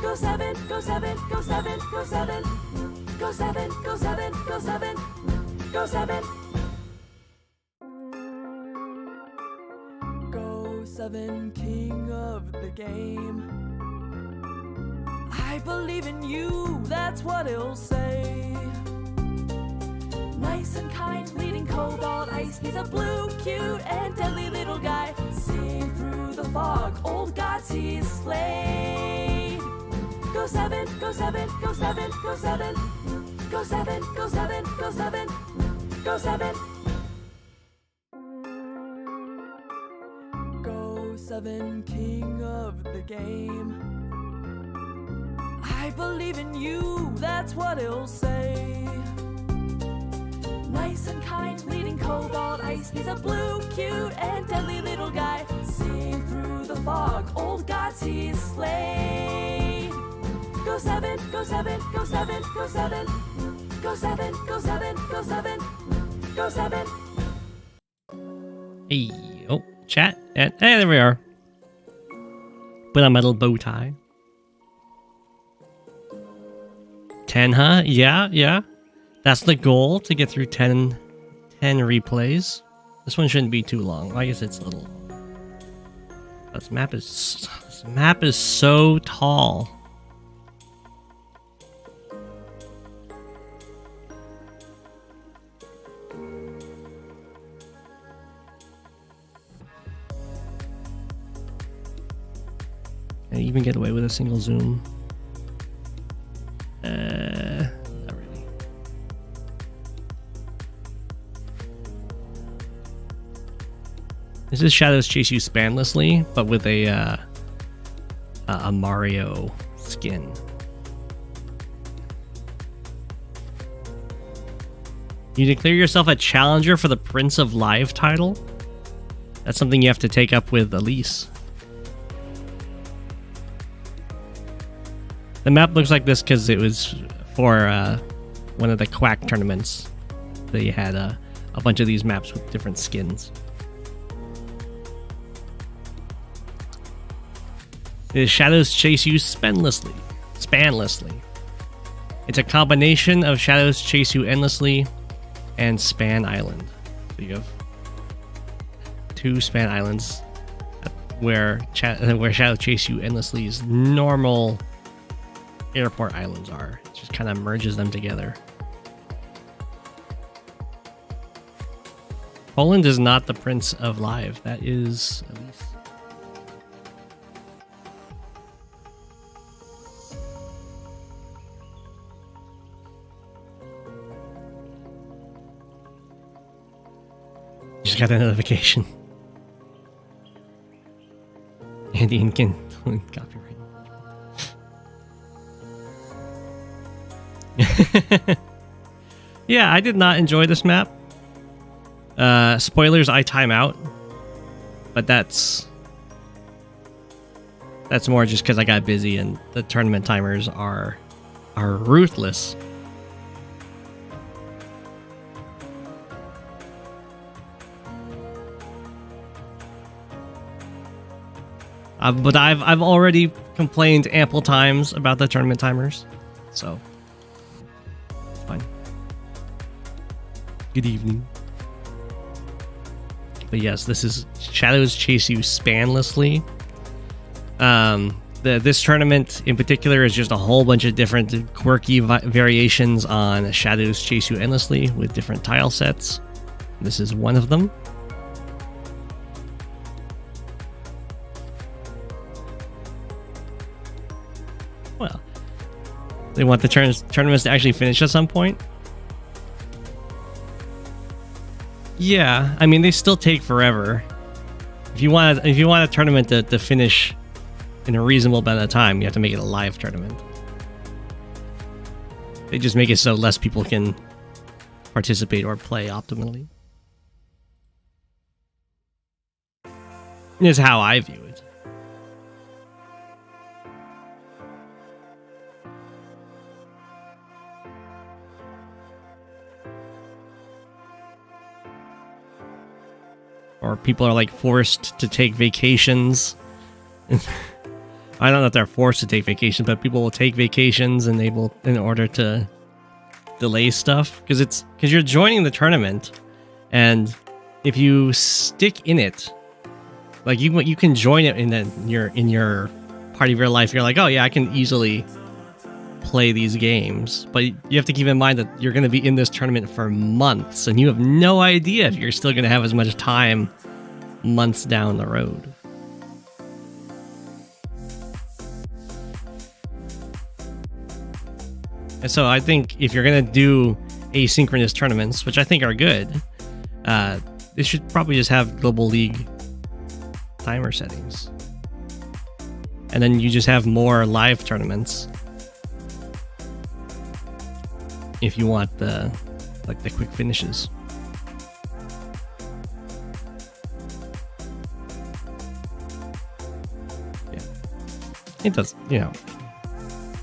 Go7, Go7, Go7, Go7, Go7, Go7, Go7, Go7. Go7, king of the game. I believe in you, that's what he'll say. Nice and kind, leading cobalt ice. He's a blue, cute, and deadly little guy. Seeing through the fog, old gods he's slayed. Go7, Go7, Go7, Go7, Go7, Go7, Go7, Go7. Go7, king of the game. I believe in you, that's what he'll say. Nice and kind, leading cobalt ice. He's a blue, cute, and deadly little guy. Seeing through the fog, old gods he's slayed. Go7, Go7, Go7, Go7, Go7, Go7, Go7, Go7. Hey, oh, chat, and hey, there we are. Put on my little bow tie. 10, huh? Yeah. That's the goal, to get through 10 replays. This one shouldn't be too long. I guess it's a little. This map is so tall. Can I even get away with a single zoom? Not really. This is Shadows Chase You Spanndlessly, but with a Mario skin. You declare yourself a challenger for the Prince of Live title? That's something you have to take up with Alice. The map looks like this because it was for one of the Quack tournaments. They had a bunch of these maps with different skins. It is Shadows Chase You Spanndlessly. It's a combination of Shadows Chase You Endlessly and Span Island. So you have two Span Islands where Shadow Chase You Endlessly's normal airport islands are. It just kind of merges them together. Poland is not the Prince of Live. That is Alice. Just got a notification. Andy and Kin copyright. Yeah, I did not enjoy this map. Spoilers, I time out. But that's more just because I got busy and the tournament timers are ruthless. But I've already complained ample times about the tournament timers, so it's fine. Good evening. But yes, this is Shadows Chase You Spanndlessly. This tournament in particular is just a whole bunch of different quirky variations on Shadows Chase You Endlessly with different tile sets. This is one of them. Well, they want the tournaments to actually finish at some point. Yeah, I mean they still take forever. If you want a tournament to finish in a reasonable amount of time, you have to make it a live tournament. They just make it so less people can participate or play optimally. Is how I view it. Or people are like forced to take vacations I don't know if they're forced to take vacations, but people will take vacations and they will in order to delay stuff because you're joining the tournament, and if you stick in it, like you can join it in your part of your life. You're like, oh yeah, I can easily play these games, but you have to keep in mind that you're going to be in this tournament for months, and you have no idea if you're still going to have as much time months down the road. And so I think if you're going to do asynchronous tournaments, which I think are good, they should probably just have Global League timer settings. And then you just have more live tournaments if you want the quick finishes. Yeah. It does, you know.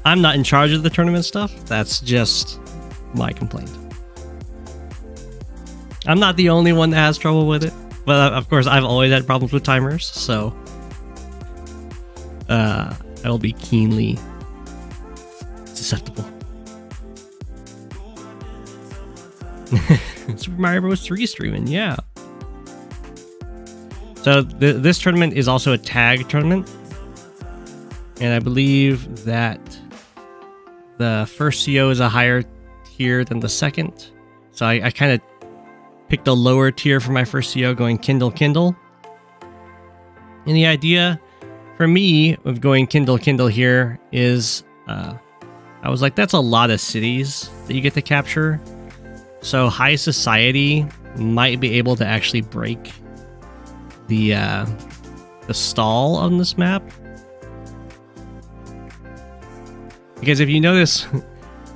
I'm not in charge of the tournament stuff. That's just my complaint. I'm not the only one that has trouble with it. But of course, I've always had problems with timers, so I will be keenly susceptible. Super Mario Bros. 3 streaming, yeah. So this tournament is also a tag tournament, and I believe that the first CO is a higher tier than the second. So I kind of picked a lower tier for my first CO, going Kindle. And the idea for me of going Kindle here is I was like, that's a lot of cities that you get to capture. So high society might be able to actually break the stall on this map. Because if you notice,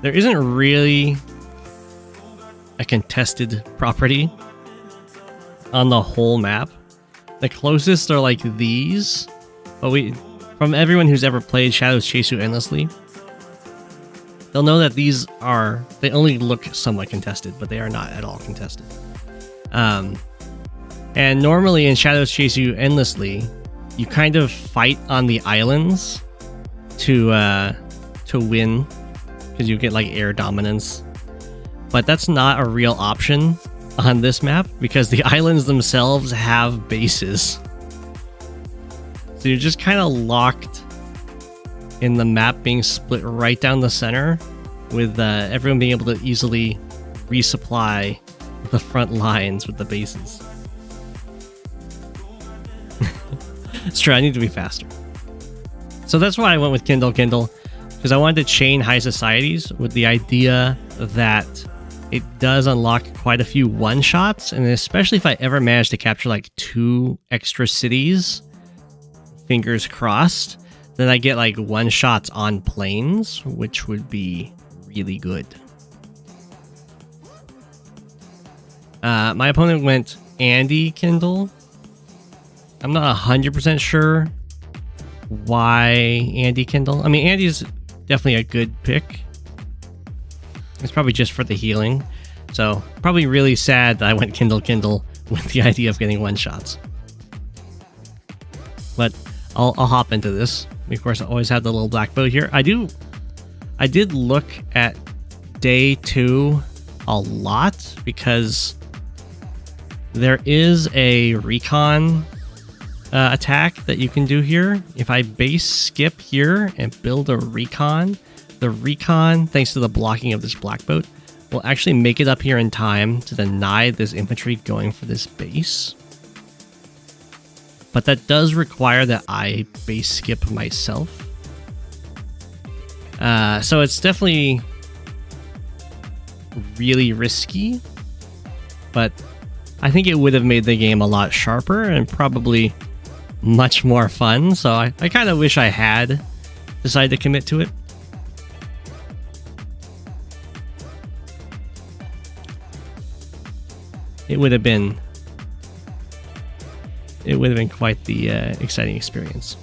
there isn't really a contested property on the whole map. The closest are like these, but from everyone who's ever played Shadows Chase You Endlessly, they'll know that they only look somewhat contested, but they are not at all contested. And normally in Shadows Chase You Endlessly, you kind of fight on the islands to win, because you get like air dominance. But that's not a real option on this map, because the islands themselves have bases. So you're just kind of locked in the map being split right down the center, with everyone being able to easily resupply the front lines with the bases. It's true, I need to be faster. So that's why I went with Kindle, because I wanted to chain high societies with the idea that it does unlock quite a few one-shots, and especially if I ever manage to capture like 2 extra cities, fingers crossed, then I get like one-shots on planes, which would be really good. My opponent went Andy Kindle. I'm not 100% sure why Andy Kindle. I mean, Andy's definitely a good pick. It's probably just for the healing. So probably really sad that I went Kindle with the idea of getting one-shots. But I'll hop into this. Of course, I always have the little black boat here. I did look at day 2 a lot, because there is a recon attack that you can do here. If I base skip here and build a recon, the recon, thanks to the blocking of this black boat, will actually make it up here in time to deny this infantry going for this base. But that does require that I base skip myself. So it's definitely really risky, but I think it would have made the game a lot sharper and probably much more fun. So I kind of wish I had decided to commit to it. It would have been quite the exciting experience.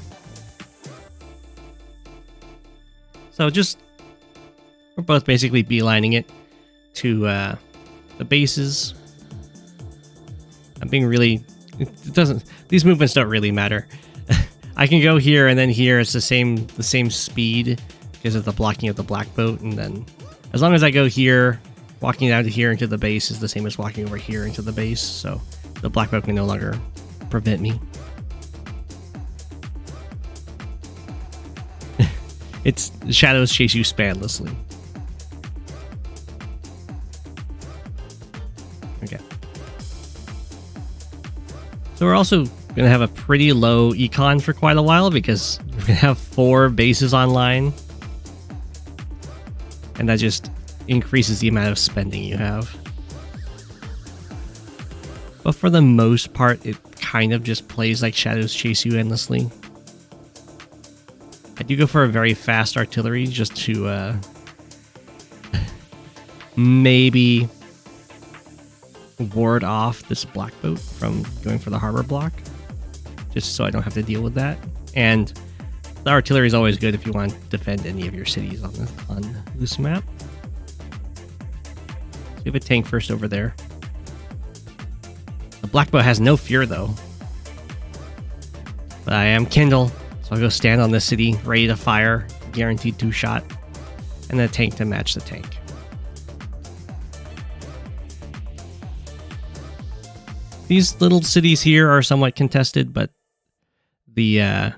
So we're both basically beelining it to the bases. I'm being really, these movements don't really matter. I can go here and then here. It's the same speed because of the blocking of the black boat. And then as long as I go here, walking down to here into the base is the same as walking over here into the base. So the black boat can no longer prevent me. It's shadows chase you Spanndlessly. Okay. So we're also going to have a pretty low econ for quite a while because we're going to have 4 bases online. And that just increases the amount of spending you have. But for the most part, it kind of just plays like shadows chase you endlessly. I do go for a very fast artillery just to maybe ward off this black boat from going for the harbor block, just so I don't have to deal with that. And the artillery is always good if you want to defend any of your cities on this map. So you have a tank first over there. The black boat has no fear though, but I am Kindle. So I'll go stand on the city, ready to fire, guaranteed 2-shot, and then a tank to match the tank. These little cities here are somewhat contested, but the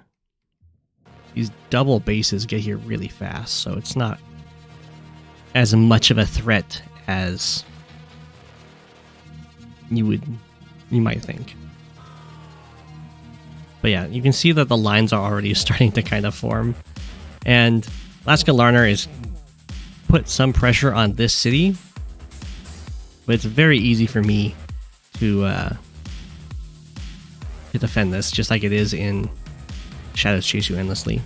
these double bases get here really fast, so it's not as much of a threat as you might think. But yeah, you can see that the lines are already starting to kind of form. And LaskaLarnar is put some pressure on this city. But it's very easy for me to defend this, just like it is in Shadows Chase You Endlessly.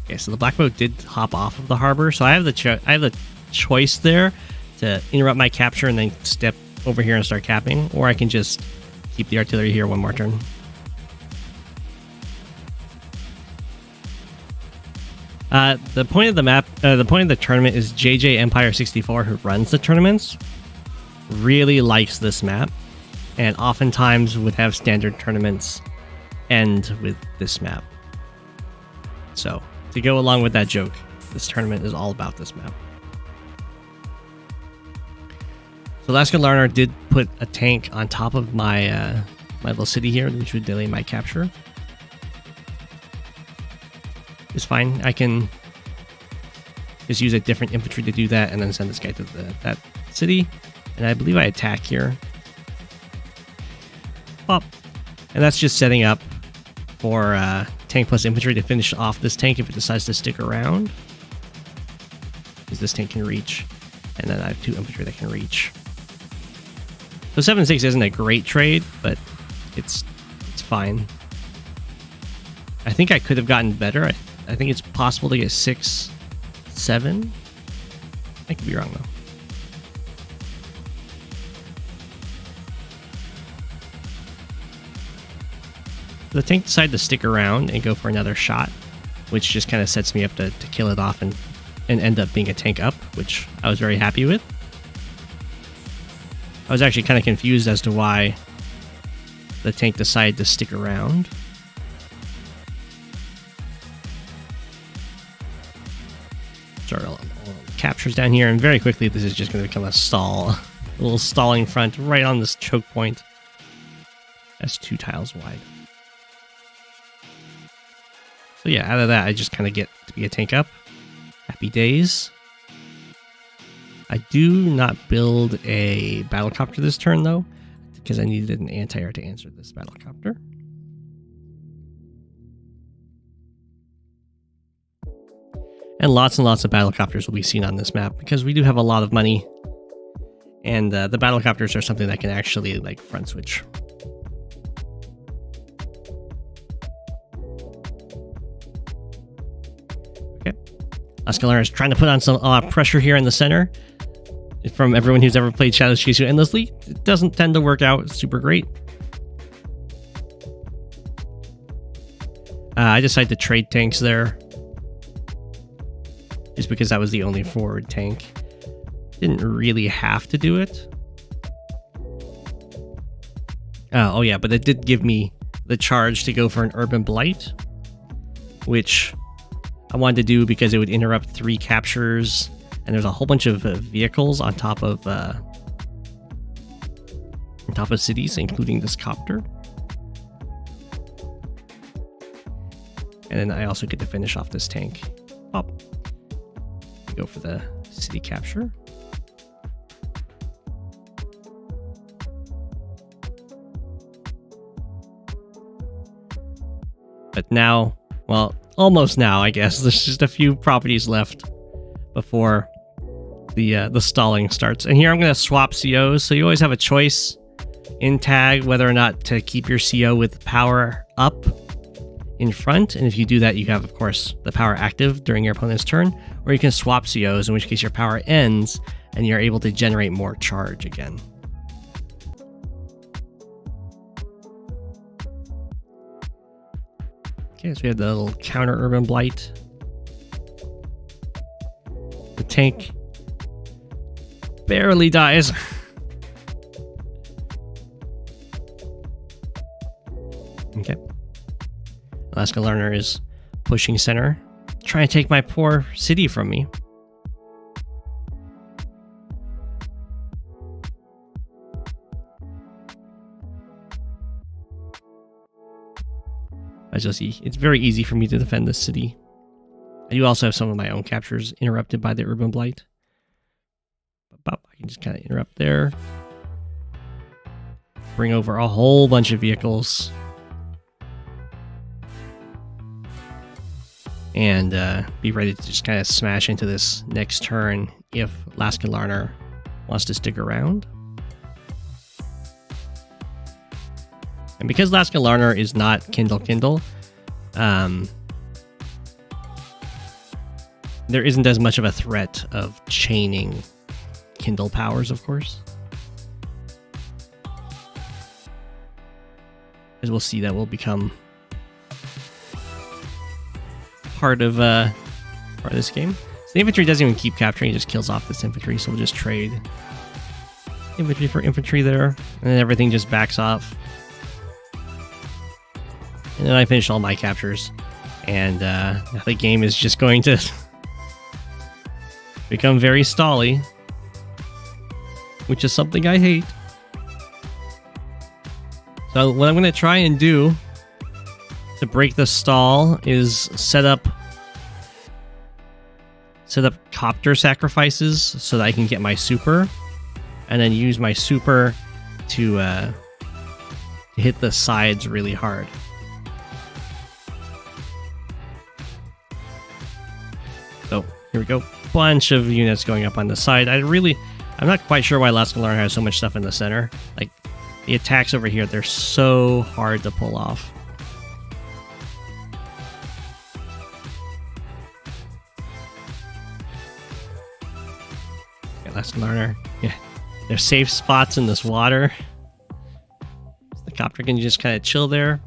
Okay, so the black boat did hop off of the harbor, so I have the choice there to interrupt my capture and then step over here and start capping, or I can just keep the artillery here one more turn. The point of the map, the point of the tournament is JJ Empire 64, who runs the tournaments, really likes this map, and oftentimes would have standard tournaments end with this map. So to go along with that joke, this tournament is all about this map. So LaskaLarnar did put a tank on top of my my little city here, which would delay my capture. It's fine. I can just use a different infantry to do that, and then send this guy to that city. And I believe I attack here. Pop. And that's just setting up for tank plus infantry to finish off this tank if it decides to stick around, because this tank can reach, and then I have 2 infantry that can reach. So 7-6 isn't a great trade, but it's fine. I think I could have gotten better. I think it's possible to get 6-7. I could be wrong though. The tank decided to stick around and go for another shot, which just kind of sets me up to kill it off and end up being a tank up, which I was very happy with. I was actually kind of confused as to why the tank decided to stick around. Start all captures down here, and very quickly this is just going to become a stall. A little stalling front right on this choke point. That's 2 tiles wide. So yeah, out of that I just kind of get to be a tank up. Happy days. I do not build a battlecopter this turn though, because I needed an anti-air to answer this battlecopter. And lots of battlecopters will be seen on this map because we do have a lot of money, and the battlecopters are something that can actually like front switch. Okay, LaskaLarnar is trying to put on some pressure here in the center. From everyone who's ever played Shadows Chase You Endlessly, it doesn't tend to work out super great. I decided to trade tanks there, just because that was the only forward tank. Didn't really have to do it. Oh yeah, but it did give me the charge to go for an Urban Blight, which I wanted to do because it would interrupt 3 captures, and there's a whole bunch of vehicles on top of cities, including this copter. And then I also get to finish off this tank. Pop. Go for the city capture. But now, well, almost now, I guess. There's just a few properties left before the stalling starts. And here I'm going to swap COs. So you always have a choice in tag whether or not to keep your CO with power up in front. And if you do that, you have, of course, the power active during your opponent's turn. Or you can swap COs, in which case your power ends and you're able to generate more charge again. Okay, so we have the little counter Urban Blight. The tank barely dies. Okay. LaskaLarnar is pushing center, trying to take my poor city from me. As you'll see, it's very easy for me to defend this city. I do also have some of my own captures interrupted by the Urban Blight. I can just kind of interrupt there. Bring over a whole bunch of vehicles. And be ready to just kind of smash into this next turn if LaskaLarnar wants to stick around. And because LaskaLarnar is not Kindle, there isn't as much of a threat of chaining Kindle powers, of course. As we'll see, that will become part of this game. So the infantry doesn't even keep capturing, it just kills off this infantry, so we'll just trade infantry for infantry there, and then everything just backs off. And then I finish all my captures, and the game is just going to become very stally, which is something I hate. So what I'm going to try and do to break the stall is set up copter sacrifices so that I can get my super, and then use my super to hit the sides really hard. So here we go, bunch of units going up on the side. I'm not quite sure why LaskaLarnar has so much stuff in the center. Like, the attacks over here, they're so hard to pull off. Okay, LaskaLarnar, yeah, there's safe spots in this water. So the copter can just kind of chill there.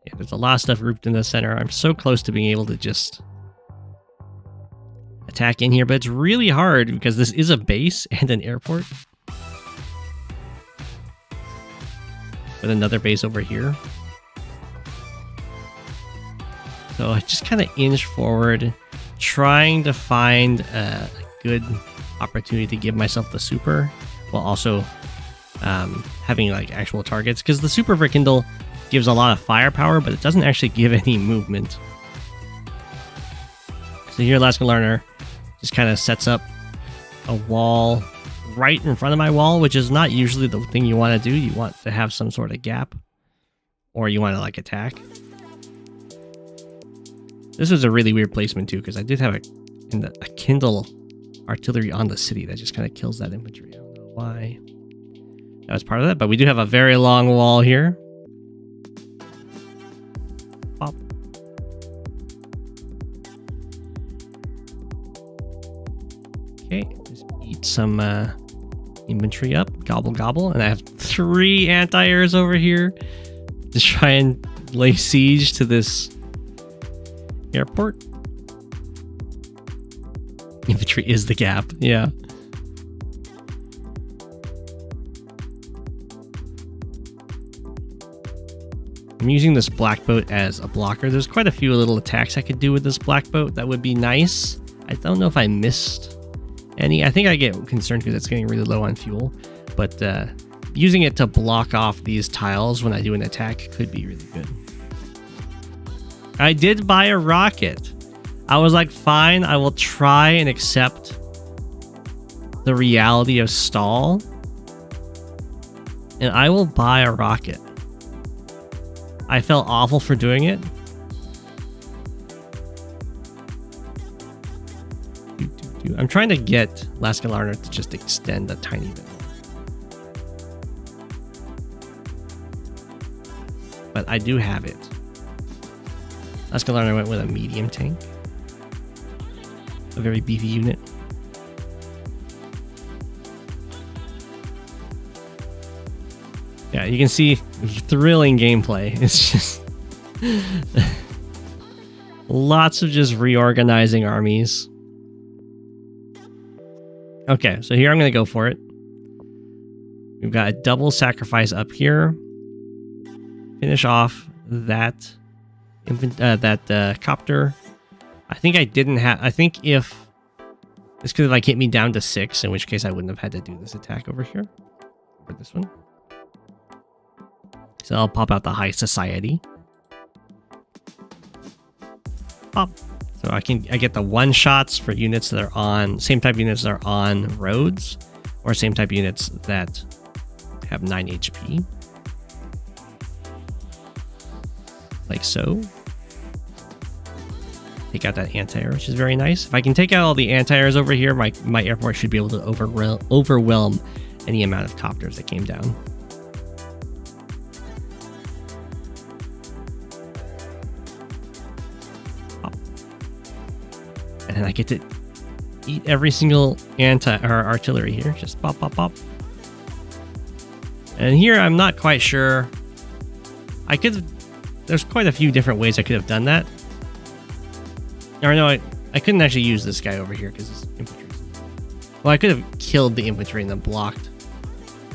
Yeah, there's a lot of stuff grouped in the center. I'm so close to being able to just attack in here, but it's really hard because this is a base and an airport. With another base over here. So I just kind of inch forward, trying to find a good opportunity to give myself the super, while also having like actual targets, because the super for Kindle gives a lot of firepower, but it doesn't actually give any movement. So here LaskaLarnar just kind of sets up a wall right in front of my wall, which is not usually the thing you want to do. You want to have some sort of gap, or you want to like attack. This was a really weird placement too, because I did have a Kindle artillery on the city that just kind of kills that infantry. I don't know why that was part of that, but we do have a very long wall here. Pop. Okay, just eat some infantry up, gobble gobble, and I have 3 anti-airs over here to try and lay siege to this airport. Infantry is the gap, yeah. I'm using this black boat as a blocker. There's quite a few little attacks I could do with this black boat that would be nice. I don't know if I missed any. I think I get concerned because it's getting really low on fuel, but using it to block off these tiles when I do an attack could be really good. I did buy a rocket. I was like, fine, I will try and accept the reality of stall, and I will buy a rocket. I felt awful for doing it. I'm trying to get LaskaLarnar to just extend a tiny bit more. But I do have it. LaskaLarnar went with a medium tank. A very beefy unit. Yeah, you can see thrilling gameplay. It's just lots of just reorganizing armies. Okay, so here I'm going to go for it. We've got a double sacrifice up here. Finish off that copter. I think I didn't have... I think if... This could have like hit me down to 6, in which case I wouldn't have had to do this attack over here. For this one. So I'll pop out the High Society. Pop. So I get the one-shots for units that are on... Same type units that are on roads. Or same type units that have 9 HP. Like so. Take out that anti-air, which is very nice. If I can take out all the anti-airs over here, my airport should be able to overwhelm any amount of copters that came down. Pop. And then I get to eat every single artillery here. Just pop, pop, pop. And here I'm not quite sure. There's quite a few different ways I could have done that. Or no, I couldn't actually use this guy over here because it's infantry. Well, I could have killed the infantry and then blocked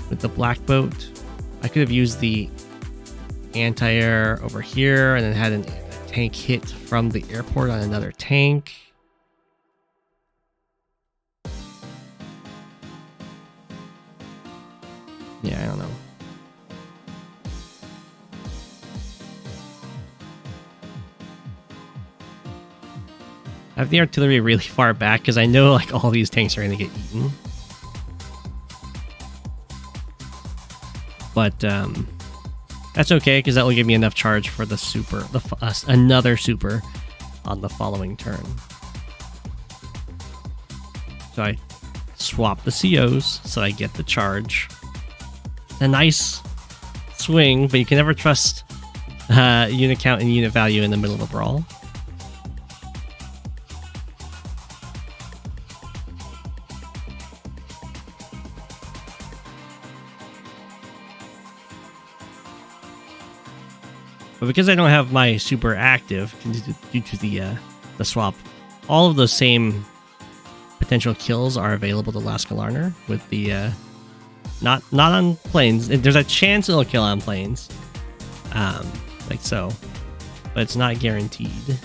with the black boat. I could have used the anti-air over here and then had a tank hit from the airport on another tank. Yeah, I don't know. I have the artillery really far back because I know like all these tanks are going to get eaten. But that's okay because that will give me enough charge for the super, another super on the following turn. So I swap the COs so I get the charge. A nice swing, but you can never trust unit count and unit value in the middle of a brawl. But because I don't have my super active due to the swap, all of those same potential kills are available to LaskaLarnar with the not on planes. There's a chance it'll kill on planes, like so, but it's not guaranteed.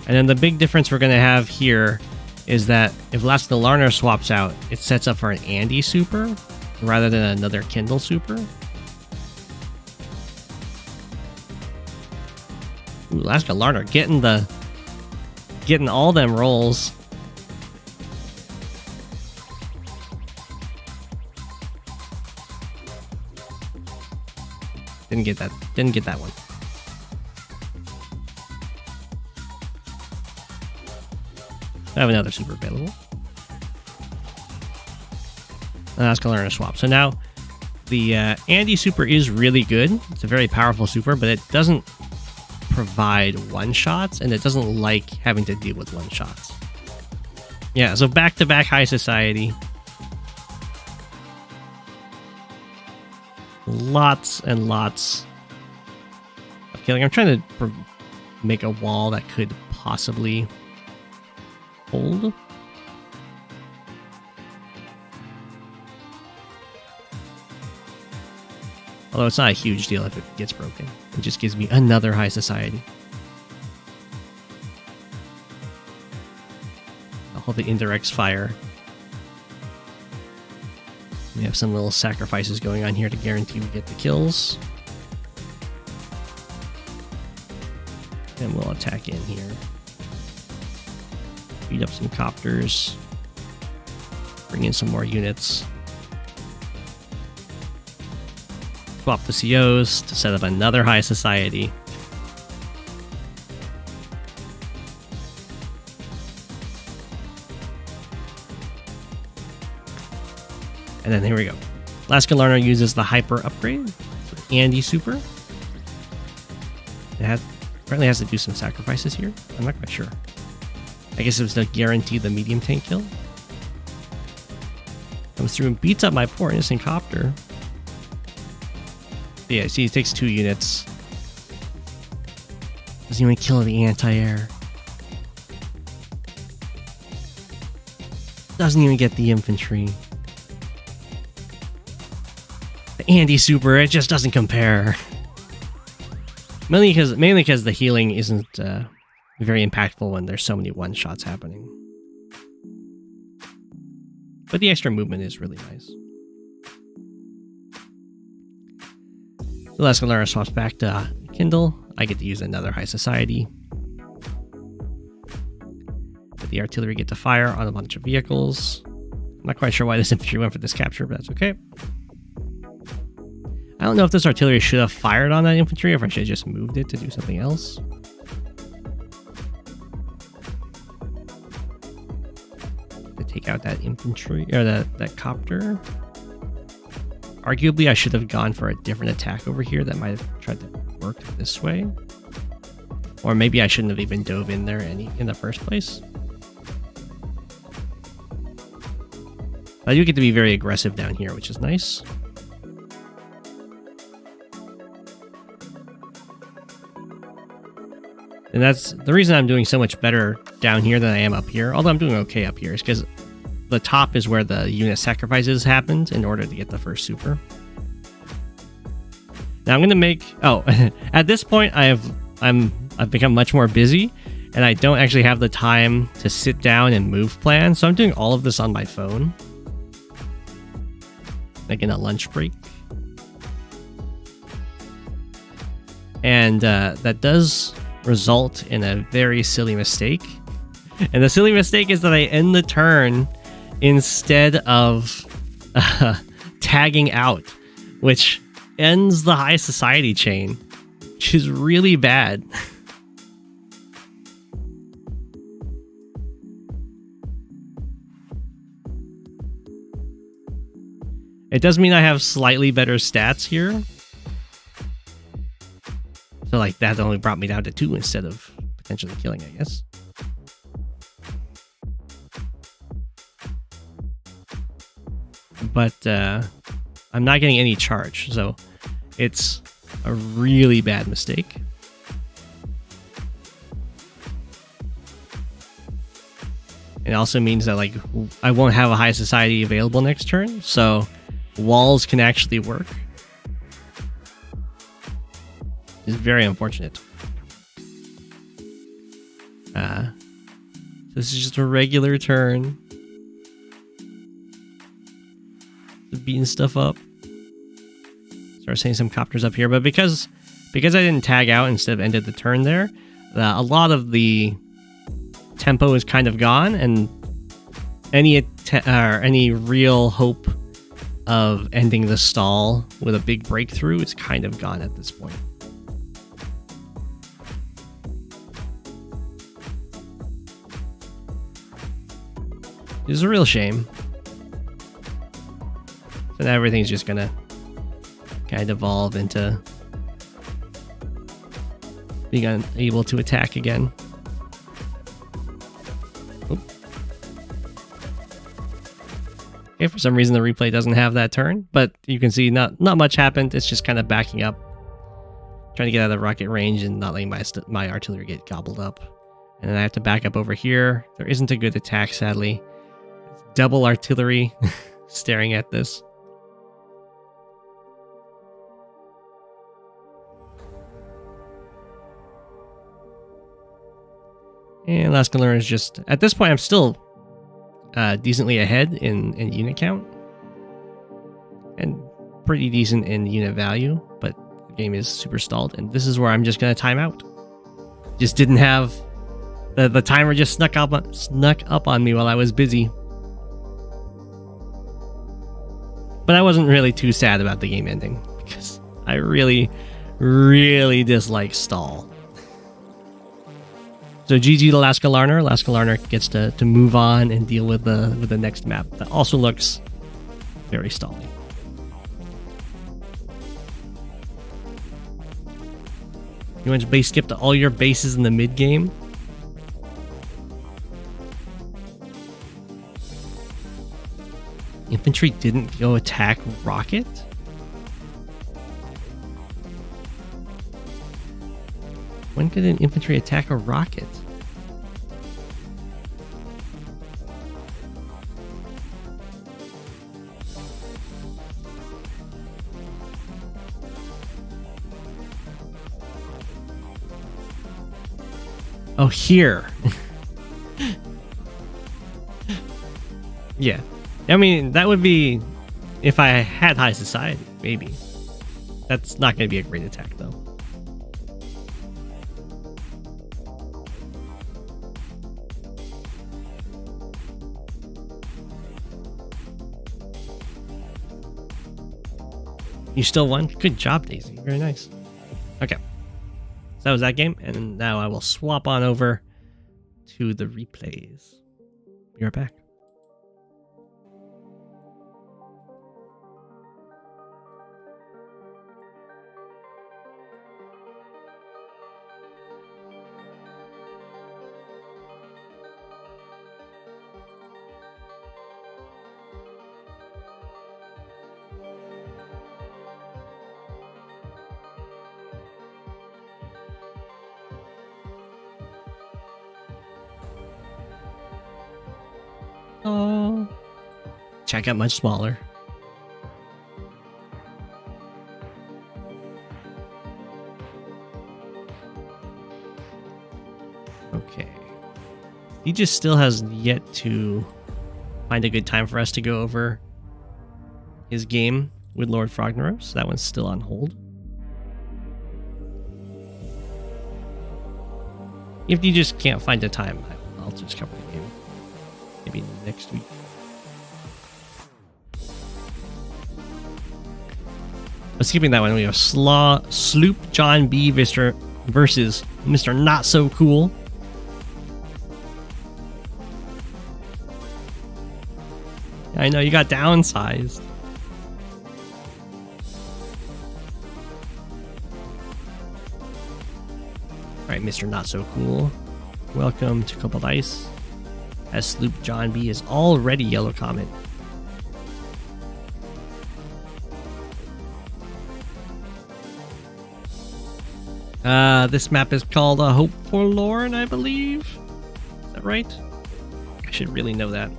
And then the big difference we're going to have here is that if LaskaLarnar swaps out, it sets up for an Andy super rather than another Kindle super. Ooh, LaskaLarnar getting all them rolls. Didn't get that one. I have another super available. LaskaLarnar swap. So now the Andy super is really good. It's a very powerful super, but it doesn't provide one-shots, and it doesn't like having to deal with one-shots. Yeah, so back-to-back High Society. Lots and lots of killing. I'm trying to make a wall that could possibly hold. Although it's not a huge deal if it gets broken. It just gives me another high society. I'll hold the indirects fire. We have some little sacrifices going on here to guarantee we get the kills. And we'll attack in here. Beat up some copters. Bring in some more units. Swap the COs to set up another high society. And then here we go. LaskaLarnar uses the hyper upgrade. Andy super. It apparently has to do some sacrifices here. I'm not quite sure. I guess it was to guarantee the medium tank kill. Comes through and beats up my poor innocent copter. Yeah, see, he takes 2 units. Doesn't even kill the anti-air. Doesn't even get the infantry. The Andy super, it just doesn't compare. Mainly because the healing isn't very impactful when there's so many one-shots happening. But the extra movement is really nice. The LaskaLarnar swaps back to Kindle. I get to use another high society. But the artillery get to fire on a bunch of vehicles. I'm not quite sure why this infantry went for this capture, but that's okay. I don't know if this artillery should have fired on that infantry or if I should have just moved it to do something else. To take out that infantry, or that copter. Arguably, I should have gone for a different attack over here that might have tried to work this way. Or maybe I shouldn't have even dove in there in the first place. But I do get to be very aggressive down here, which is nice. And that's the reason I'm doing so much better down here than I am up here. Although I'm doing okay up here, is because the top is where the unit sacrifices happened in order to get the first super. Now I'm gonna make at this point I've become much more busy and I don't actually have the time to sit down and move plan, so I'm doing all of this on my phone. Like in a lunch break. And that does result in a very silly mistake. And the silly mistake is that I end the turn instead of tagging out, which ends the high society chain, which is really bad. It does mean I have slightly better stats here. So like that only brought me down to 2 instead of potentially killing, I guess. But I'm not getting any charge, so it's a really bad mistake. It also means that like I won't have a high society available next turn, so walls can actually work. It's very unfortunate. This is just a regular turn. Just beating stuff up. Start seeing some copters up here, but because I didn't tag out instead of ended the turn there, a lot of the tempo is kind of gone, and any real hope of ending the stall with a big breakthrough is kind of gone at this point. It's a real shame. So now everything's just gonna kind of evolve into being unable to attack again. Oop. Okay, for some reason the replay doesn't have that turn, but you can see not much happened. It's just kind of backing up, trying to get out of rocket range and not letting my artillery get gobbled up. And then I have to back up over here. There isn't a good attack, sadly. It's double artillery staring at this. And LaskaLarnar is just... At this point, I'm still decently ahead in unit count. And pretty decent in unit value, but the game is super stalled. And this is where I'm just going to time out. Just didn't have... The timer just snuck up on me while I was busy. But I wasn't really too sad about the game ending, because I really, really dislike stall. So GG to LaskaLarnar. LaskaLarnar gets to move on and deal with the next map that also looks very stally. You went base skip to all your bases in the mid game. Infantry didn't go attack rocket? When could an infantry attack a rocket? Oh, here. Yeah. I mean, that would be if I had high society, maybe. That's not going to be a great attack, though. You still won? Good job, Daisy. Very nice. Okay. So that was that game, and now I will swap on over to the replays. Be right back. Oh, chat got much smaller. Okay. He just still has yet to find a good time for us to go over his game with Lord Frogneros. That one's still on hold. If you just can't find a time, I'll just cover the game. Maybe next week. But skipping that one, we have Sloop John B versus Mr. Not So Cool. I know you got downsized. Alright, Mr. Not So Cool. Welcome to Coupled Ice. As Sloop John B is already Yellow Comet. This map is called Hope Forlorn, I believe. Is that right? I should really know that.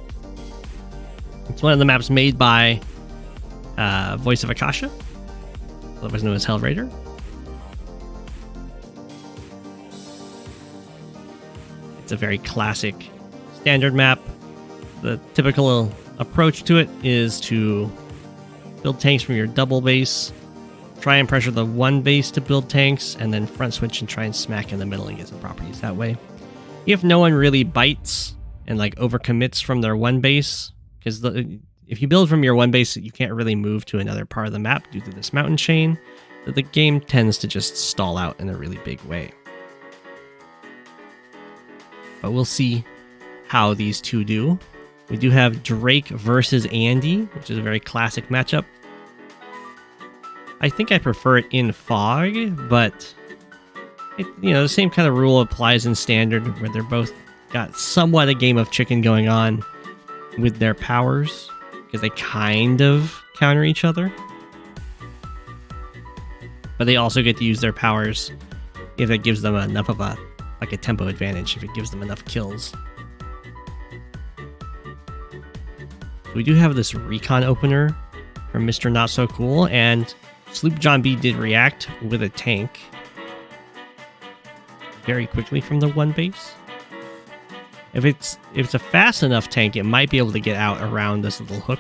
It's one of the maps made by Voice of Akasha, otherwise known as Hell Raider. It's a very classic standard map. The typical approach to it is to build tanks from your double base, try and pressure the one base to build tanks, and then front switch and try and smack in the middle and get some properties that way. If no one really bites and like overcommits from their one base, because if you build from your one base, you can't really move to another part of the map due to this mountain chain, so the game tends to just stall out in a really big way. But we'll see how these two do. We do have Drake versus Andy, which is a very classic matchup. I think I prefer it in Fog, but the same kind of rule applies in Standard, where they're both got somewhat a game of chicken going on with their powers, because they kind of counter each other. But they also get to use their powers if it gives them enough of a tempo advantage, if it gives them enough kills. We do have this recon opener from Mr. Not So Cool, and Sloop John B did react with a tank very quickly from the one base. If it's a fast enough tank, it might be able to get out around this little hook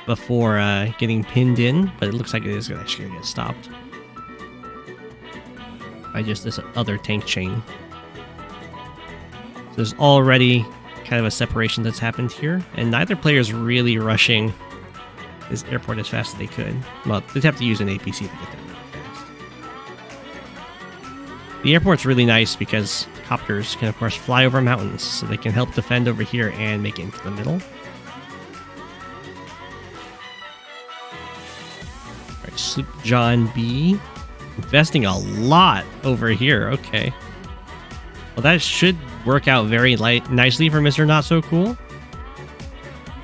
before getting pinned in, but it looks like it is actually going to get stopped by just this other tank chain. So there's already kind of a separation that's happened here, and neither player is really rushing this airport as fast as they could. Well, they'd have to use an APC to get there really fast. The airport's really nice because copters can, of course, fly over mountains, so they can help defend over here and make it into the middle. Alright, Sloop John B. Investing a lot over here. Okay. Well, that should work out very nicely for Mr. Not So Cool,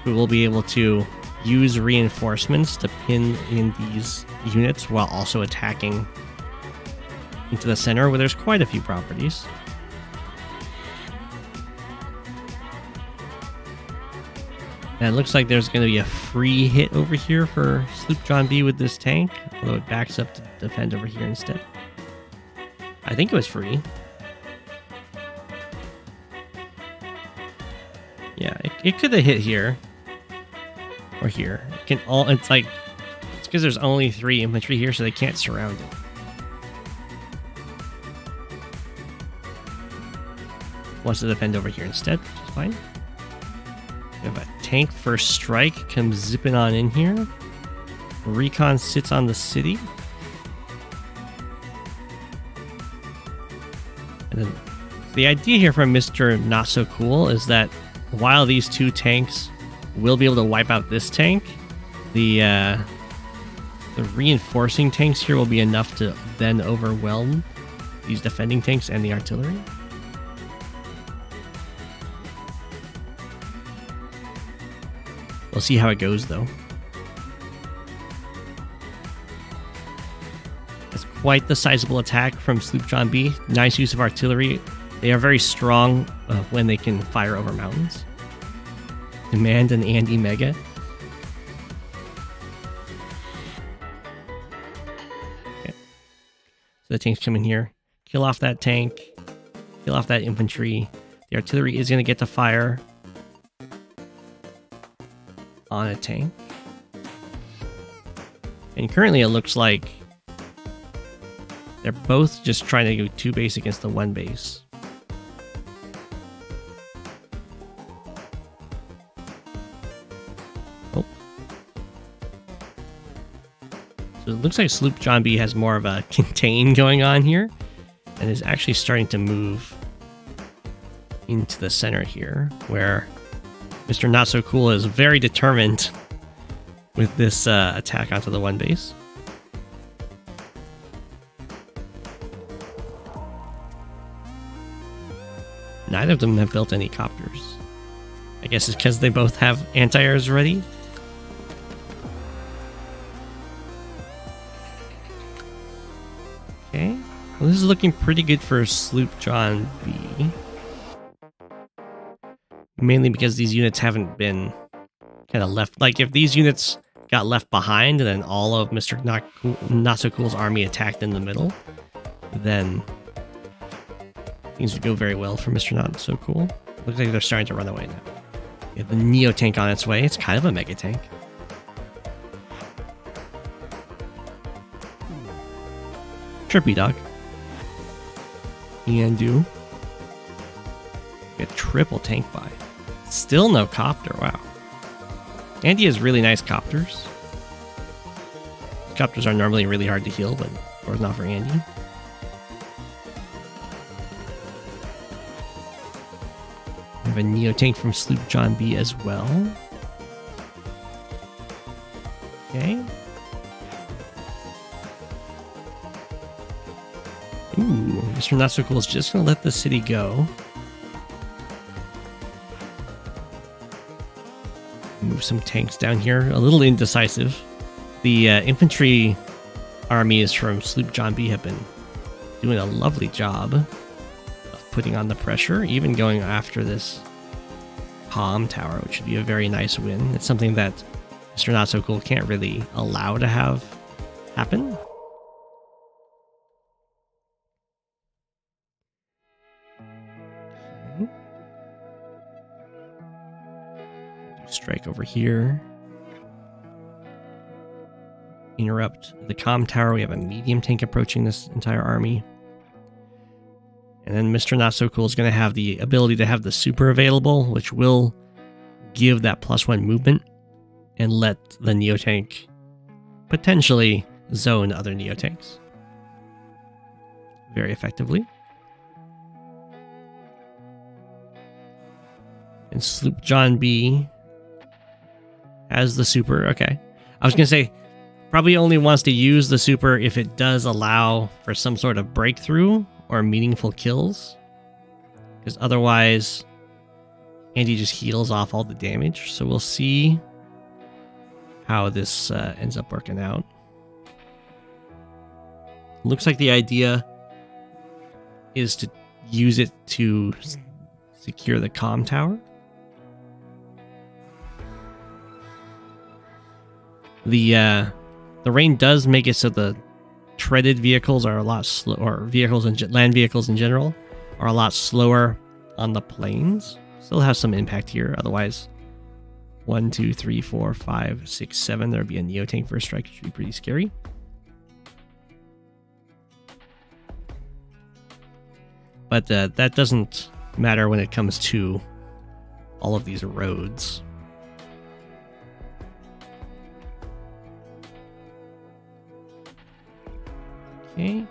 who will be able to use reinforcements to pin in these units while also attacking into the center, where there's quite a few properties. And it looks like there's going to be a free hit over here for Sloop John B with this tank, although it backs up to defend over here instead. I think it was free. Yeah, it could have hit here or here. It can all. It's because there's only 3 infantry here, so they can't surround it. Wants to defend over here instead, which is fine. We have a tank first strike comes zipping on in here. Recon sits on the city. And then the idea here from Mr. Not So Cool is that while these 2 tanks will be able to wipe out this tank, the reinforcing tanks here will be enough to then overwhelm these defending tanks and the artillery. We'll see how it goes, though. It's quite the sizable attack from Sloop John B. Nice use of artillery. They are very strong when they can fire over mountains. Demand an Andy Mega. Okay. So the tanks come in here. Kill off that tank. Kill off that infantry. The artillery is going to get to fire on a tank. And currently it looks like they're both just trying to go 2 base against the 1 base. Oh. So it looks like Sloop John B has more of a contain going on here and is actually starting to move into the center here, where Mr. Not So Cool is very determined with this attack onto the 1 base. Neither of them have built any copters. I guess it's because they both have anti-airs ready. Okay. Well, this is looking pretty good for Sloop John B. Mainly because these units haven't been kind of left. Like, if these units got left behind and then all of Mr. Not So Cool's army attacked in the middle, then things would go very well for Mr. Not So Cool. Looks like they're starting to run away now. You have the Neo tank on its way. It's kind of a mega tank. Trippy dog. Xanadu. A triple tank buy. Still no copter, wow. Andy has really nice copters. Copters are normally really hard to heal, but of course not for Andy. We have a Neo tank from Sloop John B as well. Okay. Ooh, Mr. Not So Cool is just going to let the city go. Move some tanks down here. A little indecisive. The infantry armies from Sloop John B have been doing a lovely job of putting on the pressure, even going after this comm tower, which would be a very nice win. It's something that Mr. Not So Cool can't really allow to have happen. Okay. Strike over here. Interrupt the comm tower. We have a medium tank approaching this entire army. And then Mr. Not So Cool is going to have the ability to have the super available, which will give that +1 movement and let the Neotank potentially zone other Neotanks very effectively. And Sloop John B has the super. Okay. I was going to say, probably only wants to use the super if it does allow for some sort of breakthrough or meaningful kills. Because otherwise, Andy just heals off all the damage. So we'll see how this ends up working out. Looks like the idea is to use it to secure the comm tower. The rain does make it so the treaded vehicles are a lot slower, or vehicles and land vehicles in general are a lot slower on the plains. Still have some impact here. Otherwise, 1, 2, 3, 4, 5, 6, 7. There'd be a Neotank first strike, which would be pretty scary. But that doesn't matter when it comes to all of these roads. Okay.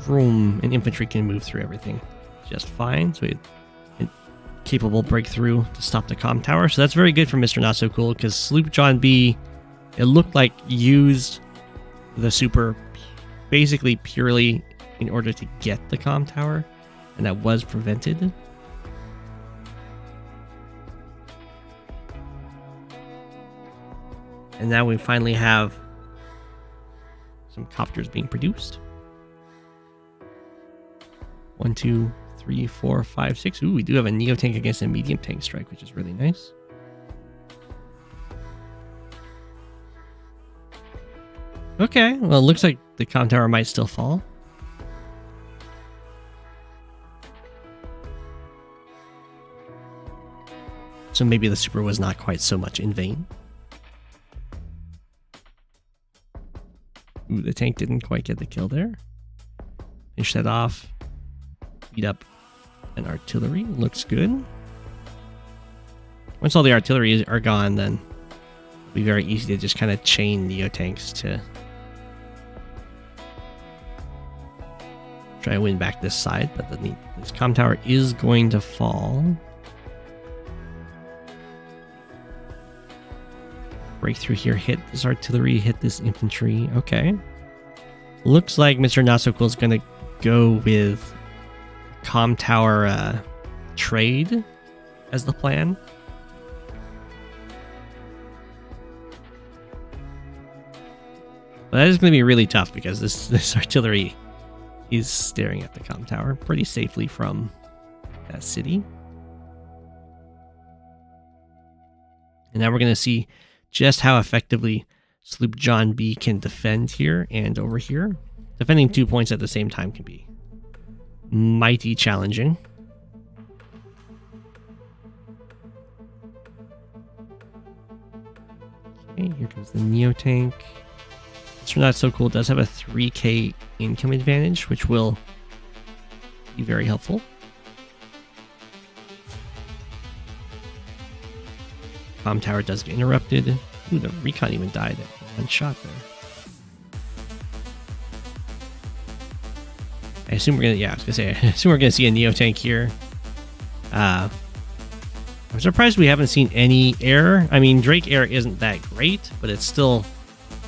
Room and infantry can move through everything just fine. So it's capable breakthrough to stop the comm tower. So that's very good for Mr. Not So Cool, because Sloop John B, it looked like used the super basically purely in order to get the comm tower, and that was prevented. And now we finally have some copters being produced. 1, 2, 3, 4, 5, 6. Ooh, we do have a Neotank against a medium tank strike, which is really nice. Okay, well, it looks like the comm tower might still fall. So maybe the super was not quite so much in vain. Ooh, the tank didn't quite get the kill there. Finish that off. Beat up an artillery. Looks good. Once all the artillery are gone, then it'll be very easy to just kind of chain Neotanks to try and win back this side. But this comm tower is going to fall. Breakthrough here, hit this artillery, hit this infantry. Okay. Looks like Mr. Not So Cool is going to go with comm tower trade as the plan. But that is going to be really tough because this artillery is staring at the comm tower pretty safely from that city. And now we're going to see just how effectively Sloop John B can defend here and over here. Defending 2 points at the same time can be mighty challenging. Okay, here comes the Neotank. Mr. Not So Cool does have a 3k income advantage, which will be very helpful. Comm tower does get interrupted. Ooh, the recon even died at one shot there. I assume we're gonna, yeah, I was gonna say, I assume we're gonna see a Neotank here. I'm surprised we haven't seen any air. I mean, Drake air isn't that great, but it still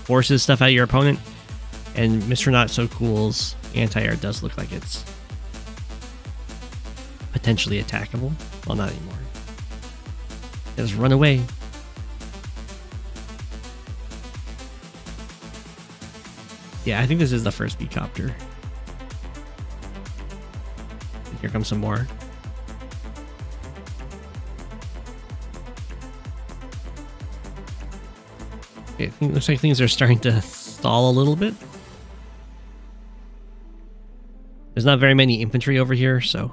forces stuff out of your opponent. And Mr. Not So Cool's anti-air does look like it's potentially attackable. Well, not anymore. Just run away. Yeah, I think this is the first B-copter. Here comes some more. Okay, it looks like things are starting to stall a little bit. There's not very many infantry over here, so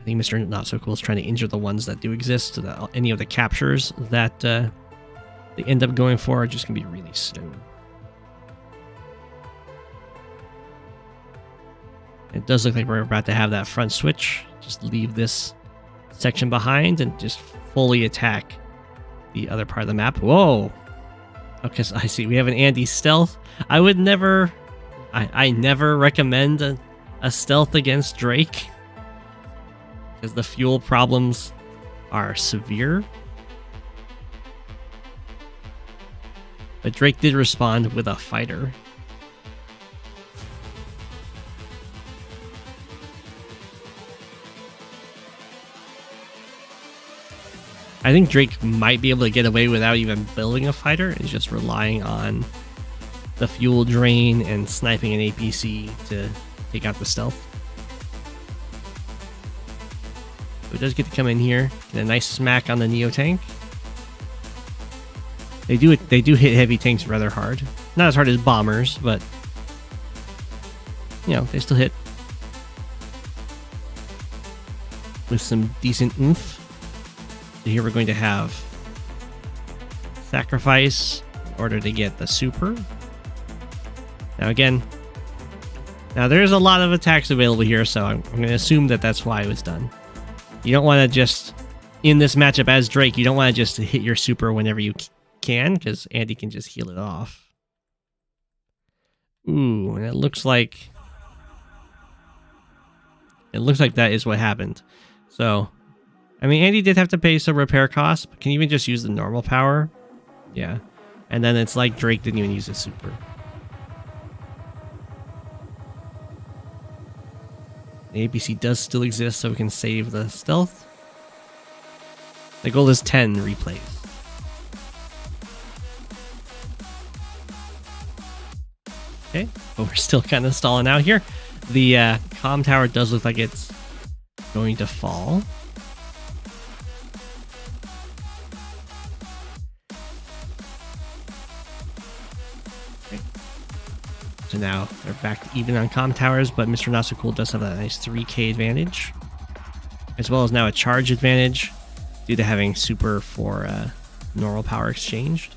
I think Mr. Not So Cool is trying to injure the ones that do exist, so that any of the captures that they end up going for are just going to be really slow. It does look like we're about to have that front switch. Just leave this section behind and just fully attack the other part of the map. Whoa! Okay, so I see we have an Andy stealth. I would never... I never recommend a stealth against Drake, because the fuel problems are severe. But Drake did respond with a fighter. I think Drake might be able to get away without even building a fighter. He's just relying on the fuel drain and sniping an APC to take out the stealth. So it does get to come in here, get a nice smack on the Neo tank. They do hit heavy tanks rather hard. Not as hard as bombers, but you know, they still hit with some decent oomph. So here we're going to have sacrifice in order to get the super. Now again, there's a lot of attacks available here, so I'm going to assume that that's why it was done. You don't want to just, in this matchup as Drake, you don't want to just hit your super whenever you can, because Andy can just heal it off. Ooh, and it looks like that is what happened. So, I mean, Andy did have to pay some repair costs, but can you even just use the normal power? Yeah. And then it's like Drake didn't even use his super. The APC does still exist, so we can save the stealth. The goal is 10 replays. Okay, but we're still kind of stalling out here. The comm tower does look like it's going to fall. So now they're back even on comm towers, but Mr. Not So Cool does have that nice 3k advantage, as well as now a charge advantage due to having super for normal power exchanged.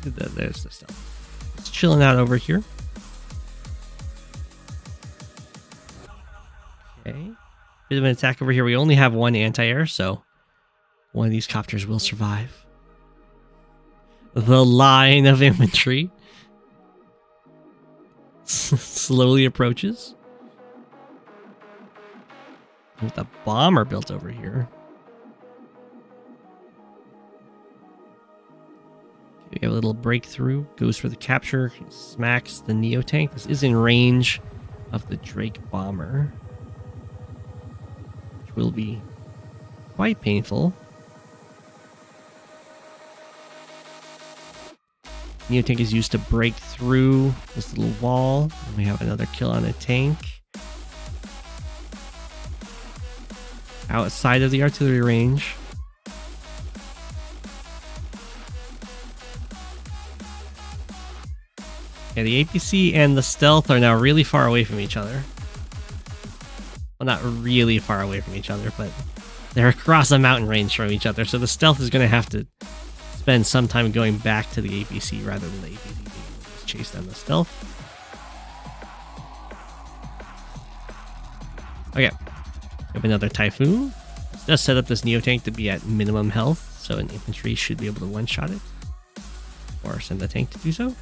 There's the stuff. It's chilling out over here. Okay, bit of an attack over here. We only have one anti-air, so one of these copters will survive. The line of infantry slowly approaches. With the bomber built over here. We have a little breakthrough. Goes for the capture. Smacks the Neo tank. This is in range of the Drake bomber, which will be quite painful. Neo tank is used to break through this little wall. And we have another kill on a tank outside of the artillery range. Yeah, the APC and the stealth are now really far away from each other. Well, not really far away from each other, but they're across a mountain range from each other. So the stealth is going to have to spend some time going back to the APC rather than the APC being able to chase down the stealth. Okay, we have another Typhoon. This does set up this Neo tank to be at minimum health, so an infantry should be able to one-shot it, or send the tank to do so.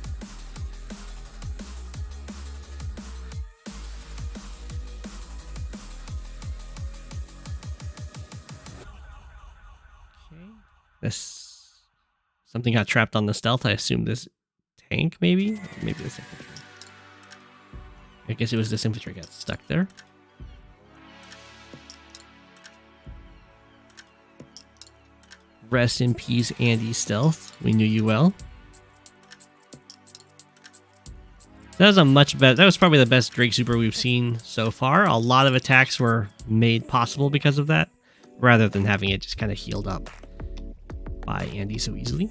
Okay, this. Something got trapped on the stealth. I assume this tank, maybe? Maybe this infantry. I guess it was this infantry got stuck there. Rest in peace, Andy Stealth. We knew you well. That was a much better... That was probably the best Drake Super we've seen so far. A lot of attacks were made possible because of that, rather than having it just kind of healed up by Andy so easily.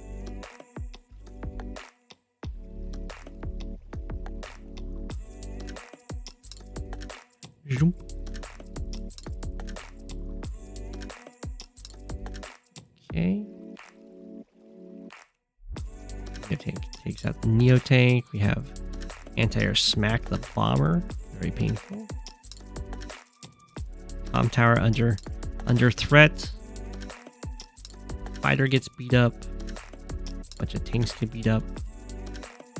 Zoom. Okay. Tank takes out the Neo tank. We have anti-air smack the bomber. Very painful. Comm tower under threat. Fighter gets beat up. Bunch of tanks get beat up.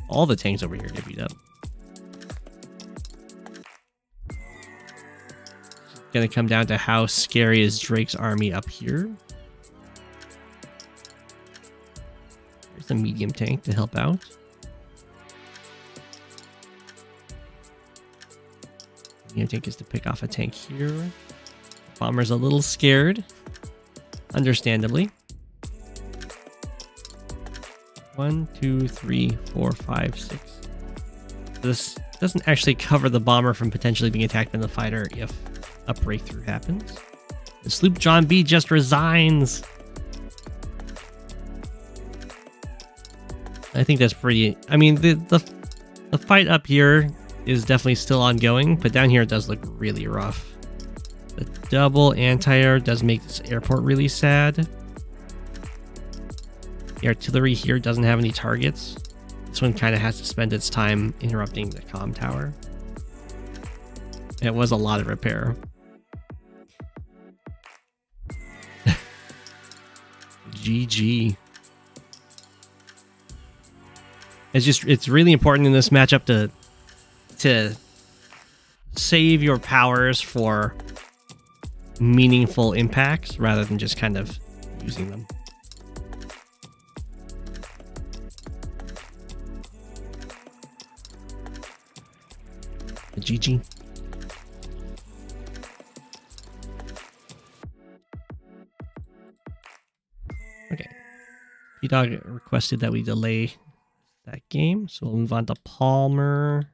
All the tanks over here get beat up. It's gonna come down to how scary is Drake's army up here. There's a medium tank to help out. Medium tank is to pick off a tank here. Bomber's a little scared, understandably. 1, 2, 3, 4, 5, 6. This doesn't actually cover the bomber from potentially being attacked by the fighter if a breakthrough happens. The Sloop John B just resigns. I think that's pretty. I mean, the fight up here is definitely still ongoing, but down here it does look really rough. The double anti-air does make this airport really sad. The artillery here doesn't have any targets. This one kind of has to spend its time interrupting the comm tower. It was a lot of repair. GG. It's really important in this matchup to save your powers for meaningful impacts rather than just kind of using them. GG. Okay. P-Dog requested that we delay that game, so we'll move on to Palmer.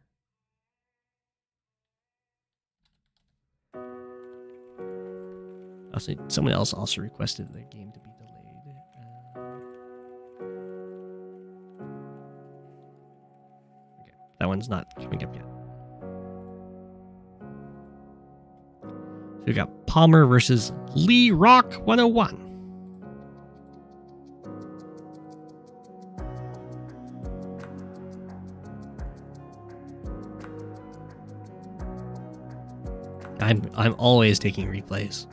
Also, someone else also requested the game to be delayed. Okay, that one's not coming up yet. So we got Palmer versus Lee Rock 101. I'm always taking replays.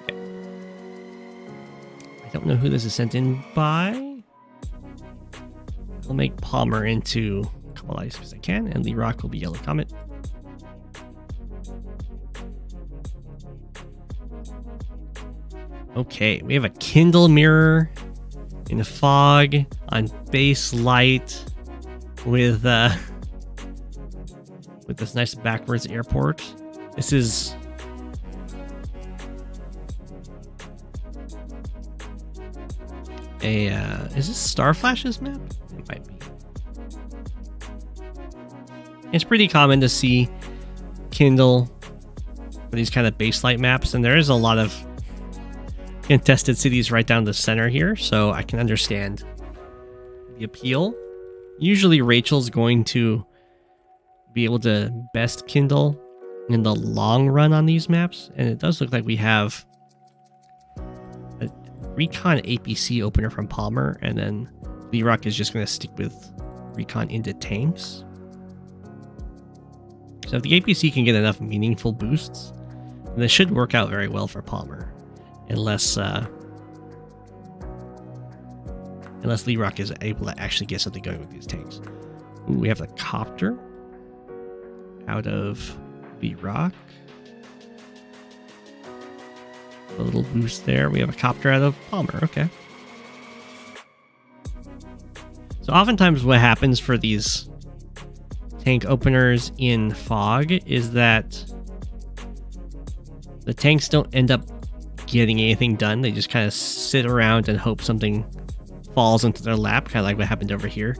Okay. I don't know who this is sent in by. I'll make Palmer into a couple ice because I can, and Lee Rock will be Yellow Comet. Okay, we have a Kindle mirror in a fog on base light with this nice backwards airport. This is a is this Star Flash's map? It might be. It's pretty common to see Kindle for these kind of base light maps, and there is a lot of contested cities right down the center here, so I can understand the appeal. Usually Rachel's going to be able to best Kindle in the long run on these maps, and it does look like we have a Recon APC opener from Palmer, and then Lee Rock is just going to stick with Recon into tanks. So if the APC can get enough meaningful boosts, then this should work out very well for Palmer. Unless Lee Rock is able to actually get something going with these tanks. Ooh, we have the copter out of Lee Rock. A little boost there. We have a copter out of Palmer. Okay. So oftentimes what happens for these tank openers in fog is that the tanks don't end up getting anything done. They just kind of sit around and hope something falls into their lap, kind of like what happened over here,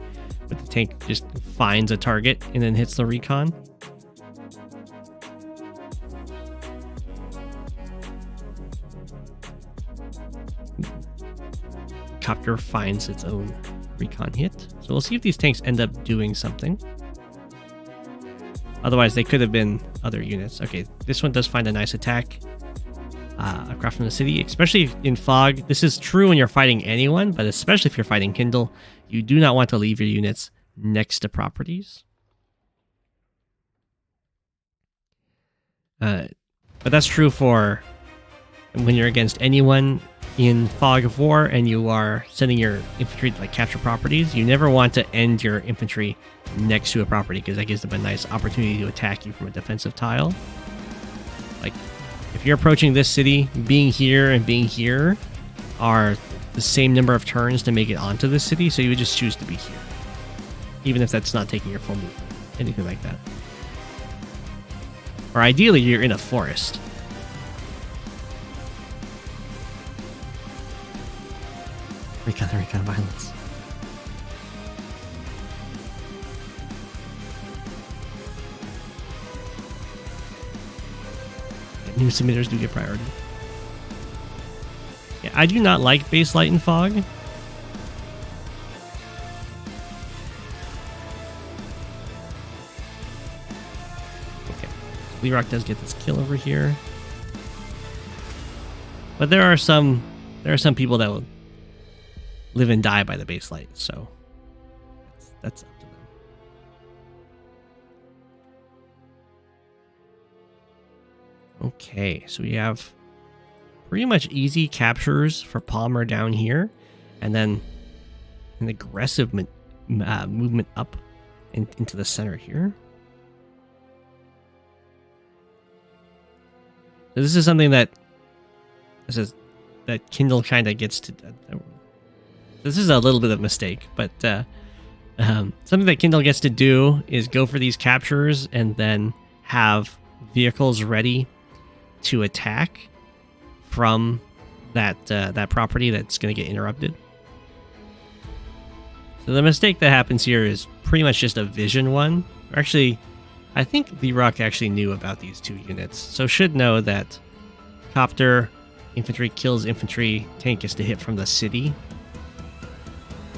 but the tank just finds a target and then hits the recon. copter finds its own recon hit. So we'll see if these tanks end up doing something. Otherwise, they could have been other units. Okay, this one does find a nice attack across from the city, especially in fog. This is true when you're fighting anyone, but especially if you're fighting Kindle, you do not want to leave your units next to properties. But that's true for when you're against anyone in Fog of War and you are sending your infantry to like capture properties. You never want to end your infantry next to a property because that gives them a nice opportunity to attack you from a defensive tile. Like if you're approaching this city, being here and being here are the same number of turns to make it onto this city, so you would just choose to be here, even if that's not taking your full movement, anything like that. Or ideally, you're in a forest. Recon violence. Yeah, new submitters do get priority. Yeah, I do not like base light and fog. Okay, Lerock does get this kill over here, but there are some people that will live and die by the base light, so that's up to them. Okay, so we have pretty much easy captures for Palmer down here, and then an aggressive movement up into the center here. So this is something that Kindle kind of gets to. This is a little bit of a mistake, but something that Kindle gets to do is go for these captures and then have vehicles ready to attack from that property that's going to get interrupted. So the mistake that happens here is pretty much just a vision one. Actually, I think Lerock actually knew about these two units, so should know that copter infantry kills infantry, tank gets to hit from the city.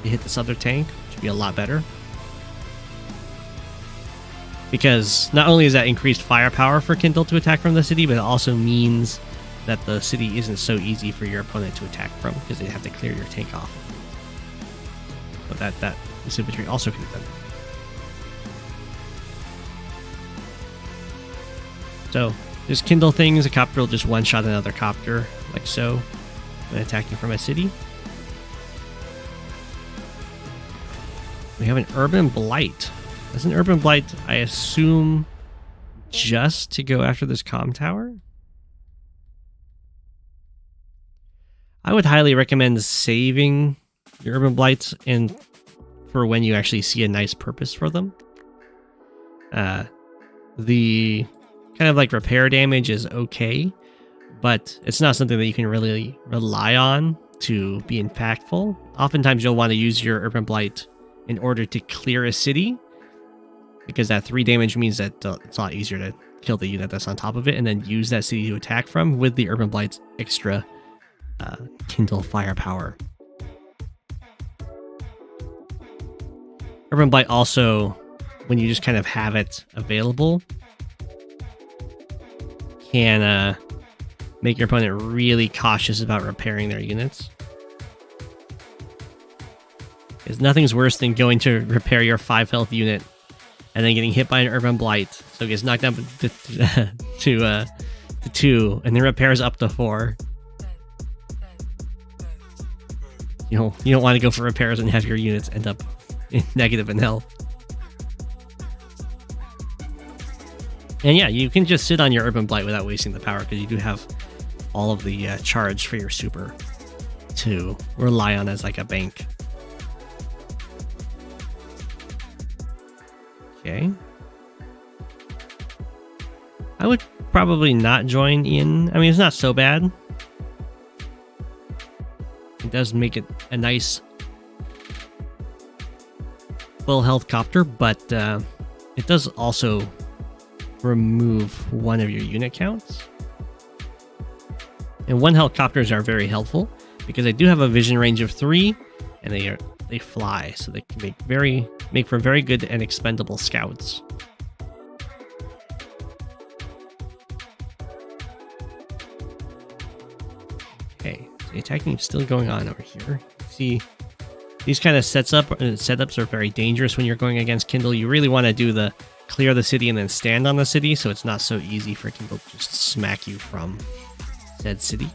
You hit this other tank, which would be a lot better. Because not only is that increased firepower for Kindle to attack from the city, but it also means that the city isn't so easy for your opponent to attack from, because they have to clear your tank off. So that this infantry also can be done. So there's Kindle things, a copter will just one-shot another copter, like so, when attacking from a city. We have an Urban Blight. As an Urban Blight, I assume just to go after this comm tower? I would highly recommend saving your Urban Blights and for when you actually see a nice purpose for them. The kind of like repair damage is okay, but it's not something that you can really rely on to be impactful. Oftentimes you'll want to use your Urban Blight in order to clear a city, because that 3 damage means that it's a lot easier to kill the unit that's on top of it and then use that city to attack from with the Urban Blight's extra Kindle firepower. Urban Blight also, when you just kind of have it available, can make your opponent really cautious about repairing their units. Because nothing's worse than going to repair your 5 health unit and then getting hit by an Urban Blight. So it gets knocked down to 2 and then repairs up to 4. You don't want to go for repairs and have your units end up in negative in health. And yeah, you can just sit on your Urban Blight without wasting the power, because you do have all of the charge for your super to rely on as like a bank. Okay. I would probably not join in. I mean, it's not so bad. It does make it a nice full health copter, but it does also remove one of your unit counts. And 1 health copters are very helpful, because they do have a vision range of 3, and they fly, so they can make for very good and expendable scouts. Okay, so the attacking is still going on over here. See, these kind of setups are very dangerous when you're going against Kindle. You really want to do the clear the city and then stand on the city, so it's not so easy for Kindle to just smack you from said city.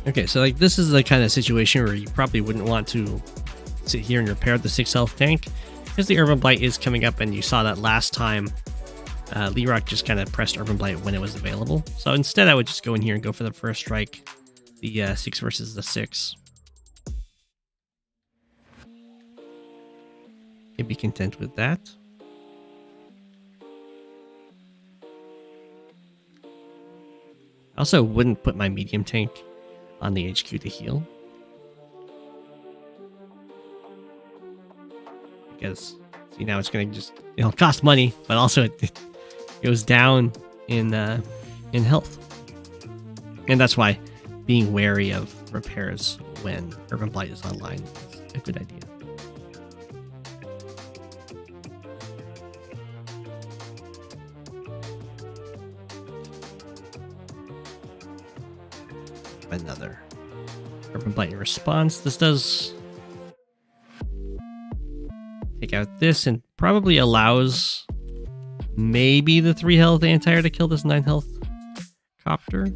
Okay, so like this is the kind of situation where you probably wouldn't want to sit here and repair the 6 health tank, because the Urban Blight is coming up, and you saw that last time Lerock just kind of pressed Urban Blight when it was available. So instead I would just go in here and go for the first strike, the 6 versus the 6. You'd be content with that. I also wouldn't put my medium tank on the HQ to heal, because see, now it's going to just, it'll cost money, but also it goes down in health, and that's why being wary of repairs when Urban Blight is online is a good idea. Another Urban Blight in response. This does take out this and probably allows maybe the 3 health anti-air to kill this 9 health copter.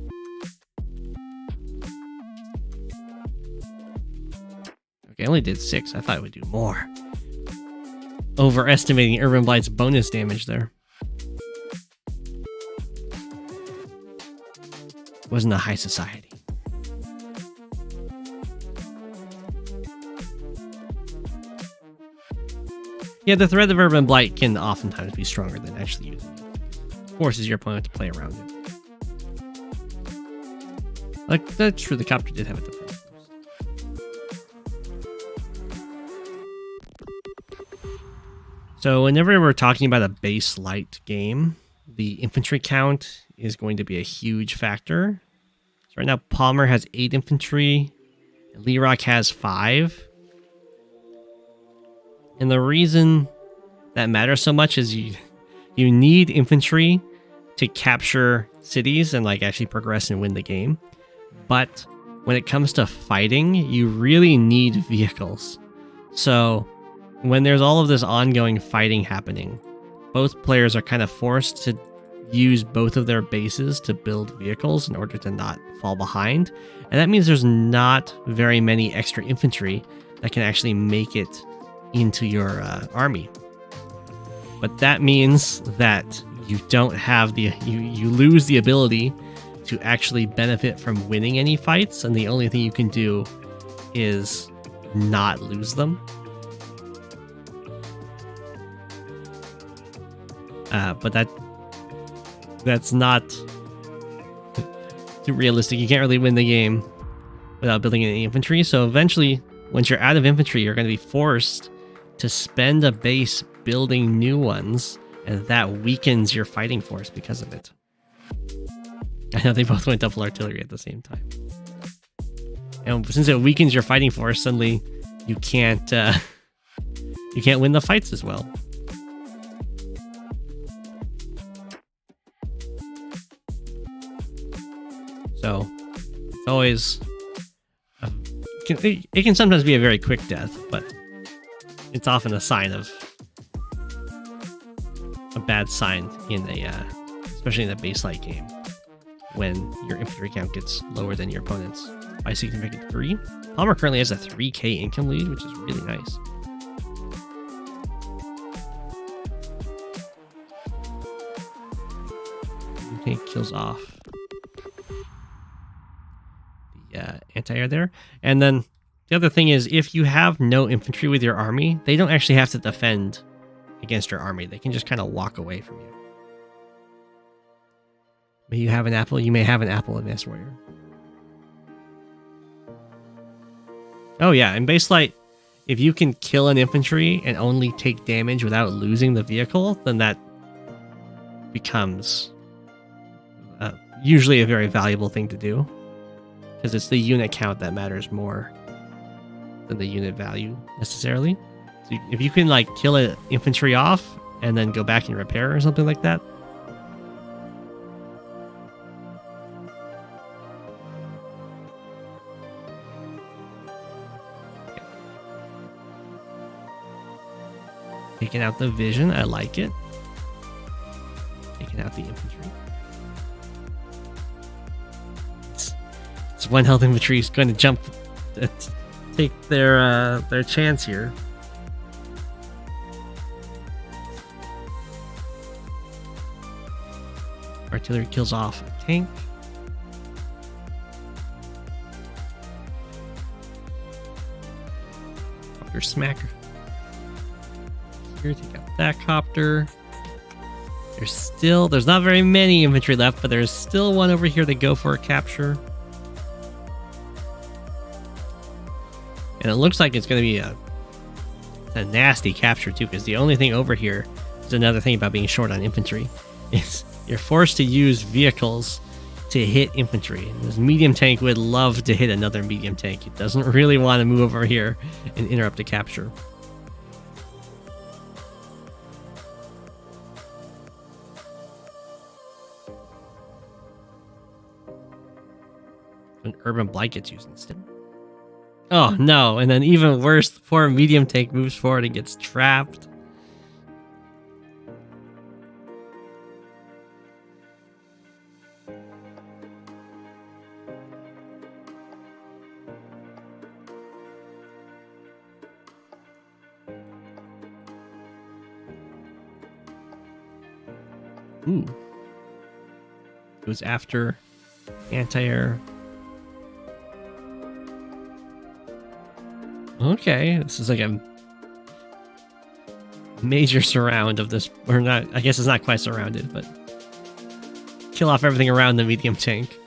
Okay, I only did 6. I thought it would do more. Overestimating Urban Blight's bonus damage there. Wasn't a high society. Yeah, the threat of Urban Blight can oftentimes be stronger than actually using it. Forces your opponent to play around it. Like, that's true, the copter did have a defense. So whenever we're talking about a base light game, the infantry count is going to be a huge factor. So right now, Palmer has 8 infantry, Lerock has 5. And the reason that matters so much is you need infantry to capture cities and like actually progress and win the game. But when it comes to fighting, you really need vehicles. So when there's all of this ongoing fighting happening, both players are kind of forced to use both of their bases to build vehicles in order to not fall behind. And that means there's not very many extra infantry that can actually make it into your army. But that means that you don't have the you lose the ability to actually benefit from winning any fights, and the only thing you can do is not lose them. But that's not too realistic. You can't really win the game without building any infantry. So eventually, once you're out of infantry, you're going to be forced to spend a base building new ones, and that weakens your fighting force because of it. I know they both went double artillery at the same time. And since it weakens your fighting force, suddenly you can't win the fights as well. So it's always it can sometimes be a very quick death, but it's often a sign of a bad sign in especially in a base light game, when your infantry count gets lower than your opponent's by a significant degree. Palmer currently has a 3k income lead, which is really nice. Okay, kills off the anti-air there. And then the other thing is, if you have no infantry with your army, they don't actually have to defend against your army. They can just kind of walk away from you. May you have an apple, you may have an apple, Advanced Warrior. Oh yeah, in base light, if you can kill an infantry and only take damage without losing the vehicle, then that becomes usually a very valuable thing to do, because it's the unit count that matters more than the unit value necessarily. So if you can like kill an infantry off and then go back and repair or something like that. Okay. Taking out the vision, I like it. Taking out the infantry. It's one health infantry is going to jump, take their chance here. Artillery kills off a tank. Copter smacker. Here, take out that copter. There's not very many infantry left, but there's still one over here to go for a capture. And it looks like it's going to be a nasty capture too, because the only thing over here is another thing about being short on infantry is you're forced to use vehicles to hit infantry. And this medium tank would love to hit another medium tank. It doesn't really want to move over here and interrupt a capture. An urban blight gets used instead. Oh no, and then even worse, the poor medium tank moves forward and gets trapped. Ooh. Goes after anti-air. Okay, this is like a major surround of this, or not, I guess it's not quite surrounded, but kill off everything around the medium tank.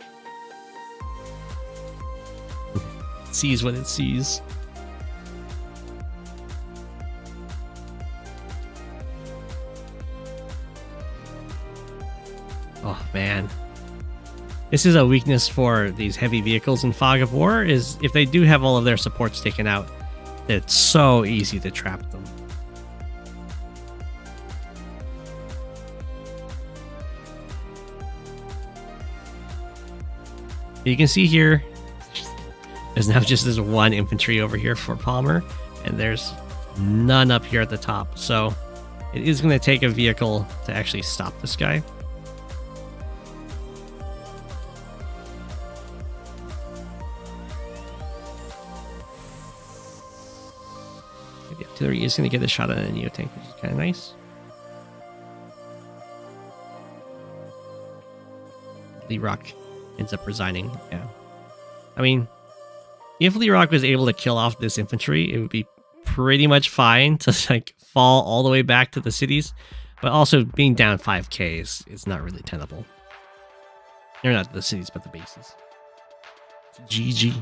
It sees what it sees. Oh man. This is a weakness for these heavy vehicles in Fog of War, is if they do have all of their supports taken out, it's so easy to trap them. You can see here, there's now just this one infantry over here for Palmer, and there's none up here at the top. So it is going to take a vehicle to actually stop this guy. The artillery is going to get a shot at a Neo tank, which is kind of nice. Lee Rock ends up resigning. Yeah. I mean, if Lee Rock was able to kill off this infantry, it would be pretty much fine to like fall all the way back to the cities. But also being down 5k is not really tenable. They're not the cities, but the bases. GG.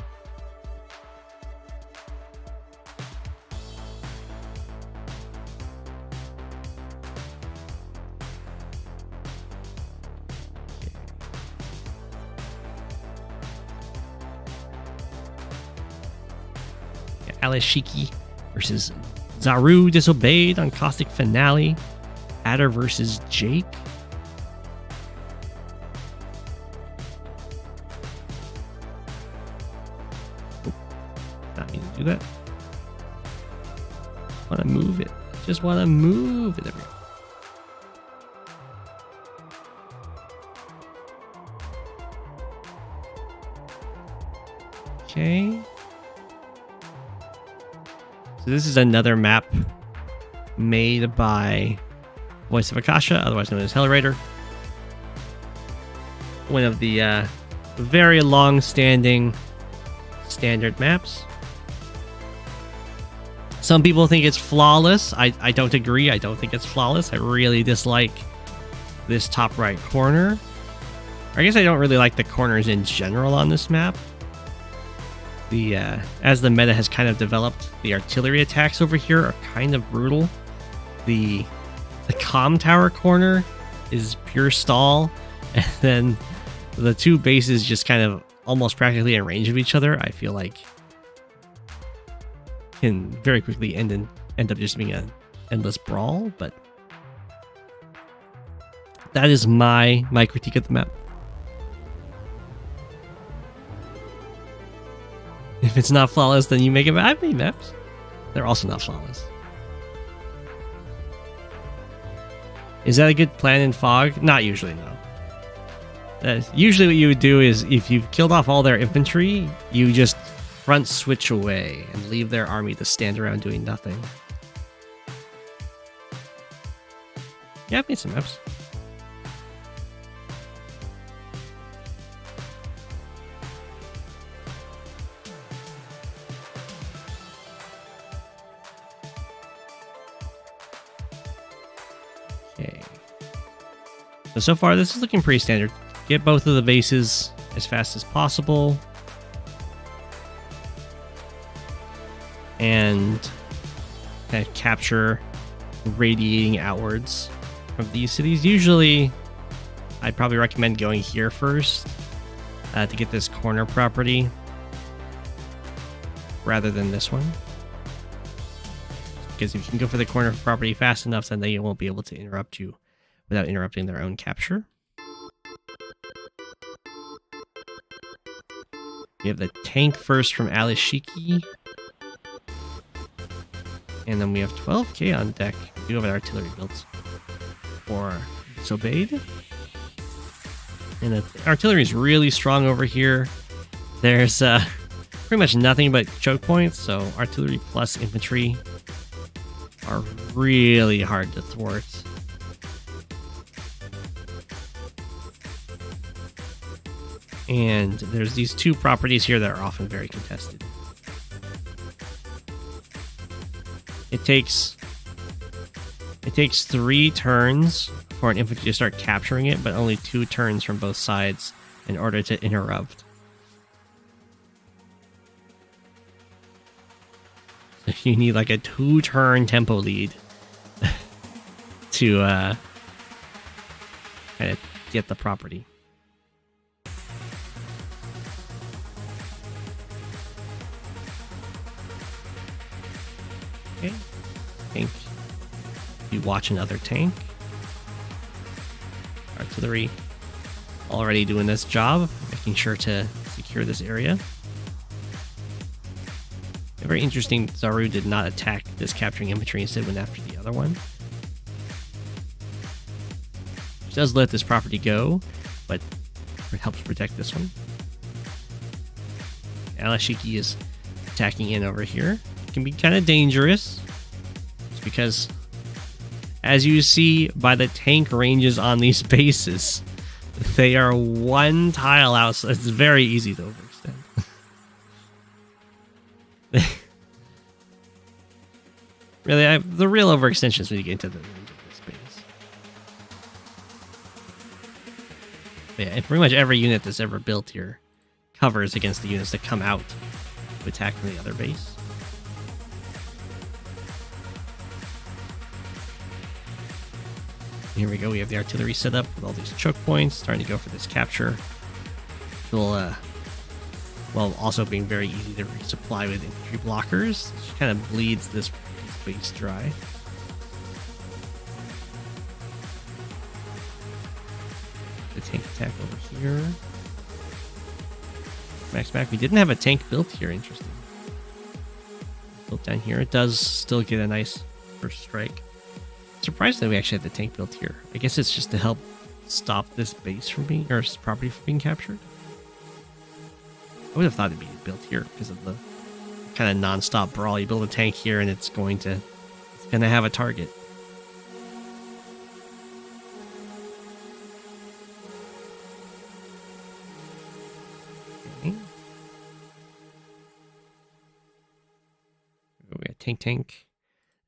AliceShiki versus Xaroo Disobeyed on Caustic Finale. Adder versus Jake. Oh, not mean to do that. Want to move it. Just want to move it. There we go. Okay. So this is another map made by Voice of Akasha, otherwise known as Hellraider. One of the very long-standing standard maps. Some people think it's flawless. I don't agree. I don't think it's flawless. I really dislike this top right corner. I guess I don't really like the corners in general on this map. as the meta has kind of developed, the artillery attacks over here are kind of brutal. The comm tower corner is pure stall, and then the two bases just kind of almost practically in range of each other. I feel like can very quickly end up just being an endless brawl, but that is my critique of the map. If it's not flawless, then you make it. I've made maps. They're also not flawless. Is that a good plan in Fog? Not usually, no. Usually what you would do is, if you've killed off all their infantry, you just front switch away and leave their army to stand around doing nothing. Yeah, I've made some maps. Okay. So far, this is looking pretty standard. Get both of the bases as fast as possible. And kind of capture radiating outwards from these cities. Usually, I'd probably recommend going here first to get this corner property rather than this one. Because if you can go for the corner property fast enough, then they won't be able to interrupt you without interrupting their own capture. We have the tank first from AliceShiki. And then we have 12k on deck. We do have an artillery built for Disobeyed. And the artillery is really strong over here. There's pretty much nothing but choke points, so artillery plus infantry are really hard to thwart. And there's these two properties here that are often very contested. It takes 3 turns for an infantry to start capturing it, but only 2 turns from both sides in order to interrupt. So you need like a 2-turn tempo lead to kind of get the property. Okay, tank. You watch another tank. Artillery already doing this job, making sure to secure this area. Very interesting, Xaroo did not attack this capturing infantry, instead went after the other one. Which does let this property go, but it helps protect this one. AliceShiki is attacking in over here. It can be kind of dangerous, just because, as you see by the tank ranges on these bases, they are 1 tile out, so it's very easy to overextend. Really, the real overextension is when you get into the range of this base. But yeah, pretty much every unit that's ever built here covers against the units that come out to attack from the other base. Here we go, we have the artillery set up with all these choke points, starting to go for this capture. Will, while also being very easy to resupply with infantry blockers, which kind of bleeds this base dry. The tank attack over here. Max back. We didn't have a tank built here, interesting. Built down here. It does still get a nice first strike. Surprised that we actually had the tank built here. I guess it's just to help stop this base from being, or property from being captured. I would have thought it'd be built here because of the kind of non-stop brawl. You build a tank here and it's gonna have a target. Okay. We got tank.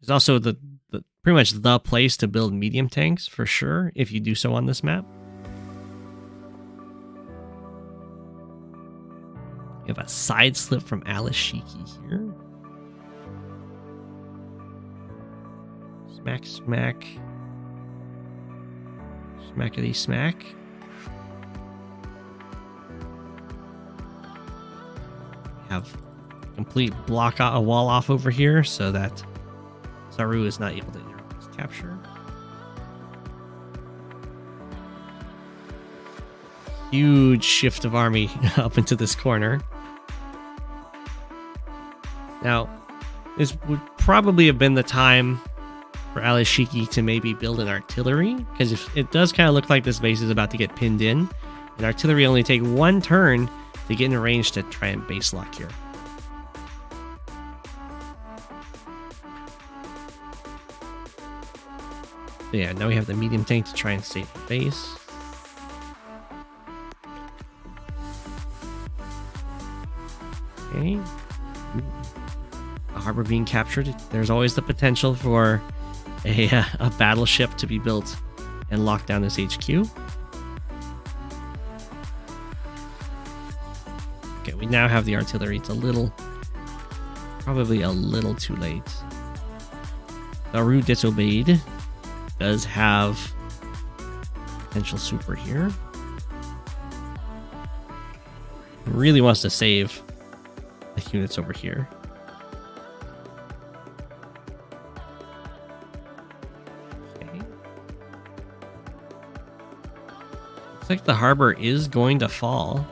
There's also the pretty much the place to build medium tanks for sure if you do so on this map. We have a side slip from AliceShiki here. Smack, smack. Smackety smack. We have complete block a wall off over here so that Xaroo is not able to capture. Huge shift of army up into this corner. Now, this would probably have been the time for AliceShiki to maybe build an artillery, because if it does kind of look like this base is about to get pinned in, and artillery only take one turn to get in range to try and base lock here. So yeah, now we have the medium tank to try and save the base. Okay. A harbor being captured. There's always the potential for a battleship to be built and lock down this HQ. Okay, we now have the artillery. It's probably a little too late. Xaroo Disobeyed does have potential super here. Really wants to save the units over here. Okay. Looks like the harbor is going to fall.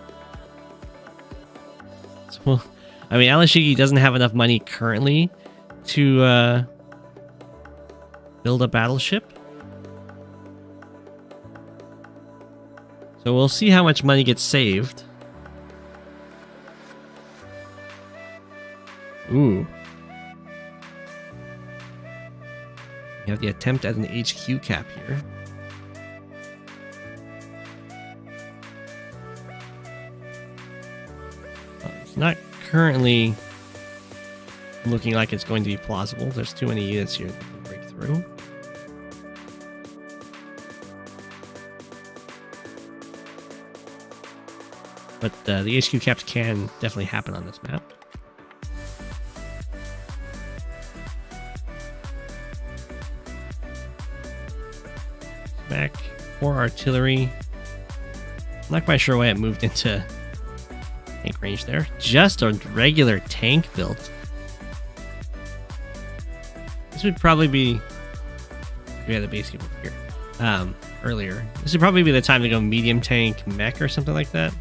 So, I mean, AliceShiki doesn't have enough money currently to build a battleship. So we'll see how much money gets saved. Ooh. You have the attempt at an HQ cap here. It's not currently looking like it's going to be plausible. There's too many units here that can break through. But the HQ caps can definitely happen on this map. Back for artillery. I'm not quite sure why it moved into tank range there. Just a regular tank build. This would probably be... We had the base game over here earlier. This would probably be the time to go medium tank mech or something like that.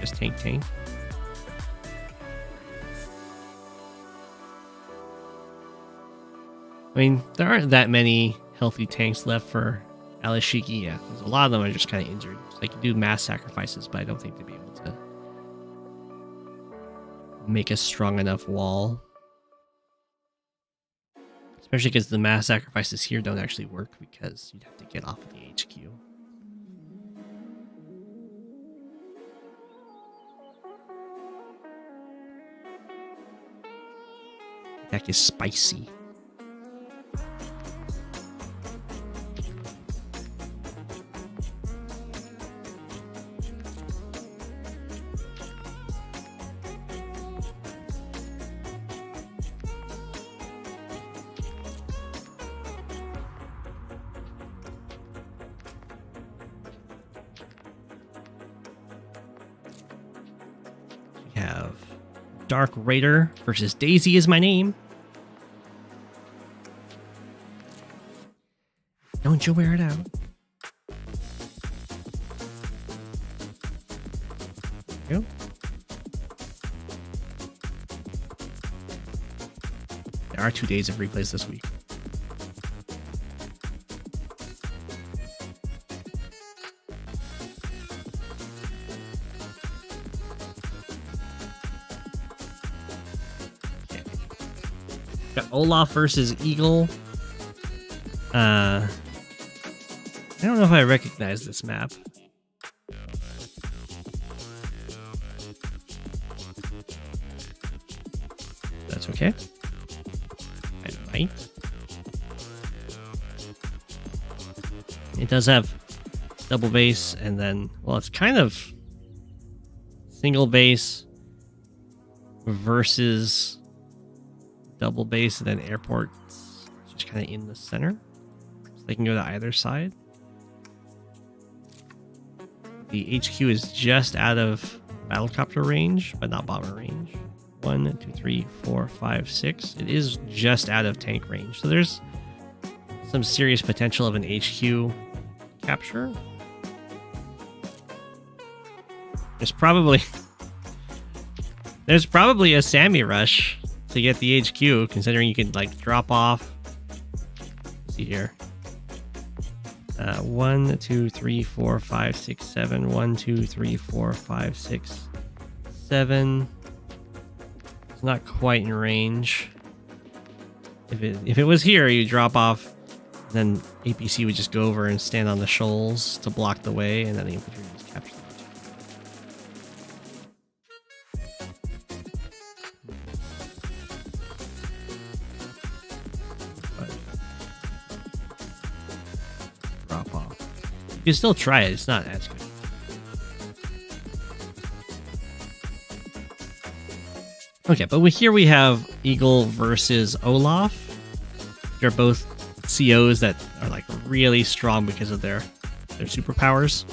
Just tank. I mean, there aren't that many healthy tanks left for AliceShiki yet. A lot of them are just kind of injured. So they can do mass sacrifices, but I don't think they'd be able to make a strong enough wall. Especially because the mass sacrifices here don't actually work because you'd have to get off of the HQ. Attack is spicy. We have Dark Raider versus Daisy is my name. Don't you wear it out. There you go. There are 2 days of replays this week. Okay. Got Olaf versus Eagle. I don't know if I recognize this map. That's okay. I might. It does have double base, and then, well, it's kind of single base versus double base, and then airports just kind of in the center. So they can go to either side. The HQ is just out of battlecopter range, but not bomber range. 1, 2, 3, 4, 5, 6. It is just out of tank range. So there's some serious potential of an HQ capture. There's probably a Sami rush to get the HQ, considering you can like drop off. Let's see here. 1, 2, 3, 4, 5, 6, 7. 1, 2, 3, 4, 5, 6, 7. It's not quite in range. If it was here, you drop off, then APC would just go over and stand on the shoals to block the way, and then the infantry would just capture them. Drop off. You can still try it. It's not as good. Okay, but here we have Eagle versus Olaf. They're both COs that are like really strong because of their superpowers.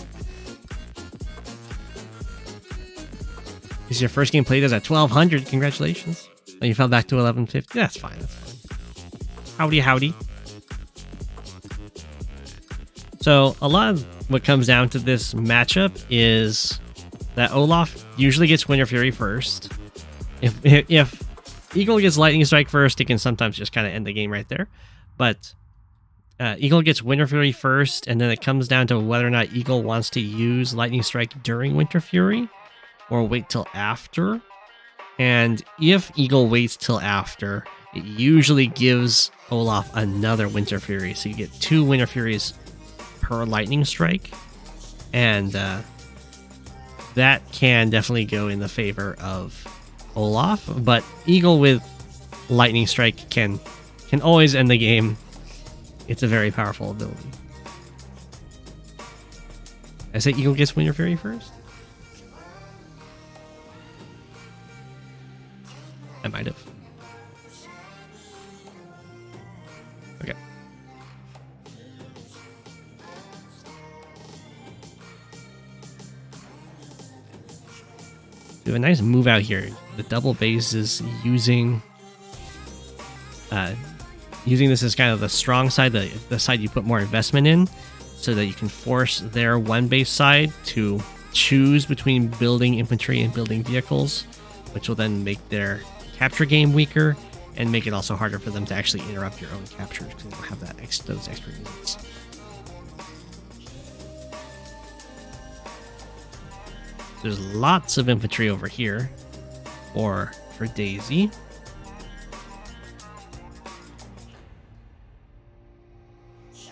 This is your first game played as at 1200. Congratulations. Oh, you fell back to 1150. That's fine. That's fine. Howdy, howdy. So a lot of what comes down to this matchup is that Olaf usually gets Winter Fury first. If Eagle gets Lightning Strike first, it can sometimes just kind of end the game right there. But Eagle gets Winter Fury first, and then it comes down to whether or not Eagle wants to use Lightning Strike during Winter Fury or wait till after. And if Eagle waits till after, it usually gives Olaf another Winter Fury. So you get 2 Winter Furies per Lightning Strike. And that can definitely go in the favor of Olaf, but Eagle with Lightning Strike can always end the game. It's a very powerful ability. I say Eagle gets Winter Fury first? I might have. Okay. We have a nice move out here. The double base is using this as kind of the strong side, the side you put more investment in, so that you can force their one base side to choose between building infantry and building vehicles, which will then make their capture game weaker and make it also harder for them to actually interrupt your own captures because they don't have those extra units. There's lots of infantry over here for Daisy.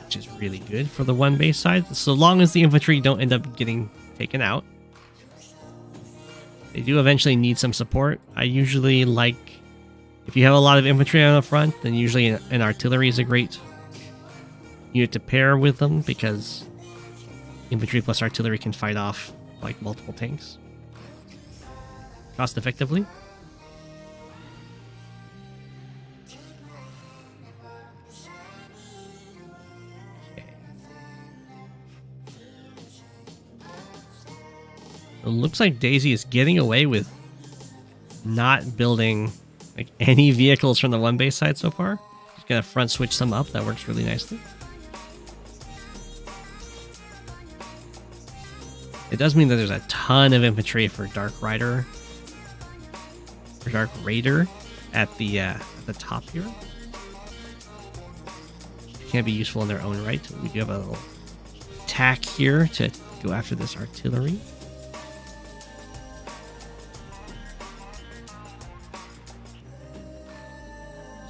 Which is really good for the one base side, so long as the infantry don't end up getting taken out. They do eventually need some support. I usually like, if you have a lot of infantry on the front, then usually an artillery is a great unit to pair with them, because infantry plus artillery can fight off like multiple tanks cost effectively. It looks like Daisy is getting away with not building like any vehicles from the one base side so far. She's gonna front switch some up. That works really nicely. It does mean that there's a ton of infantry for Dark Raider at the top here. Can be useful in their own right. We do have a little attack here to go after this artillery.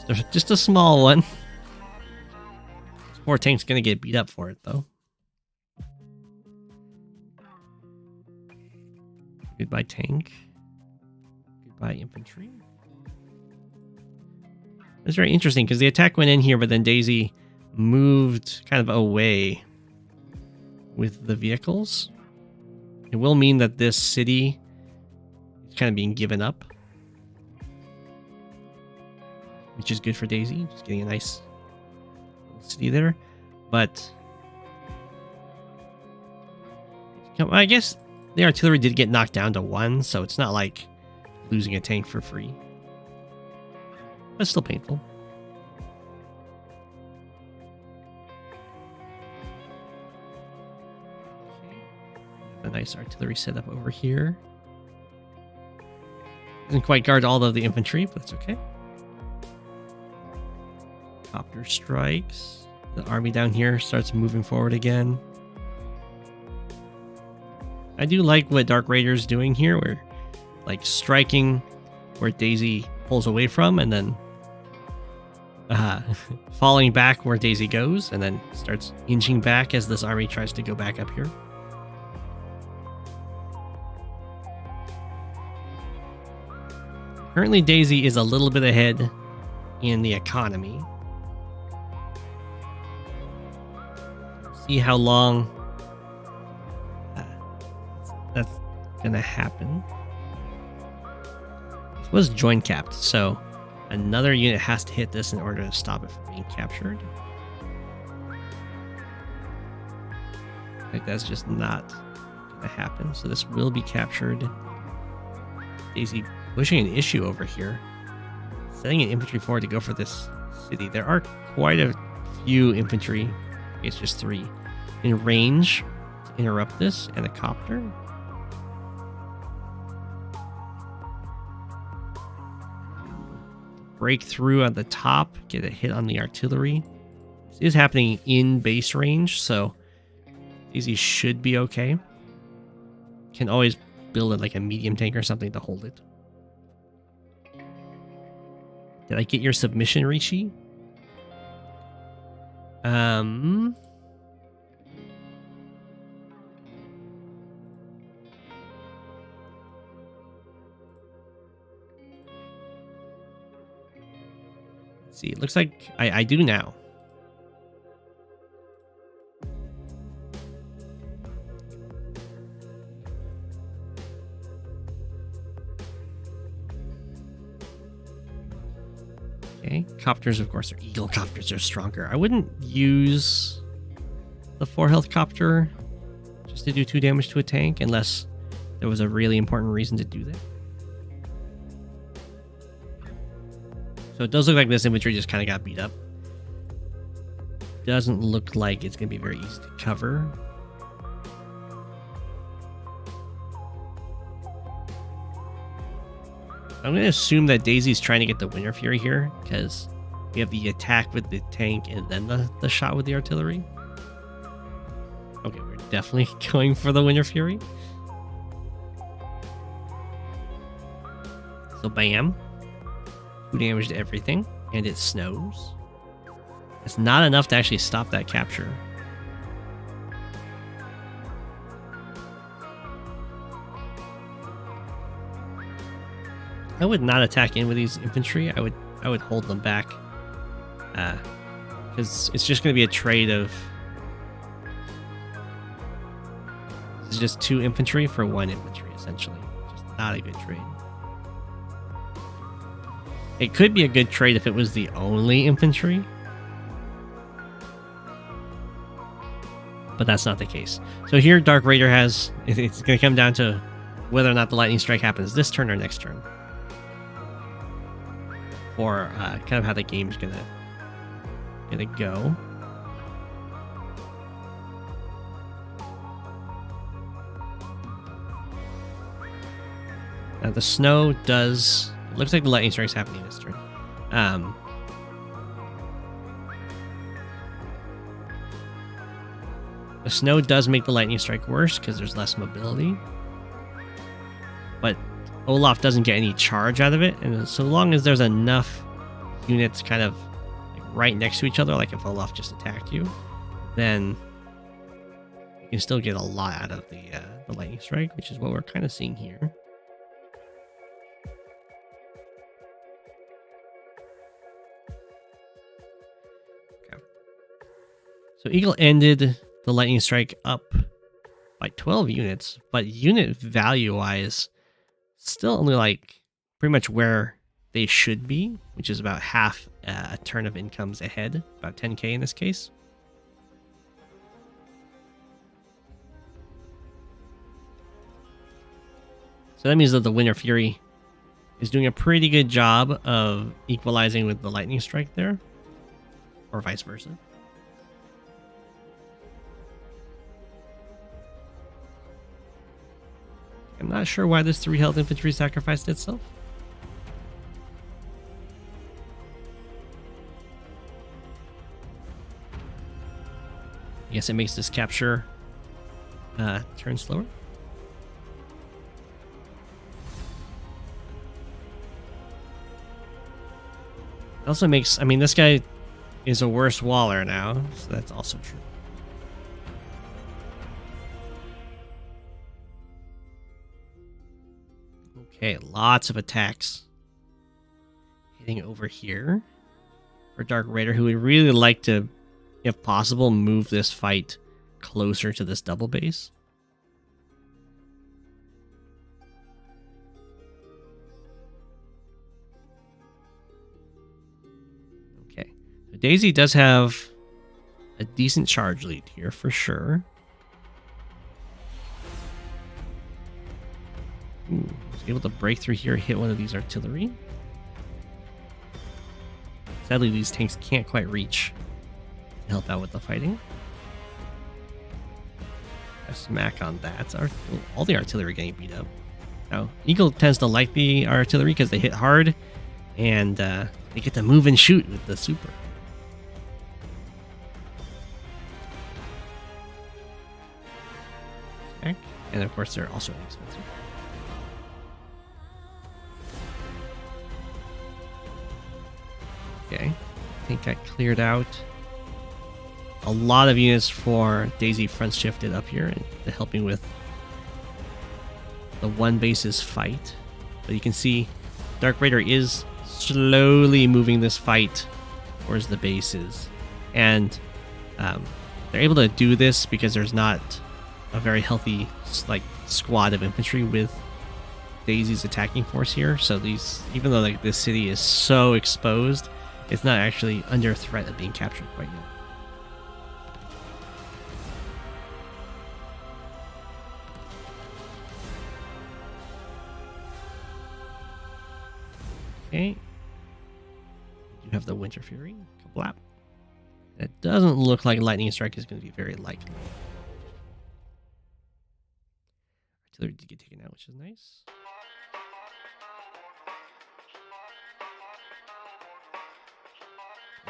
There's just a small one. This poor tank's gonna get beat up for it though. Goodbye tank. Goodbye infantry. It's very interesting because the attack went in here, but then Daisy moved kind of away with the vehicles. It will mean that this city kind of being given up, which is good for Daisy. Just getting a nice city there. But I guess the artillery did get knocked down to 1, so it's not like losing a tank for free. But it's still painful. A nice artillery setup over here. Doesn't quite guard all of the infantry, but it's okay. Copter strikes. The army down here starts moving forward again. I do like what Dark Raider's doing here, where like striking where Daisy pulls away from, and then falling back where Daisy goes, and then starts inching back as this army tries to go back up here. Currently, Daisy is a little bit ahead in the economy. See how long that's gonna happen. It was joint capped, so another unit has to hit this in order to stop it from being captured. Like that's just not gonna happen. So this will be captured. Daisy pushing an issue over here, sending an infantry forward to go for this city. There are quite a few infantry, it's just 3, in range to interrupt this, and a copter. Break through at the top, get a hit on the artillery. This is happening in base range, so Daisy should be okay. Can always build it like a medium tank or something to hold it. Did I get your submission, Rishi? Let's see, it looks like I do now. Okay, copters, of course, are eagle copters are stronger. I wouldn't use the 4 health copter just to do 2 damage to a tank unless there was a really important reason to do that. So it does look like this infantry just kind of got beat up. Doesn't look like it's going to be very easy to cover. I'm going to assume that Daisy's trying to get the Winter Fury here, because we have the attack with the tank and then the shot with the artillery. Okay, we're definitely going for the Winter Fury. So bam. 2 damage to everything, and it snows. It's not enough to actually stop that capture. I would not attack in with these infantry. I would hold them back, because it's just going to be a trade of. It's just 2 infantry for 1 infantry, essentially. Just not a good trade. It could be a good trade if it was the only infantry, but that's not the case. So here, Dark Raider has. It's going to come down to whether or not the lightning strike happens this turn or next turn. Or kind of how the game's gonna go. Now the snow does. It looks like the lightning strike's happening this turn. The snow does make the lightning strike worse because there's less mobility, but Olaf doesn't get any charge out of it, and so long as there's enough units kind of like right next to each other, like if Olaf just attacked you, then you can still get a lot out of the lightning strike, which is what we're kind of seeing here. Okay. So Eagle ended the lightning strike up by 12 units, but unit value-wise, still only like pretty much where they should be, which is about half a turn of incomes ahead, about 10k in this case. So that means that the Winter Fury is doing a pretty good job of equalizing with the Lightning Strike there, or vice versa. I'm not sure why this 3 health infantry sacrificed itself. I guess it makes this capture turn slower. It also makes, I mean, this guy is a worse waller now, so that's also true. Okay, lots of attacks hitting over here for Dark Raider, who would really like to, if possible, move this fight closer to this double base. Okay, so Daisy does have a decent charge lead here for sure. Ooh, was able to break through here, hit one of these artillery. Sadly, these tanks can't quite reach to help out with the fighting. A smack on that. All the artillery getting beat up. Now, Eagle tends to like the artillery because they hit hard, and they get to move and shoot with the super. Smack. And of course, they're also inexpensive. Okay, I think I cleared out a lot of units for Daisy front shifted up here and helping with the one base's fight. But you can see Dark Raider is slowly moving this fight towards the bases. And they're able to do this because there's not a very healthy like squad of infantry with Daisy's attacking force here. So these, even though like this city is so exposed, it's not actually under threat of being captured quite yet. Okay. You have the Winter Fury. Kablap. It doesn't look like Lightning Strike is going to be very likely. Artillery did get taken out, which is nice.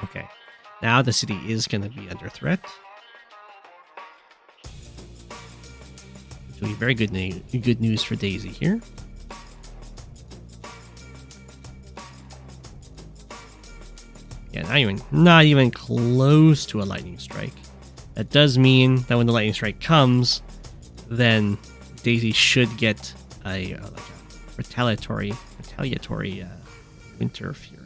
Okay, now the city is going to be under threat. Which will be very good news for Daisy here. Yeah, not even close to a lightning strike. That does mean that when the lightning strike comes, then Daisy should get a retaliatory Winter Fury.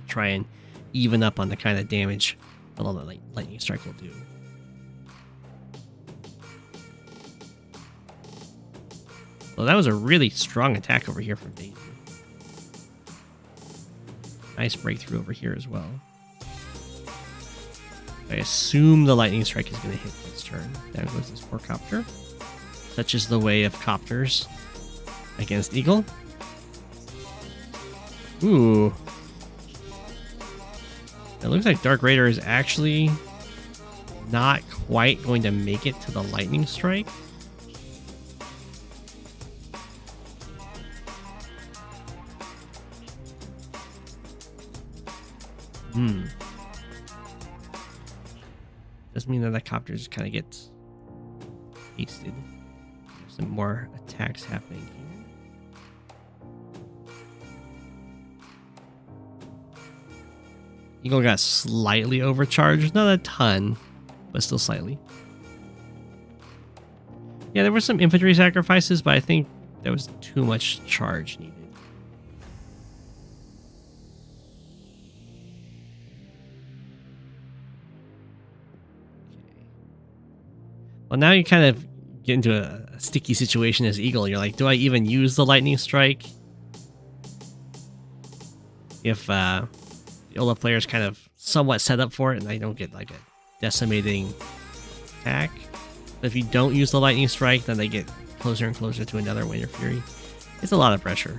Try and even up on the kind of damage that all the lightning strike will do. Well, that was a really strong attack over here from Daisy. Nice breakthrough over here as well. I assume the lightning strike is going to hit this turn. There goes this poor copter. Such is the way of copters against Eagle. Ooh. It looks like Dark Raider is actually not quite going to make it to the lightning strike. Does mean that the copter just kind of gets wasted. There's some more attacks happening here. Eagle got slightly overcharged. Not a ton, but still slightly. Yeah, there were some infantry sacrifices, but I think there was too much charge needed. Well, now you kind of get into sticky situation as Eagle. You're like, do I even use the lightning strike? If the Olaf player is kind of somewhat set up for it and I don't get like a decimating attack. But if you don't use the lightning strike, then they get closer and closer to another Winter Fury. It's a lot of pressure.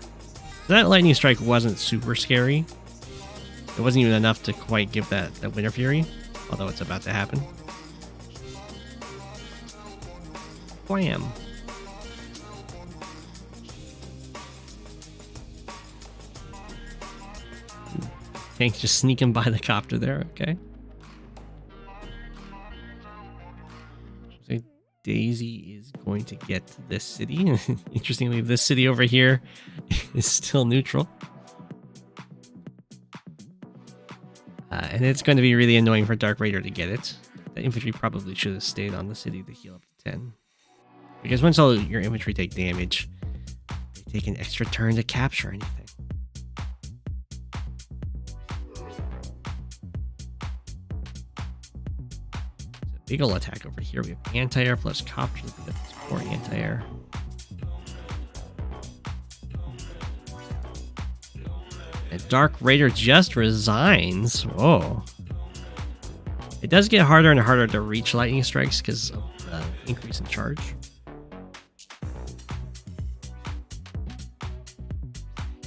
So that lightning strike wasn't super scary. It wasn't even enough to quite give that Winter Fury, although it's about to happen. Wham! Tank just sneaking by the copter there, okay. So Daisy is going to get to this city. Interestingly, this city over here is still neutral. And it's going to be really annoying for Dark Raider to get it. The infantry probably should have stayed on the city to heal up to 10. Because once all your infantry take damage, they take an extra turn to capture anything. Big ol' attack over here. We have anti-air plus copter. We have more anti-air. And Dark Raider just resigns. Whoa. It does get harder and harder to reach lightning strikes because of the increase in charge.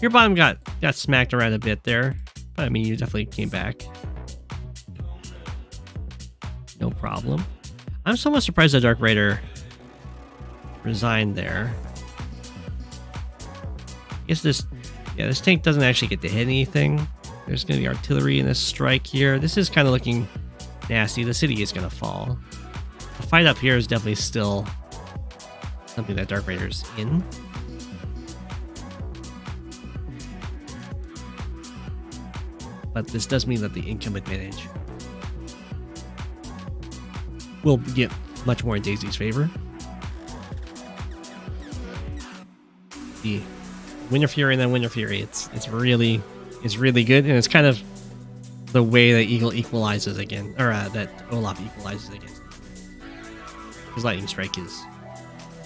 Your bottom got smacked around a bit there. But I mean, you definitely came back. No problem. I'm somewhat surprised that Dark Raider resigned there. I guess this tank doesn't actually get to hit anything. There's going to be artillery in this strike here. This is kind of looking nasty. The city is going to fall. The fight up here is definitely still something that Dark Raider's in. But this does mean that the income advantage will get much more in Daisy's favor. The Winter Fury and then Winter Fury, it's really good, and it's kind of the way that Eagle equalizes again, or that Olaf equalizes against. His lightning strike is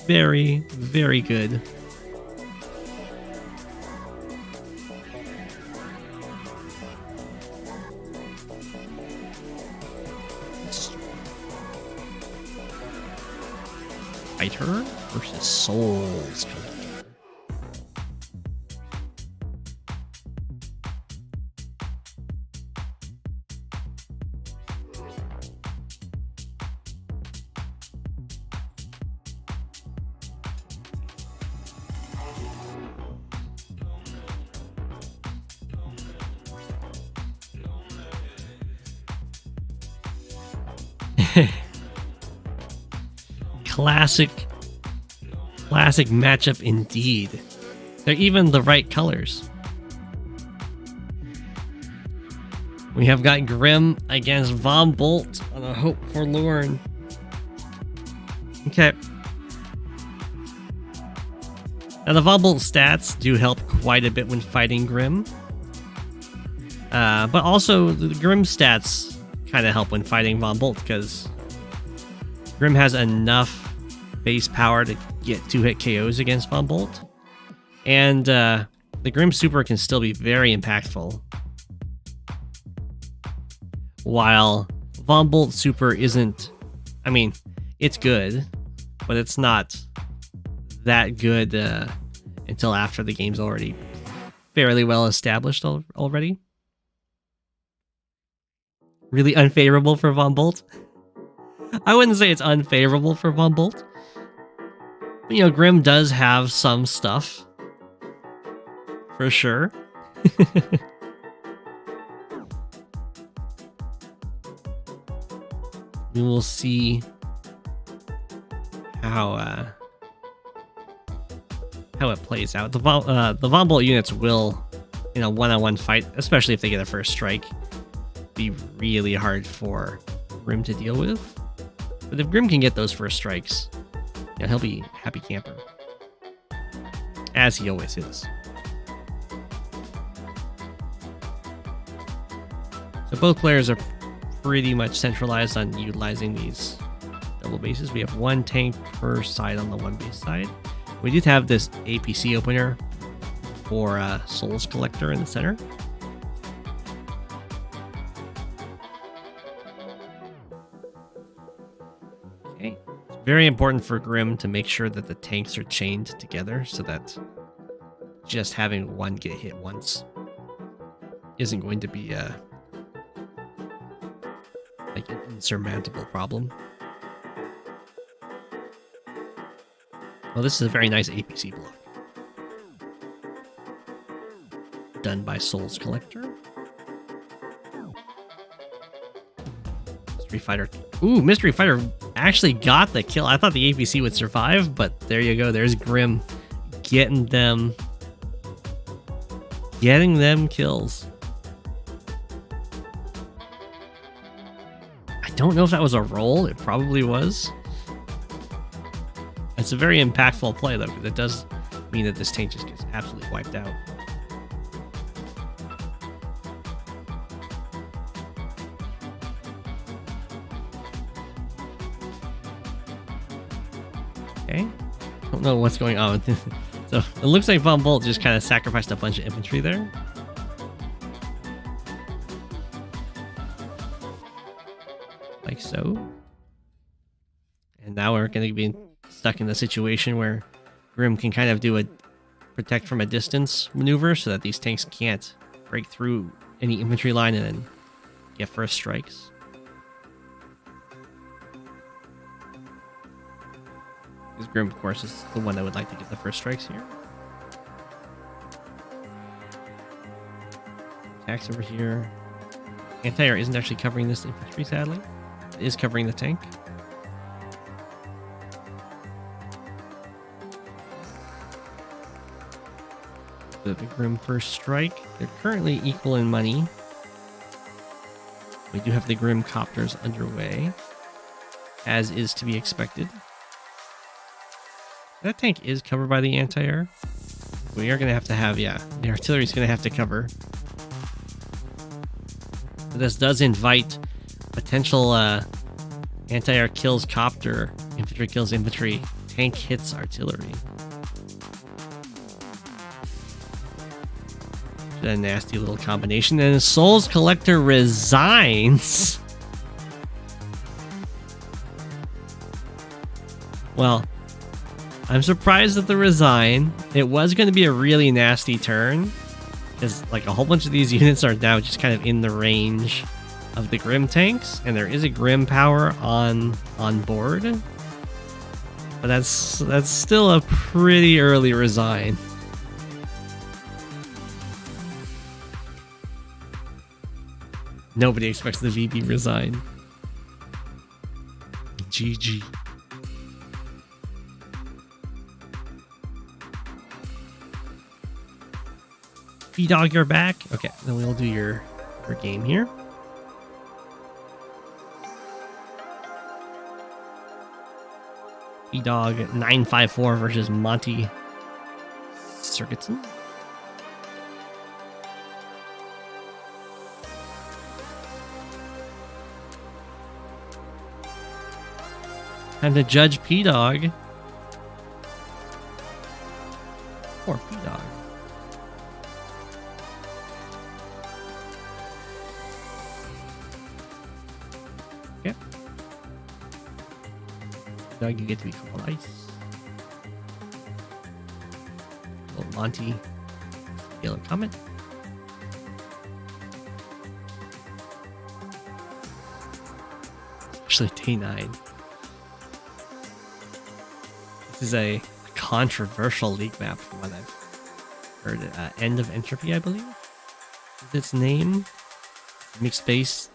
very, very good. Fighter versus Soulscollector. Classic matchup indeed. They're even the right colors. We have got Grimm against Von Bolt on a Hope Forlorn. Okay. Now the Von Bolt stats do help quite a bit when fighting Grimm. But also the Grimm stats kind of help when fighting Von Bolt because Grimm has enough base power to get 2-hit KOs against Von Bolt. And the Grimm Super can still be very impactful. While Von Bolt Super isn't... I mean, it's good, but it's not that good until after the game's already fairly well established already. Really unfavorable for Von Bolt. I wouldn't say it's unfavorable for Von Bolt. But, you know, Grimm does have some stuff. For sure. We will see how it plays out. The Von Bolt units will, in a one-on-one fight, especially if they get a first strike, be really hard for Grimm to deal with. But if Grimm can get those first strikes, yeah, he'll be happy camper. As he always is. So both players are pretty much centralized on utilizing these double bases. We have 1 tank per side on the 1 base side. We did have this APC opener for Soulscollector in the center. Okay. It's very important for Grimm to make sure that the tanks are chained together so that just having one get hit once isn't going to be like an insurmountable problem. Well, this is a very nice APC block. Done by Soulscollector. Mystery Fighter. Ooh, Mystery Fighter actually got the kill. I thought the APC would survive, but there you go. There's Grimm getting them kills. I don't know if that was a roll. It probably was. It's a very impactful play, though, because it does mean that this tank just gets absolutely wiped out. Okay. Don't know what's going on with this. So it looks like Von Bolt just kind of sacrificed a bunch of infantry there. Like so. And now we're going to be stuck in the situation where Grimm can kind of do a protect from a distance maneuver so that these tanks can't break through any infantry line and then get first strikes. Because Grimm, of course, is the one that would like to get the first strikes here. Attacks over here. Anti-air isn't actually covering this infantry, sadly. It is covering the tank. The Grimm first strike. They're currently equal in money. We do have the Grimm copters underway, as is to be expected. That tank is covered by the anti-air. We are going to have, yeah, the artillery is going to have to cover. But this does invite potential anti-air kills copter, infantry kills infantry, tank hits artillery. A nasty little combination. And Soulscollector resigns. Well, I'm surprised at the resign. It was going to be a really nasty turn, because like a whole bunch of these units are now just kind of in the range of the Grimm tanks, and there is a Grimm power on board. But that's still a pretty early resign. Nobody expects the VB resign. GG. B-Dog, you're back. Okay, then we'll do your game here. B-Dog 954 versus MontySigurdson. Time to judge P-Dog. Poor P-Dog. Okay. P-Dog, you get to be called ice. Little Monty. Yellow comment. Actually, day 9. This is a controversial league map from what I've heard. End of Entropy, I believe, is its name. Mixed base.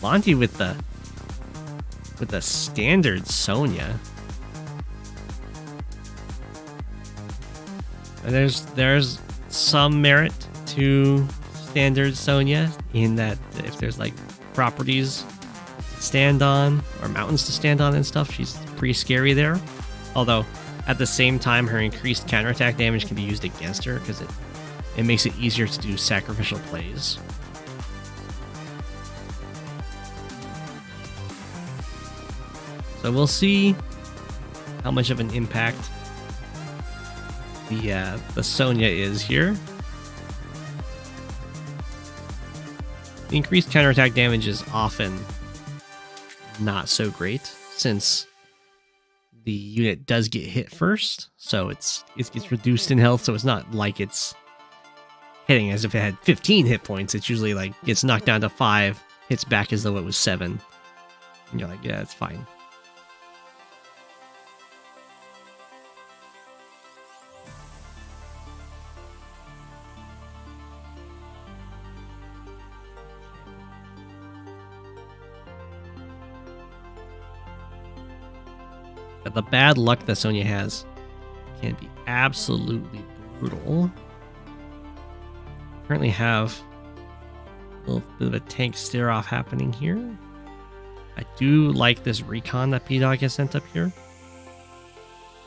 Monty with the standard Sonja. And there's some merit to standard Sonja in that if there's like properties to stand on or mountains to stand on and stuff, she's pretty scary there. Although at the same time, her increased counterattack damage can be used against her because it makes it easier to do sacrificial plays. So we'll see how much of an impact the Sonja is here. The increased counterattack damage is often not so great, since the unit does get hit first, so it gets reduced in health, so it's not like it's hitting as if it had 15 hit points. It's usually like gets knocked down to 5, hits back as though it was 7. And you're like, yeah, it's fine. But the bad luck that Sonja has can be absolutely brutal. Currently have a little bit of a tank stare-off happening here. I do like this recon that P-Dog has sent up here.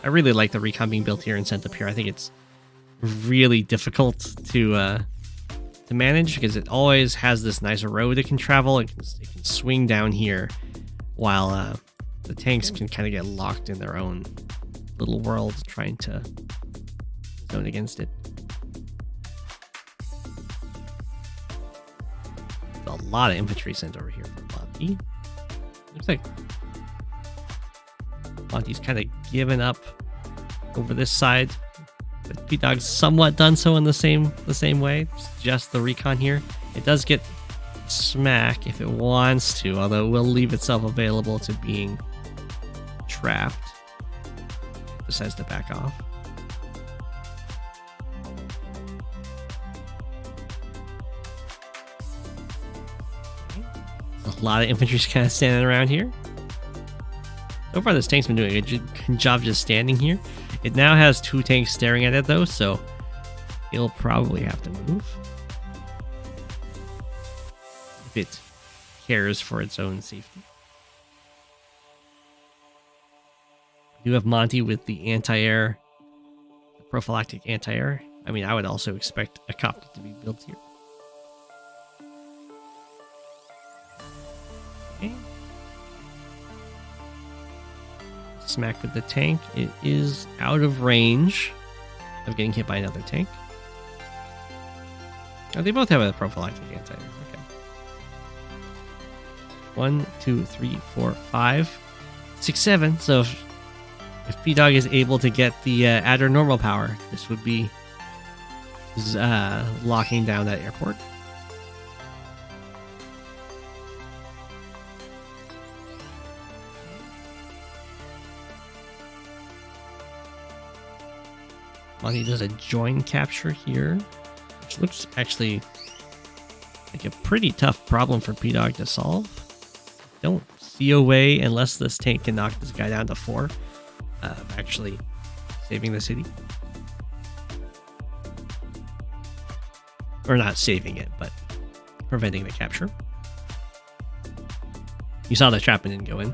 I really like the recon being built here and sent up here. I think it's really difficult to manage because it always has this nice road it can travel. It can swing down here while the tanks can kind of get locked in their own little world trying to zone against it. A lot of infantry sent over here from Monty. Looks like Monty's kind of given up over this side. But P-Dog's somewhat done so in the same way. It's just the recon here. It does get smack if it wants to, although it will leave itself available to being trapped. Decides to back off. A lot of infantry kind of standing around here. So far this tank's been doing a good job just standing here. It now has 2 tanks staring at it though, so it'll probably have to move if it cares for its own safety. We do have Monty with the anti-air, the prophylactic anti-air. I mean, I would also expect a copter to be built here. Okay. Smack with the tank. It is out of range of getting hit by another tank. Oh, they both have a prophylactic anti-air. Okay. 1, 2, 3, 4, 5, 6, 7. So if P-Dog is able to get the Adder normal power, this would be locking down that airport. Monty does a join capture here, which looks actually like a pretty tough problem for P-Dog to solve. Don't see a way, unless this tank can knock this guy down to 4, of actually saving the city. Or not saving it, but preventing the capture. You saw the trap didn't go in.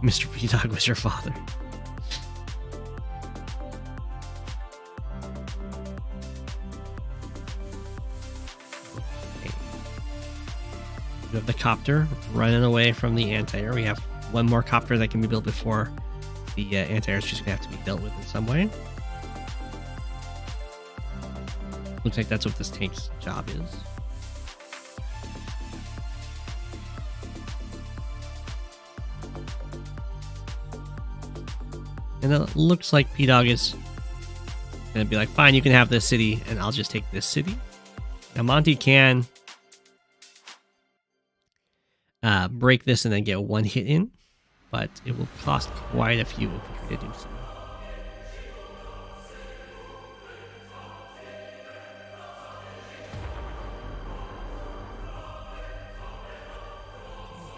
Mr. P-Dog was your father. Okay. We have the copter running away from the anti-air. We have one more copter that can be built before the anti-air is just going to have to be dealt with in some way. Looks like that's what this tank's job is. And it looks like P-Dog is going to be like, fine, you can have this city, and I'll just take this city. Now, Monty can break this and then get 1 hit in, but it will cost quite a few infantry to do so.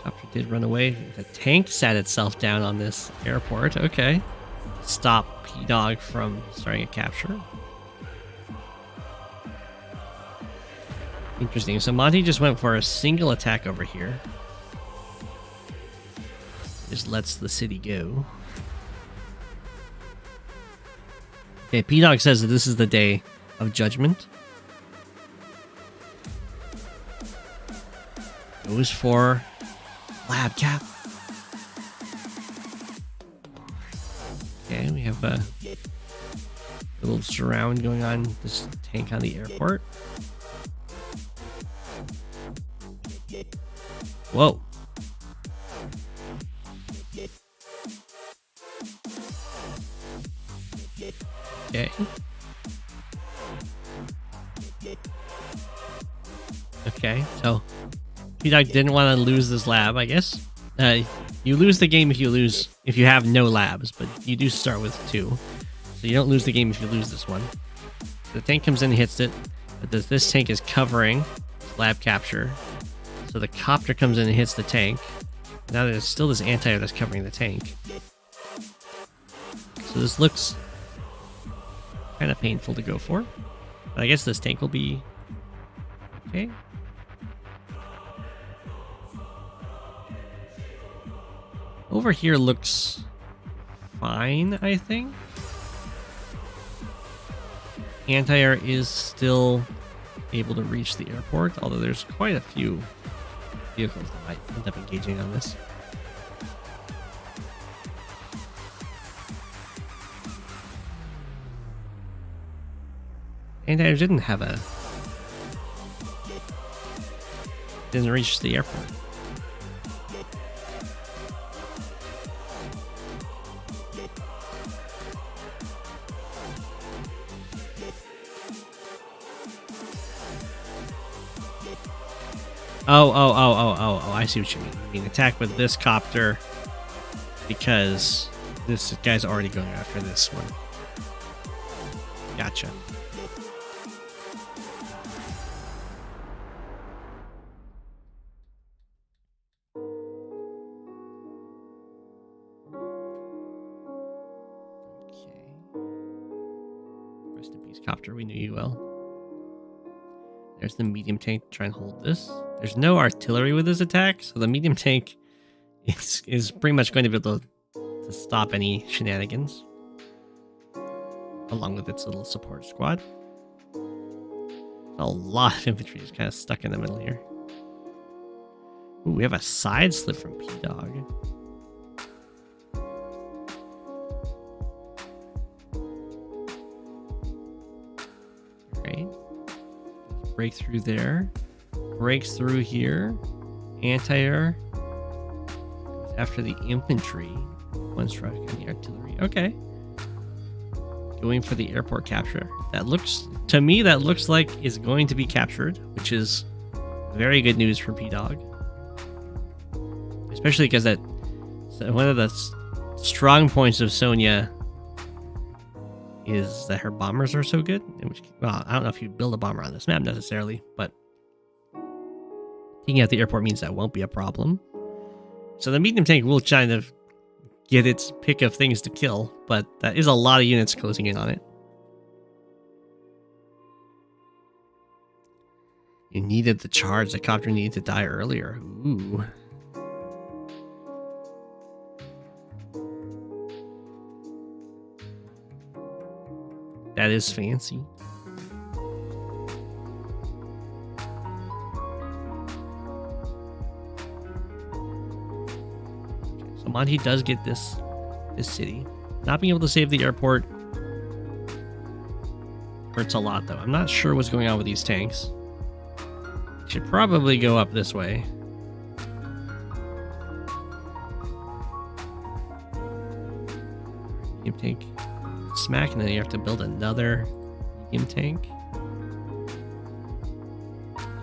Copter did run away. The tank sat itself down on this airport. Okay. Stop P-Dog from starting a capture. Interesting. So Monty just went for a single attack over here. Just lets the city go. Okay, P-Dog says that this is the day of judgment. goes for lab cap. Okay, we have a little surround going on this tank on the airport. Whoa. Okay. Okay, so P-Dog didn't want to lose this lab, I guess. You lose the game if you have no labs, but you do start with 2. So you don't lose the game if you lose this one. The tank comes in and hits it, but this tank is covering lab capture. So the copter comes in and hits the tank. Now there's still this anti-air that's covering the tank. So this looks kind of painful to go for. But I guess this tank will be okay. Over here looks fine, I think. Anti-air is still able to reach the airport, although there's quite a few vehicles that might end up engaging on this. Anti-air didn't reach the airport. Oh, I see what you mean. You mean attack with this copter because this guy's already going after this one. Gotcha. Okay. Rest in peace, copter. We knew you well. There's the medium tank to try and hold this. There's no artillery with this attack, so the medium tank is pretty much going to be able to stop any shenanigans, along with its little support squad. A lot of infantry is kind of stuck in the middle here. Ooh, we have a side slip from P-Dog. Great. Break through there. Breaks through here. Anti-air. After the infantry. One strike on the artillery. Okay. Going for the airport capture. That looks, to me, that looks like is going to be captured, which is very good news for P-Dog. Especially because that one of the strong points of Sonja is that her bombers are so good. Well, I don't know if you build a bomber on this map necessarily, but taking out the airport means that won't be a problem. So the medium tank will kind of get its pick of things to kill, but that is a lot of units closing in on it. You needed the charge. The copter needed to die earlier. Ooh. That is fancy. So Monty does get this city. Not being able to save the airport hurts a lot, though. I'm not sure what's going on with these tanks. Should probably go up this way. Medium tank. Smack, and then you have to build another medium tank.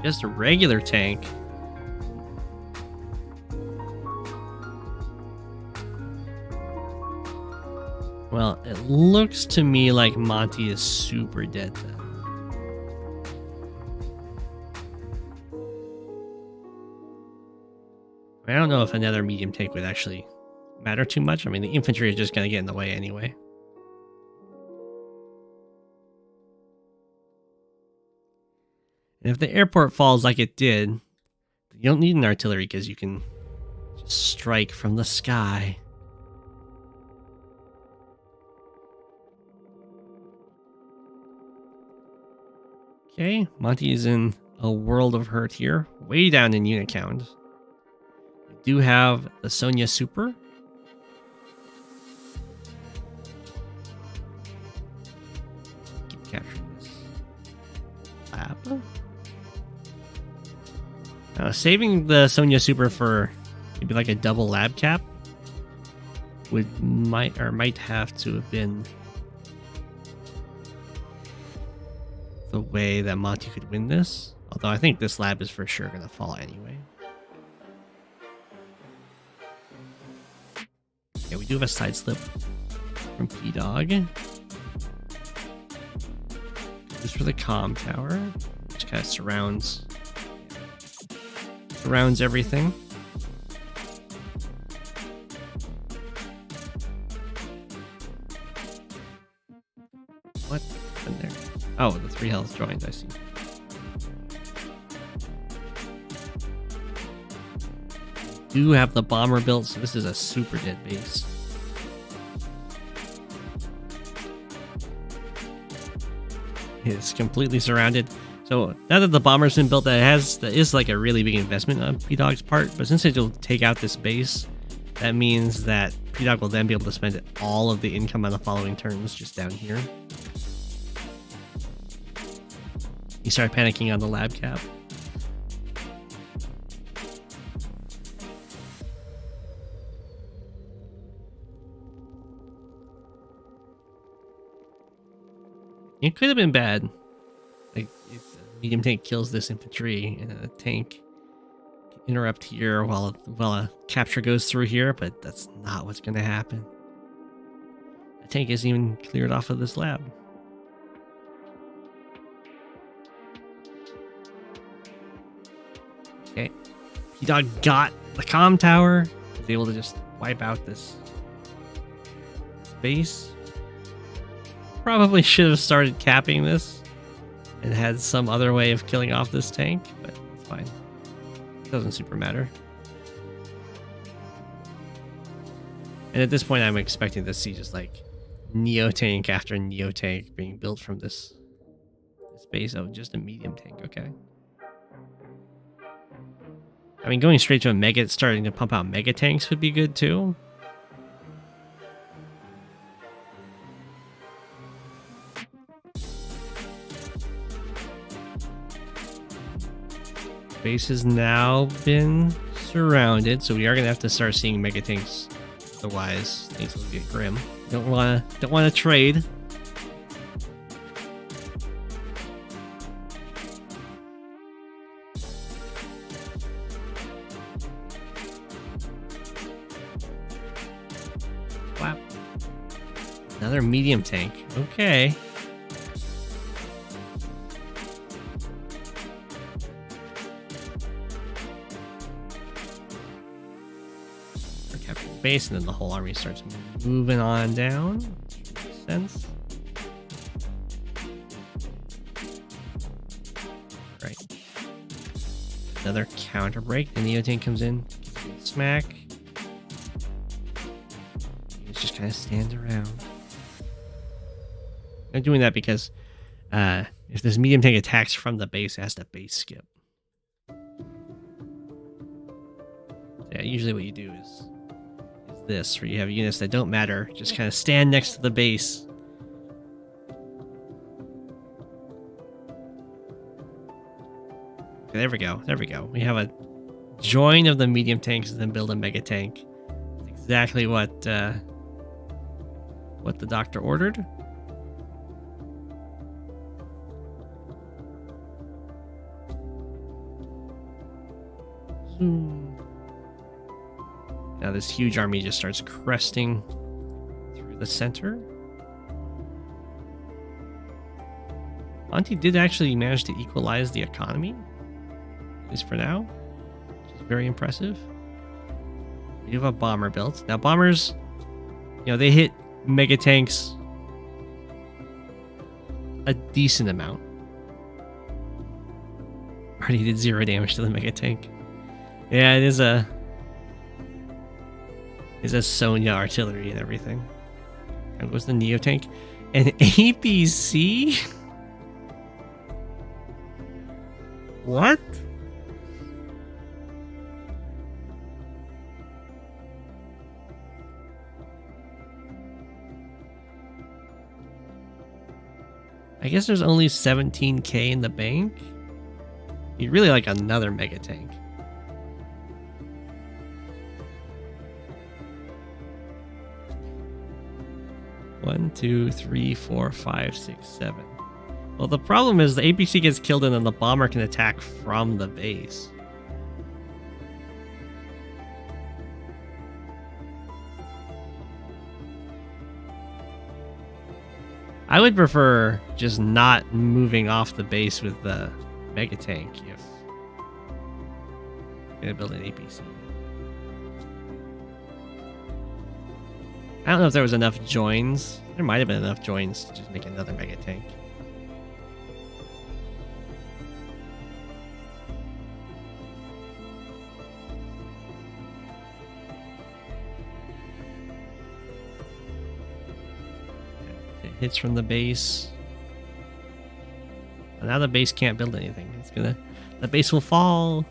Just a regular tank. Well, it looks to me like Monty is super dead then. I don't know if another medium tank would actually matter too much. I mean, the infantry is just going to get in the way anyway. And if the airport falls like it did, you don't need an artillery because you can just strike from the sky. Okay, Monty is in a world of hurt here, way down in unit count. do have the Sonja Super. Keep capturing this lab. Saving the Sonja Super for maybe like a double lab cap might have to have been the way that Monty could win this. Although I think this lab is for sure going to fall anyway. Yeah, we do have a side slip from P-Dog. This for the comm tower, which kind of surrounds everything. What in there? Oh, the 3 health joins, I see. Do have the bomber built, so this is a super dead base. It's completely surrounded. So now that the bomber's been built, that is like a really big investment on P-Dog's part. But since it'll take out this base, that means that P-Dog will then be able to spend all of the income on the following turns just down here. You start panicking on the lab cap. It could have been bad. Like, if the medium tank kills this infantry and a tank can interrupt here while a capture goes through here, but that's not what's going to happen. The tank isn't even cleared off of this lab. Okay. P-Dog got the comm tower. Was able to just wipe out this base. Probably should have started capping this and had some other way of killing off this tank, but it's fine. It doesn't super matter. And at this point, I'm expecting to see just like Neo tank after Neo tank being built from this base. Oh, just a medium tank. Okay. I mean, going straight to a mega, starting to pump out mega tanks would be good too. Base has now been surrounded, so we are gonna have to start seeing mega tanks. Otherwise, things will get grim. Don't wanna trade. Wow. Another medium tank. Okay. Base, and then the whole army starts moving on down. Makes sense. Right. Another counter break. The Neo tank comes in, smack. It's just kind of stand around. I'm doing that because if this medium tank attacks from the base, it has to base skip. Yeah, usually what you do is this, where you have units that don't matter, just kind of stand next to the base. Okay, there we go. There we go. We have a join of the medium tanks and then build a mega tank. That's exactly what the doctor ordered. Now this huge army just starts cresting through the center. Monty did actually manage to equalize the economy, at least for now, which is very impressive. We have a bomber built. Now bombers, you know, they hit mega tanks a decent amount. Already did 0 damage to the mega tank. Yeah, it is a Sonja artillery and everything. And was the Neo tank an APC? What? I guess there's only 17k in the bank. You'd really like another mega tank. One, two, three, four, five, six, seven. Well, the problem is the APC gets killed and then the bomber can attack from the base. I would prefer just not moving off the base with the mega tank if you're gonna build an APC. I don't know if there was enough joins. There might have been enough joins to just make another mega tank. It hits from the base. And now the base can't build anything. The base will fall.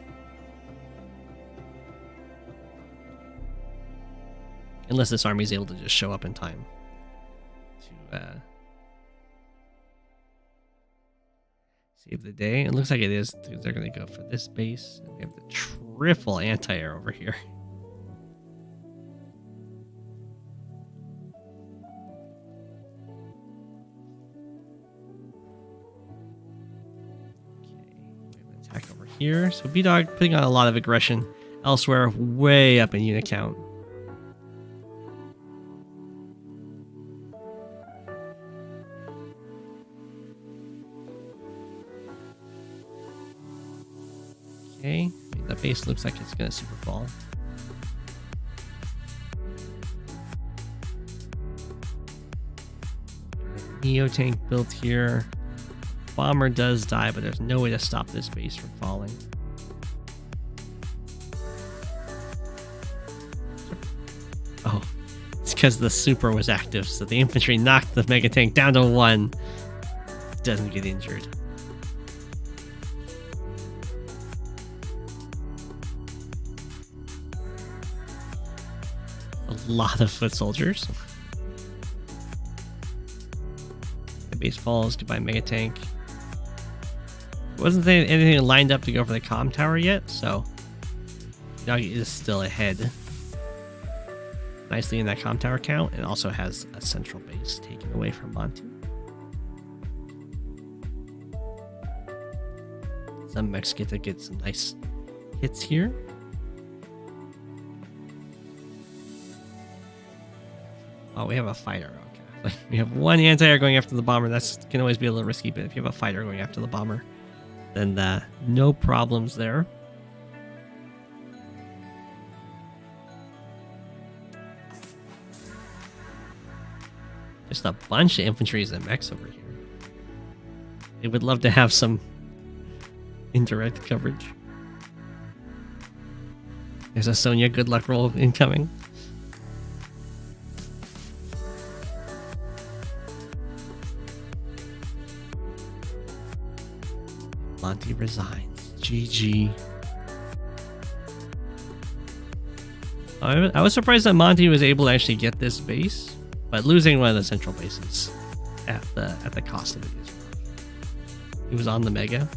Unless this army is able to just show up in time to save the day. It looks like it is. They're going to go for this base. And we have the triple anti-air over here. Okay, we have an attack over here. So B-Dog putting on a lot of aggression elsewhere, way up in unit count. Okay, the base looks like it's going to super fall. Neo tank built here. Bomber does die, but there's no way to stop this base from falling. Oh, it's because the super was active, so the infantry knocked the mega tank down to 1. Doesn't get injured. A lot of foot soldiers. The base falls. Goodbye, mega tank. Wasn't there anything lined up to go for the comm tower yet, so Dog is still ahead. Nicely in that comm tower count, and also has a central base taken away from Monty. Some mechs get to get some nice hits here. Oh, we have a fighter. Okay. Like, we have one anti-air going after the bomber. That's can always be a little risky, but if you have a fighter going after the bomber, then no problems there. Just a bunch of infantries and mechs over here. They would love to have some indirect coverage. There's a Sonja good luck roll incoming. Monty resigns. GG. I was surprised that Monty was able to actually get this base, but losing one of the central bases at the cost of it is rough. He was on the mega.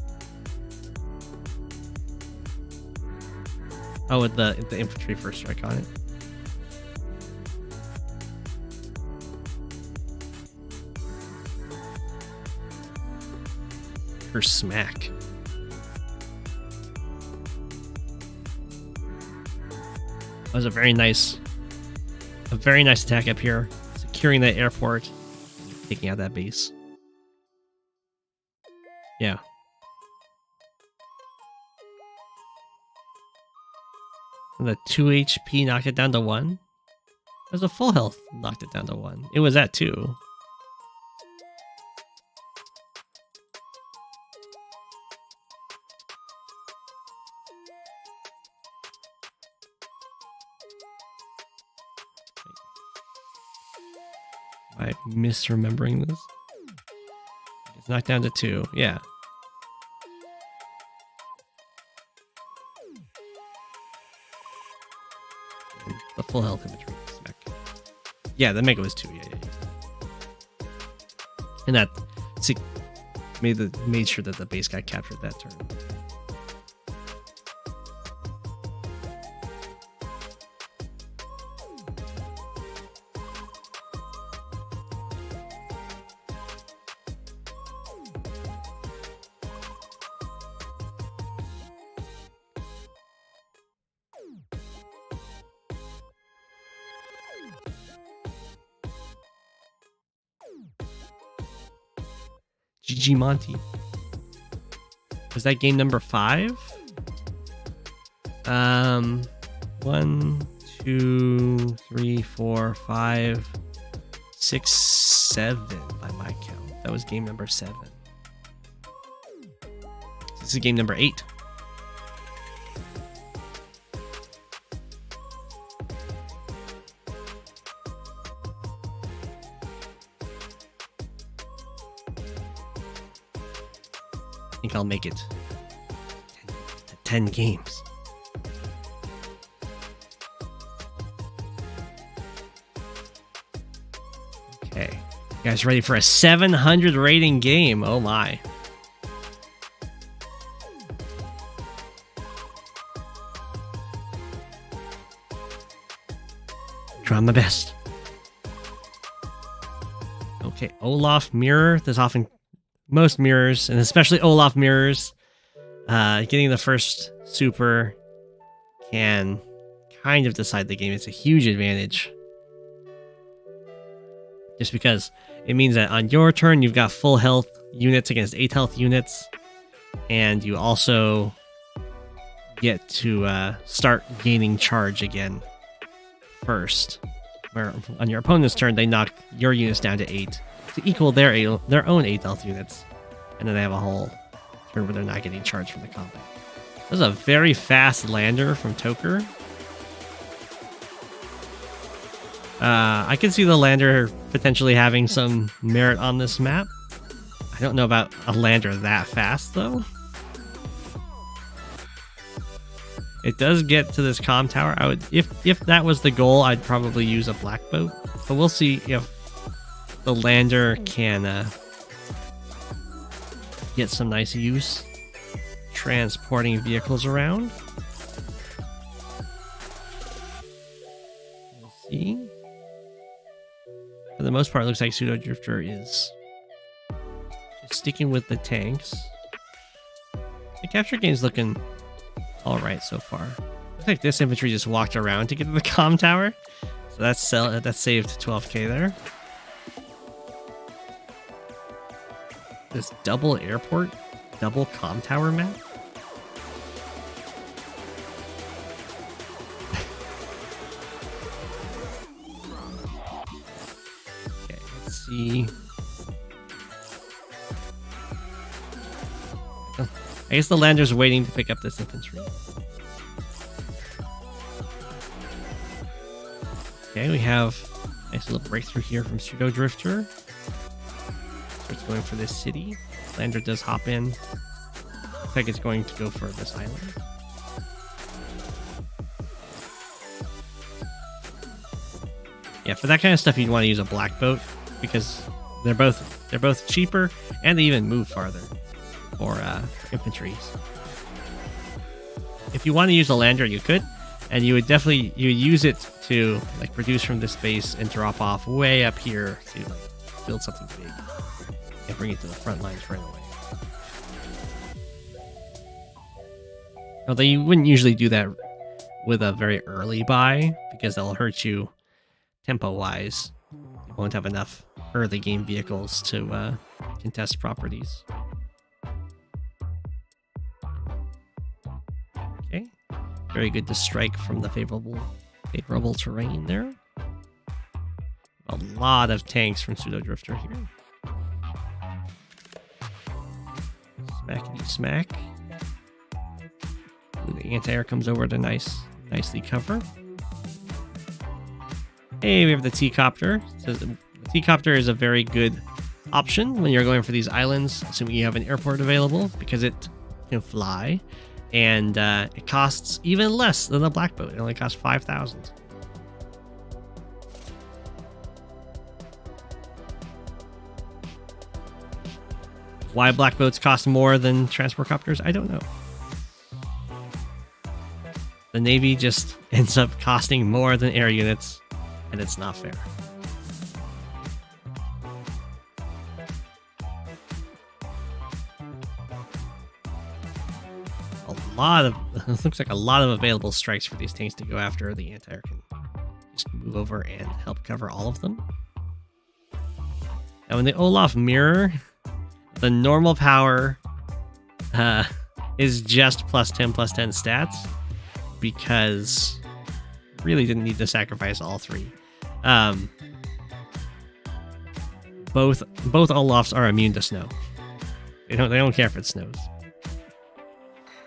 Oh, with the infantry first strike on it. For smack. That was a very nice attack up here, securing that airport, taking out that base. Yeah. And the 2 HP knocked it down to 1. It was a full health knocked it down to 1. It was at 2. Am I misremembering this? It's knocked down to 2. Yeah. And the full health infantry. Smack. Yeah, the mega was 2. Yeah. And that made sure that the base got captured that turn. GG Monty. Was that game number 5? 1, 2, 3, 4, 5, 6, 7 by my count. That was game number 7. This is game number 8. I think I'll make it to 10 games. Okay. You guys ready for a 700 rating game? Oh my. Trying my best. Okay, Olaf mirror. There's often most mirrors, and especially Olaf mirrors. Getting the first super can kind of decide the game. It's a huge advantage. Just because it means that on your turn, you've got full health units against 8 health units. And you also get to start gaining charge again first. Where on your opponent's turn, they knock your units down to 8 to equal their own 8 health units. And then they have a whole turn where they're not getting charged from the combat. This is a very fast lander from Toker. I can see the lander potentially having some merit on this map. I don't know about a lander that fast, though. It does get to this comm tower. I would, if that was the goal, I'd probably use a black boat. But we'll see if the lander can get some nice use transporting vehicles around. We'll see. For the most part, it looks like Pseudo Drifter is just sticking with the tanks. The capture game's looking alright so far. Looks like this infantry just walked around to get to the comm tower. So that's saved 12k there. This double airport, double comm tower map. Okay, let's see. I guess the lander's waiting to pick up this infantry. Okay, we have a nice little breakthrough here from Pseudo Drifter. It's going for this city. Lander does hop in. Looks like it's going to go for this island. Yeah, for that kind of stuff, you'd want to use a black boat because they're both cheaper and they even move farther for infantry. If you want to use a lander, you could, and you would use it to like produce from this base and drop off way up here to like build something big. And bring it to the front lines right away. Although you wouldn't usually do that with a very early buy, because that'll hurt you tempo-wise. You won't have enough early game vehicles to contest properties. Okay. Very good to strike from the favorable terrain there. A lot of tanks from Pseudo Drifter here. Smackety smack. Ooh, the anti-air comes over to nicely cover. Hey, we have the T-Copter. So the T-Copter is a very good option when you're going for these islands, assuming you have an airport available, because it can fly, and it costs even less than the black boat. It only costs 5,000. Why black boats cost more than transport copters, I don't know. The Navy just ends up costing more than air units, and it's not fair. It looks like a lot of available strikes for these tanks to go after. The anti-air can just move over and help cover all of them. Now in the Olaf mirror, the normal power is just +10, +10 stats, because really didn't need to sacrifice all three. Both Olafs are immune to snow. They don't care if it snows.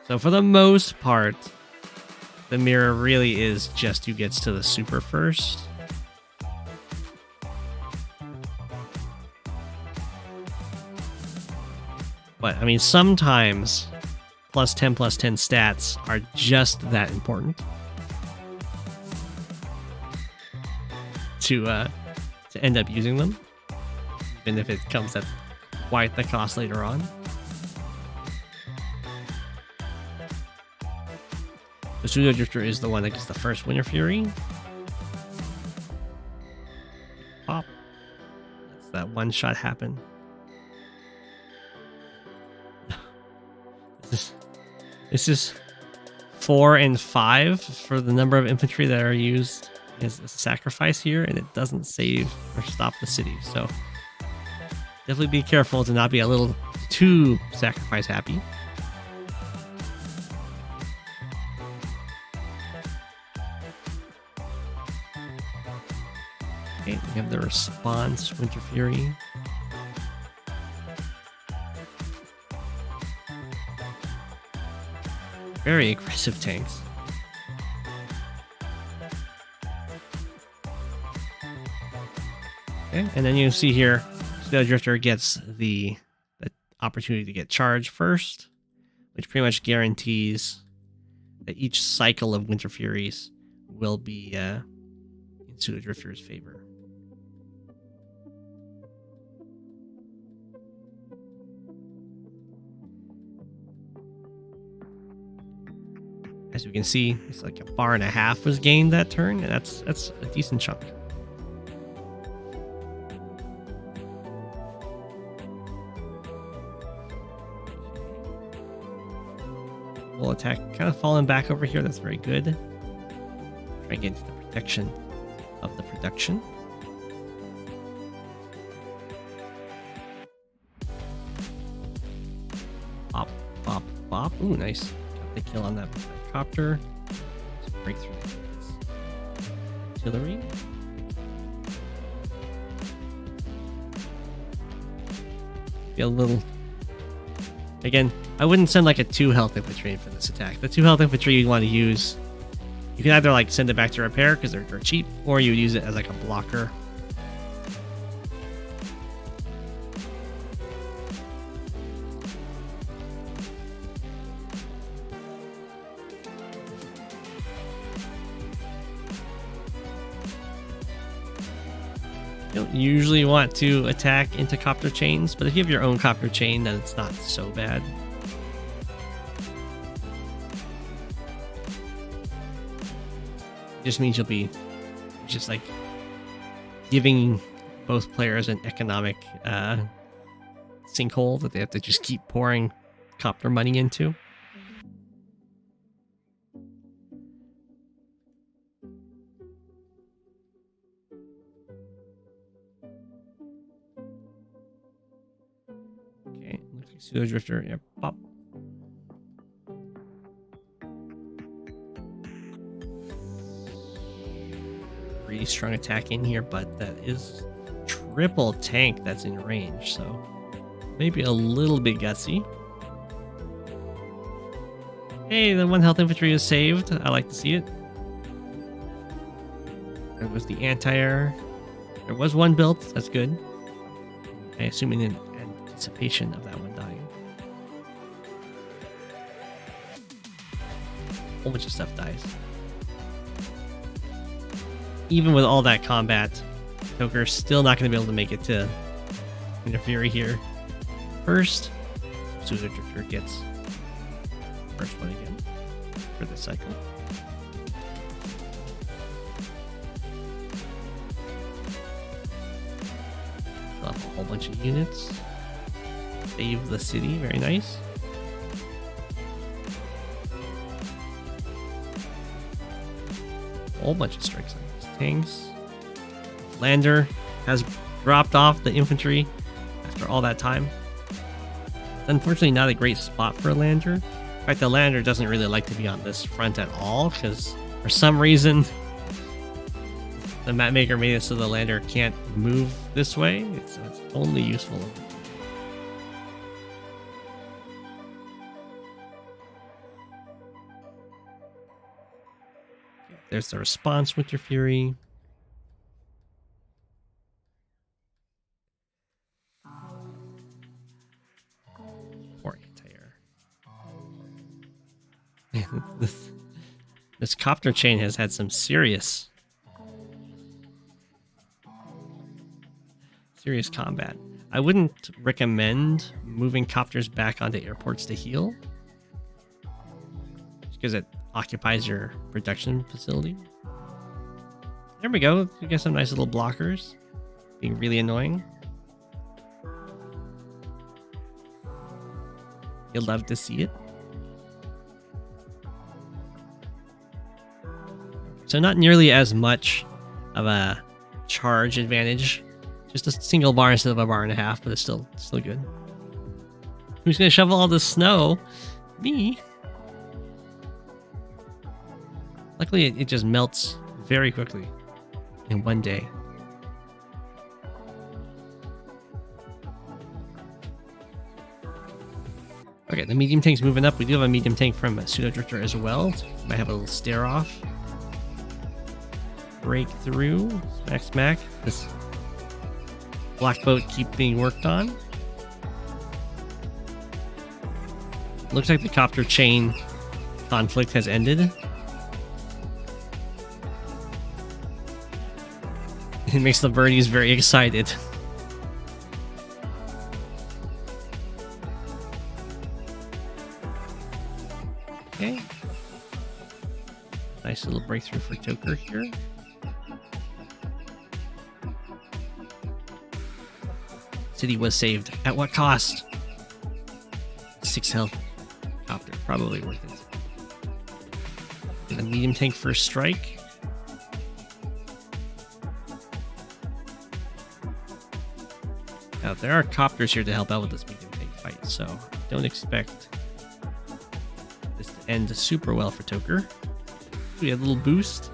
So for the most part, the mirror really is just who gets to the super first. But I mean, sometimes +10, +10 stats are just that important to end up using them, even if it comes at quite the cost later on. The Pseudo Drifter is the one that gets the first Winter Fury. Pop. That's that one shot happen. This is 4 and 5 for the number of infantry that are used as a sacrifice here, and it doesn't save or stop the city. So definitely be careful to not be a little too sacrifice happy. Okay, we have the response, Winter Fury. Very aggressive tanks. Okay, and then you see here, the Drifter gets the opportunity to get charged first, which pretty much guarantees that each cycle of Winter Furies will be in Pseudo Drifter's favor. As we can see, it's like 1.5 bars was gained that turn, and that's a decent chunk. Full attack kind of falling back over here. That's very good. Try and get into the protection of the production. Bop, bop, bop. Ooh, nice. Got the kill on that copter. Let's break through this artillery. Be a little. Again, I wouldn't send like a 2 health infantry for this attack. The 2 health infantry you want to use, you can either like send it back to repair because they're cheap, or you would use it as like a blocker. You don't usually want to attack into copter chains, but if you have your own copter chain, then it's not so bad. It just means you'll be just like giving both players an economic sinkhole that they have to just keep pouring copter money into. Pseudo Drifter, yeah, pop. Pretty strong attack in here, but that is triple tank that's in range, so maybe a little bit gutsy. Hey, the 1 health infantry is saved. I like to see it. There was the anti-air. There was 1 built. That's good. I assume in anticipation of that one dying. A whole bunch of stuff dies. Even with all that combat, Toker's still not going to be able to make it to Winter Fury here. first. Pseudo Drifter gets first one again for the cycle. A whole bunch of units. Save the city, very nice. A whole bunch of strikes on these tanks. Lander has dropped off the infantry after all that time. Unfortunately, not a great spot for a lander. In fact, the lander doesn't really like to be on this front at all because for some reason the mapmaker made it so the lander can't move this way. It's only useful. There's the response, Winter Fury. Poor anti-air. This copter chain has had some serious combat. I wouldn't recommend moving copters back onto airports to heal, just because it occupies your production facility. There we go. We get some nice little blockers. Being really annoying. You'll love to see it. So not nearly as much of a charge advantage. Just a single bar instead of a bar and a half, but it's still good. Who's gonna shovel all this snow? Me. Luckily, it just melts very quickly in one day. Okay, the medium tank's moving up. We do have a medium tank from Pseudo Drifter as well. So might have a little stare off. Break through. Smack, smack. This black boat keep being worked on. Looks like the copter chain conflict has ended. It makes the birdies very excited. Okay. Nice little breakthrough for Toker here. City was saved. At what cost? 6 health. Copter. Probably worth it. And a medium tank first strike. Now, there are copters here to help out with this medium tank fight, so don't expect this to end super well for Toker. We have a little boost.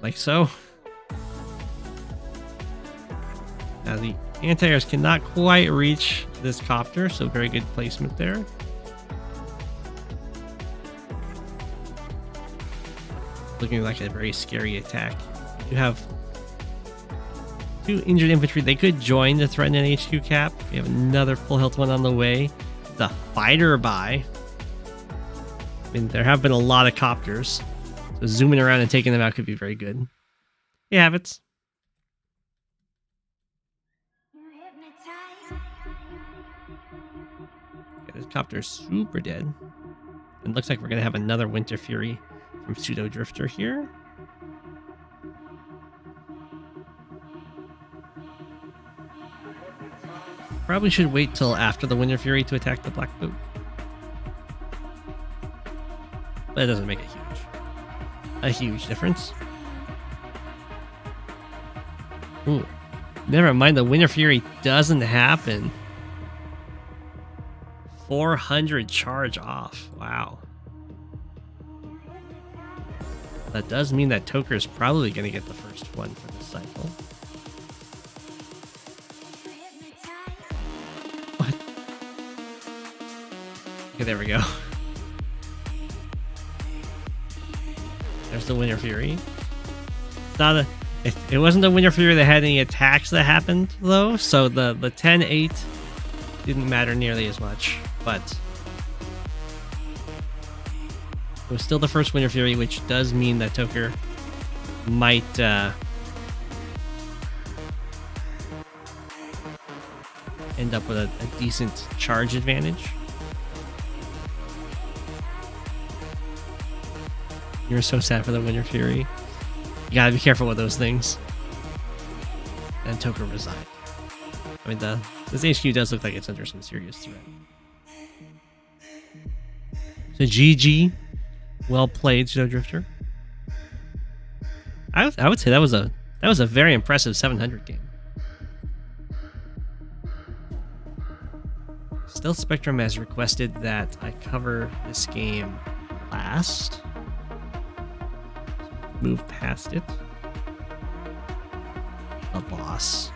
Like so. Now, the anti-airs cannot quite reach this copter, so very good placement there. Looking like a very scary attack. You have 2 injured infantry. They could join to threaten an HQ cap. We have another full health one on the way. The fighter by. I mean, there have been a lot of copters, so zooming around and taking them out could be very good. You have it. Okay, this copter's super dead. It looks like we're going to have another Winter Fury from Pseudo Drifter here. Probably should wait till after the Winter Fury to attack the Black Boat. But it doesn't make a huge difference. Ooh. Never mind, the Winter Fury doesn't happen. 400 charge off. Wow. That does mean that Toker is probably going to get the first one for this cycle. What? Okay, there we go. There's the Winter Fury. It's not a... It wasn't the Winter Fury that had any attacks that happened, though, so the 10-8 didn't matter nearly as much, but it was still the first Winter Fury, which does mean that Toker might end up with a decent charge advantage. You're so sad for the Winter Fury. You gotta be careful with those things. And Toker resigned. I mean, this HQ does look like it's under some serious threat. So GG, well played, Snowdrifter. I would say that was a very impressive 700 game. Stealth Spectrum has requested that I cover this game last. Move past it. The boss.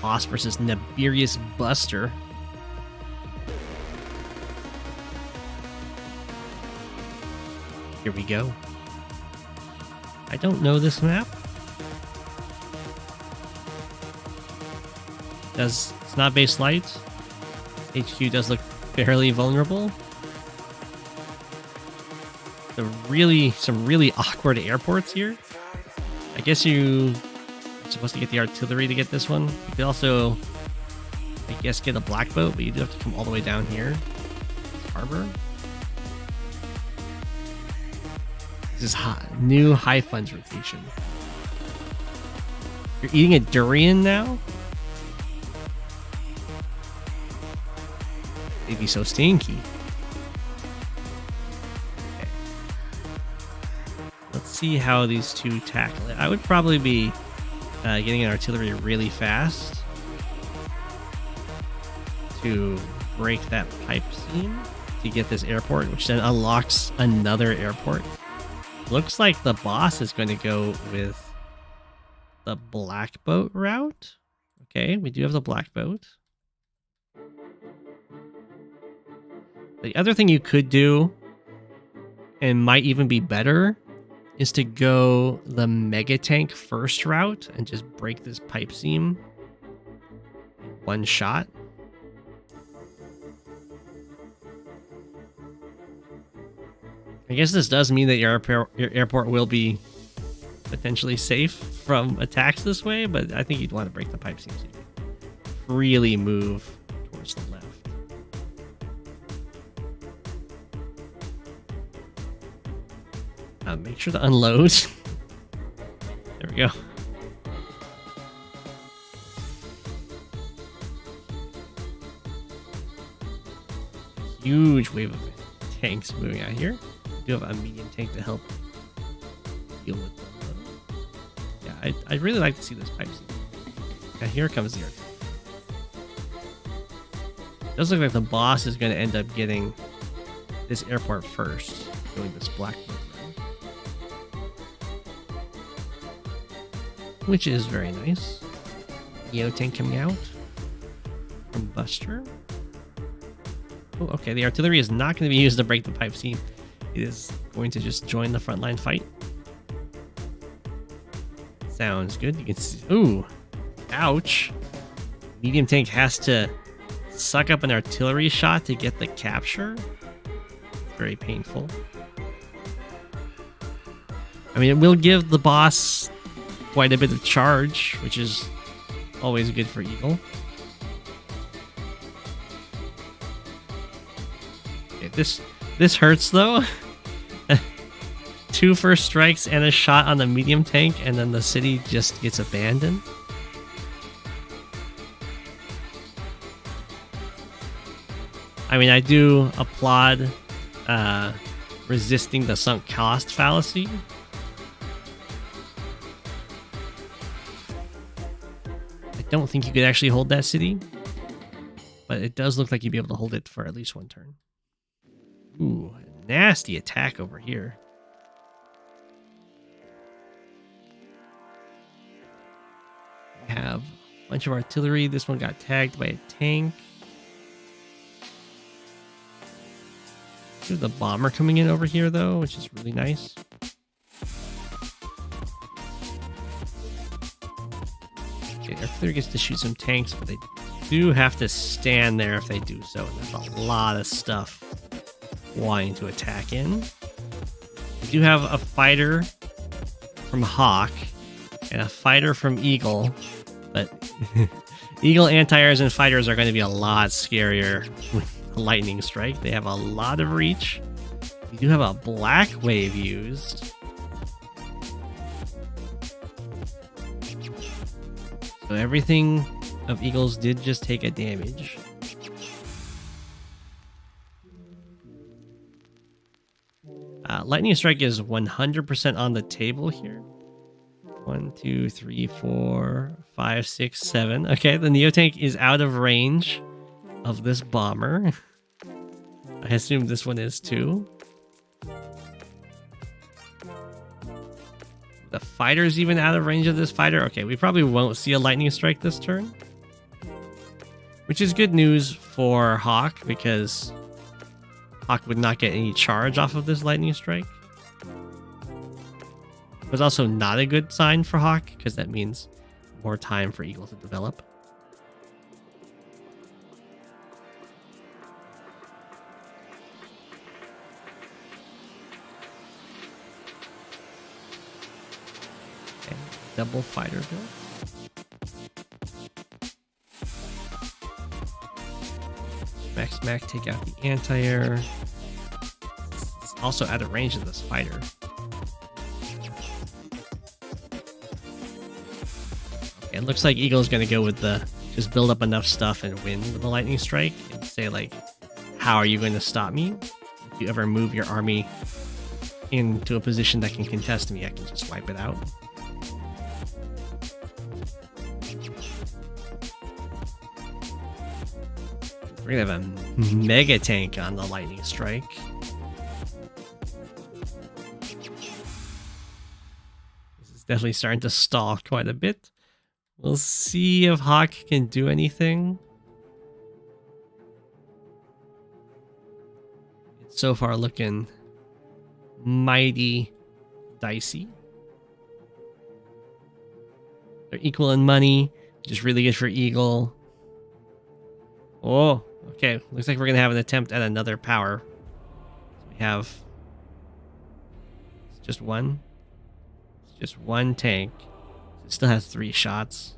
Boss versus Naberius Buster. Here we go. I don't know this map. It's not base light. HQ does look fairly vulnerable. Some really awkward airports here. I guess you're supposed to get the artillery to get this one. You could also, I guess, get a black boat, but you do have to come all the way down here. Harbor. This is new high funds rotation. You're eating a durian now? They'd be so stinky. Okay. Let's see how these two tackle it. I would probably be getting an artillery really fast to break that pipe seam to get this airport, which then unlocks another airport. Looks like the boss is going to go with the black boat route. Okay, we do have the black boat. The other thing you could do, and might even be better, is to go the mega tank first route and just break this pipe seam in one shot. I guess this does mean that your airport will be potentially safe from attacks this way, but I think you'd want to break the pipe seam so you can really move towards the left. Make sure to unload. There we go. Huge wave of tanks moving out here. We do have a medium tank to help deal with them. Yeah, I'd really like to see this pipe seam. Yeah, here comes the artillery. Does look like the boss is going to end up getting this airport first, going this black boat route, which is very nice. Neo tank coming out from Buster. Oh, okay, the artillery is not going to be used to break the pipe seam. It is going to just join the frontline fight. Sounds good. You can see. Ooh, ouch. Medium tank has to suck up an artillery shot to get the capture. Very painful. I mean, it will give the boss quite a bit of charge, which is always good for Eagle. Okay, this hurts though. 2 first strikes and a shot on the medium tank, and then the city just gets abandoned. I mean, I do applaud resisting the sunk cost fallacy. I don't think you could actually hold that city, but it does look like you'd be able to hold it for at least 1 turn. Ooh, nasty attack over here. We have a bunch of artillery. This one got tagged by a tank. We have the bomber coming in over here, though, which is really nice. Okay, Airfleer gets to shoot some tanks, but they do have to stand there if they do so. And there's a lot of stuff wanting to attack in. We do have a fighter from Hawke and a fighter from Eagle, but Eagle anti-airs and fighters are going to be a lot scarier with Lightning Strike. They have a lot of reach. We do have a Black Wave used. So everything of Eagles did just take a damage. Lightning Strike is 100% on the table here. 1, 2, 3, 4, 5, 6, 7. Okay, the Neotank is out of range of this bomber. I assume this one is too. The fighter's even out of range of this fighter. Okay, we probably won't see a Lightning Strike this turn. Which is good news for Hawke, because Hawke would not get any charge off of this Lightning Strike. It was also not a good sign for Hawke, because that means more time for Eagle to develop. Okay, double fighter build. Smack, take out the anti-air. It's also out of range of this fighter. Okay, it looks like Eagle's gonna go with the just build up enough stuff and win with the Lightning Strike and say like, how are you going to stop me? If you ever move your army into a position that can contest me, I can just wipe it out. We're gonna have a mega tank on the Lightning Strike. This is definitely starting to stall quite a bit. We'll see if Hawke can do anything. It's so far looking mighty dicey. They're equal in money, which is really good for Eagle. Oh, okay. Looks like we're going to have an attempt at another power. So we have just one. It's just one tank. It still has 3 shots.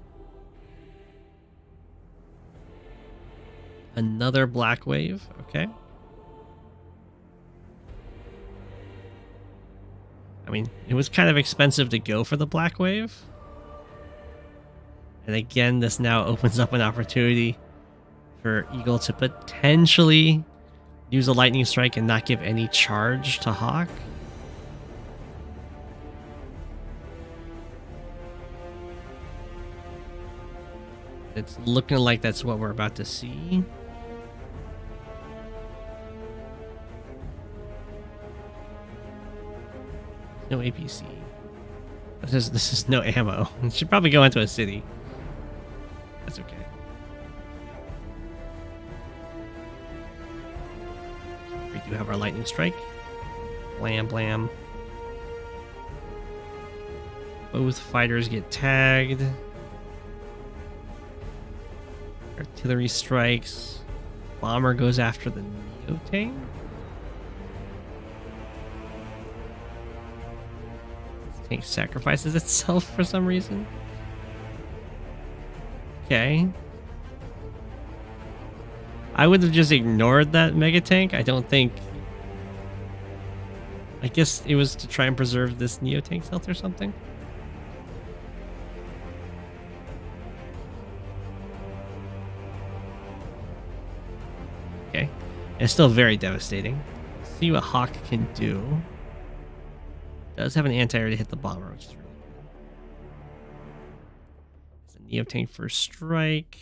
Another Black Wave. Okay. I mean, it was kind of expensive to go for the Black Wave. And again, this now opens up an opportunity for Eagle to potentially use a Lightning Strike and not give any charge to Hawke. It's looking like that's what we're about to see. No APC. This is no ammo. It should probably go into a city. That's okay. We do have our Lightning Strike. Blam, blam. Both fighters get tagged. Artillery strikes. Bomber goes after the Neotank. This tank sacrifices itself for some reason. Okay. I would have just ignored that mega tank. I don't think. I guess it was to try and preserve this Neotank's health or something. Okay. It's still very devastating. Let's see what Hawke can do. Does have an anti-air to hit the bomber, which is really good. Neotank first strike.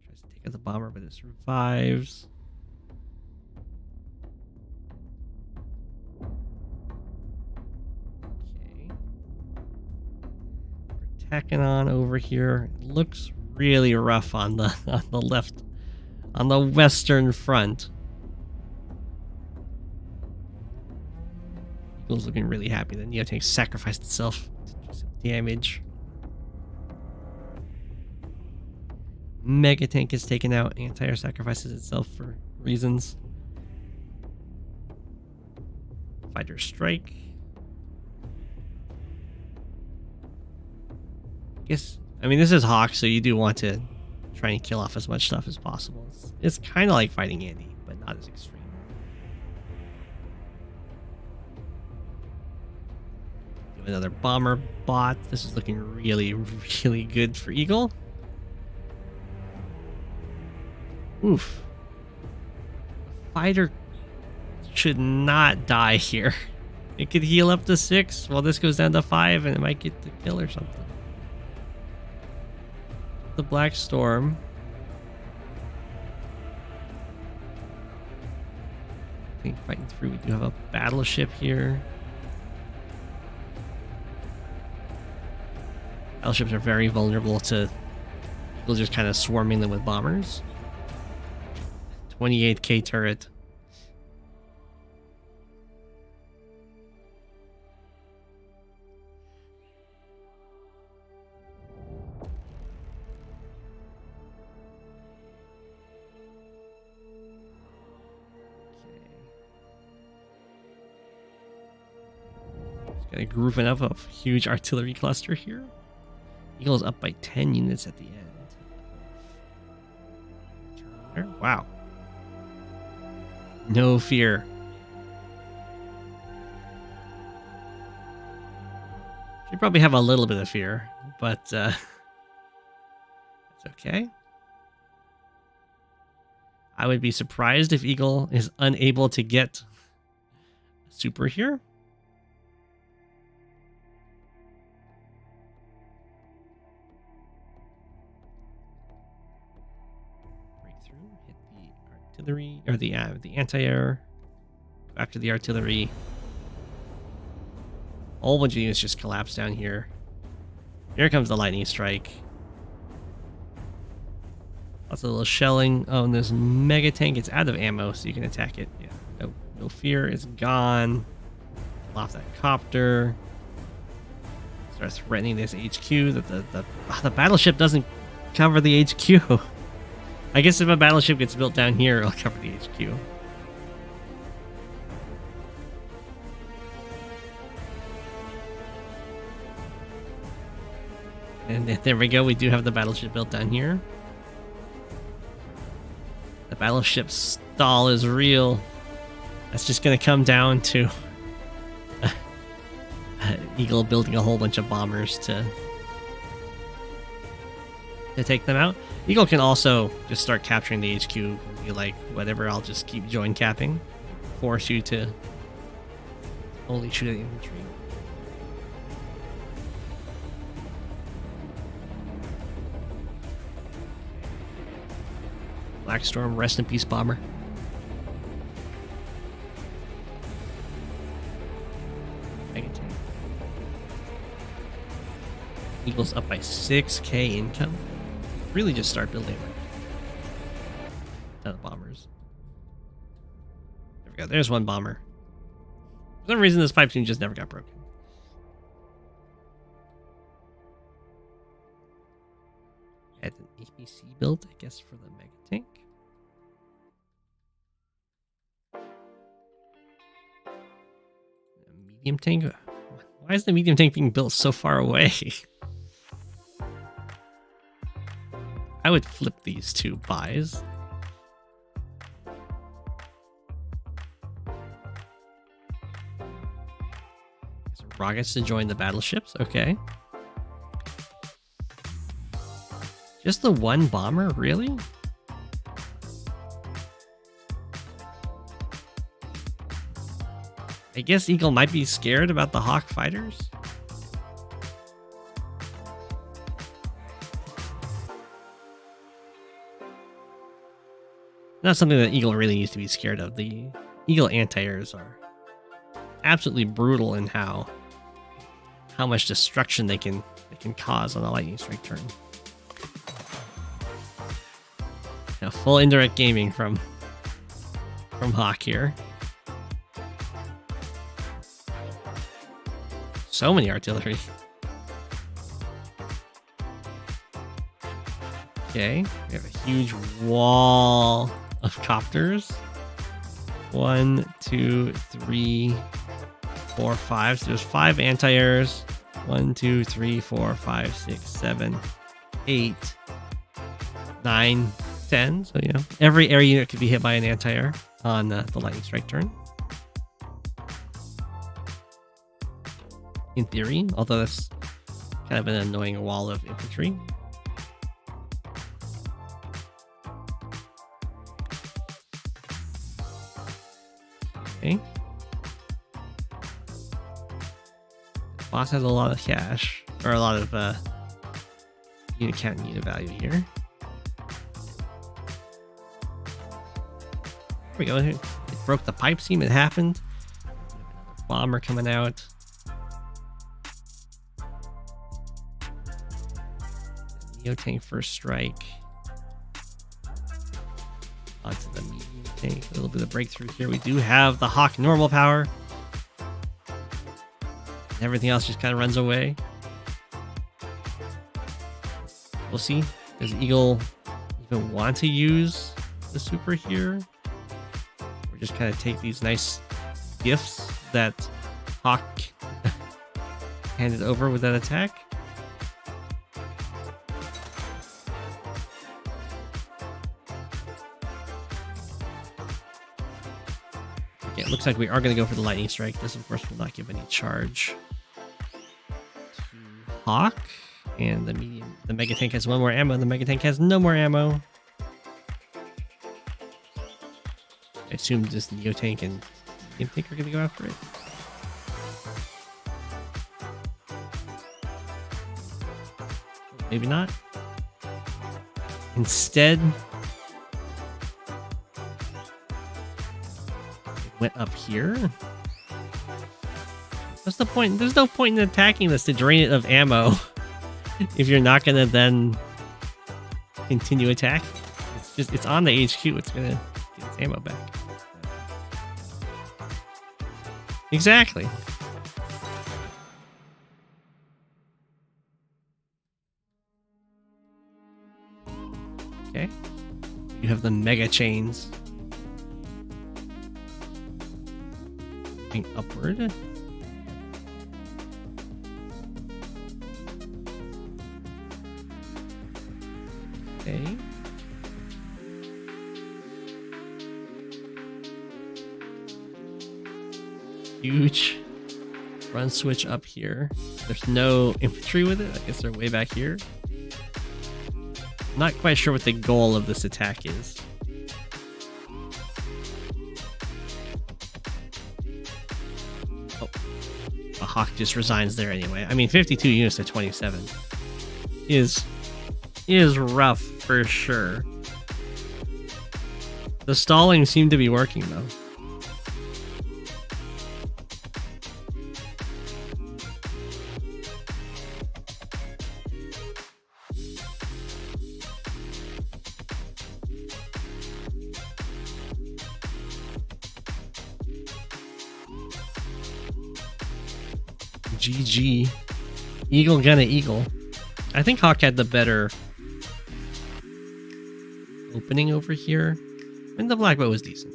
Tries to take out the bomber, but it survives. Okay. We're tacking on over here. It looks really rough on the left, on the western front. Eagle's looking really happy. The Neotank sacrificed itself to do some damage. Mega Tank is taken out. Anti-air sacrifices itself for reasons. Fighter strike. I mean, this is Hawke, so you do want to try and kill off as much stuff as possible. It's kind of like fighting Andy, but not as extreme. Do another bomber bot. This is looking really, really good for Eagle. Oof. Fighter should not die here. It could heal up to 6. Well, this goes down to 5, and it might get the kill or something. The Black Storm. I think fighting through, we do have a battleship here. Battleships are very vulnerable to people just kind of swarming them with bombers. 28k turret. Got a grouping up of huge artillery cluster here. Eagle's up by 10 units at the end. Wow. No fear. Should probably have a little bit of fear, but it's okay. I would be surprised if Eagle is unable to get super here. Artillery, or the anti-air. After the artillery, a whole bunch of units just collapse down here. Here comes the lightning strike. Lots of little shelling. Oh, and this mega tank, it's out of ammo, so you can attack it. Yeah, no fear, it's gone. Kill off that copter. Start threatening this HQ. The battleship doesn't cover the HQ. I guess if a battleship gets built down here, it'll cover the HQ. And there we go, we do have the battleship built down here. The battleship stall is real. That's just going to come down to Eagle building a whole bunch of bombers to take them out. Eagle can also just start capturing the HQ and be like, whatever, I'll just keep join capping. Force you to only shoot at infantry. Black Storm, rest in peace, bomber. Eagle's up by 6k income. Really just start building a ton of bombers. There we go. There's one bomber. For some reason, this pipe team just never got broken. Add an APC build, I guess, for the mega tank. A medium tank. Why is the medium tank being built so far away? I would flip these two buys. So rockets to join the battleships. Okay. Just the one bomber, really? I guess Eagle might be scared about the Hawke fighters. Not something that Eagle really needs to be scared of. The Eagle anti-airs are absolutely brutal in how much destruction they can cause on a lightning strike turn. Now, full indirect gaming from so many artillery. Okay, we have a huge wall of copters. 1, 2, 3, 4, 5. So there's 5 anti-airs. 1, 2, 3, 4, 5, 6, 7, 8, 9, 10. So, you know, every air unit could be hit by an anti-air on the lightning strike turn. In theory, although that's kind of an annoying wall of infantry. Okay. The boss has a lot of cash, or a lot of unit count and unit value here. Here we go. It broke the pipe seam. It happened. Bomber coming out. Neo tank first strike. Onto the medium tank. A little bit of breakthrough here. We do have the Hawke normal power. Everything else just kind of runs away. We'll see. Does Eagle even want to use the super here? Or just kind of take these nice gifts that Hawke handed over with that attack? Okay, it looks like we are going to go for the lightning strike. This, of course, will not give any charge to Hawke. And the Mega Tank has 1 more ammo. The Mega Tank has no more ammo. I assume just Neo Tank and Medium Tank are going to go after it. Maybe not. Instead, it went up here. What's the point? There's no point in attacking this to drain it of ammo if you're not going to then continue attacking. It's on the HQ. It's going to get its ammo back. Exactly. Okay. You have the mega chains going upward. Okay. Huge run switch up here. There's no infantry with it. I guess they're way back here. Not quite sure what the goal of this attack is. Oh, a Hawke just resigns there anyway. I mean, 52 units to 27 is rough for sure. The stalling seemed to be working though. GG. Eagle gonna eagle. I think Hawke had the better opening over here. And the black bow was decent.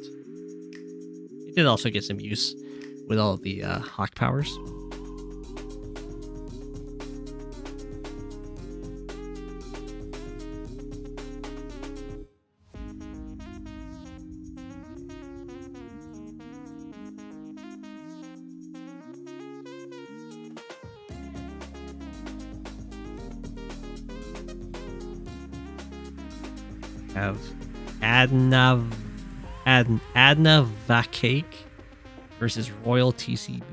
It did also get some use with all of the Hawke powers. Have Adnavacake versus RoyalTCB.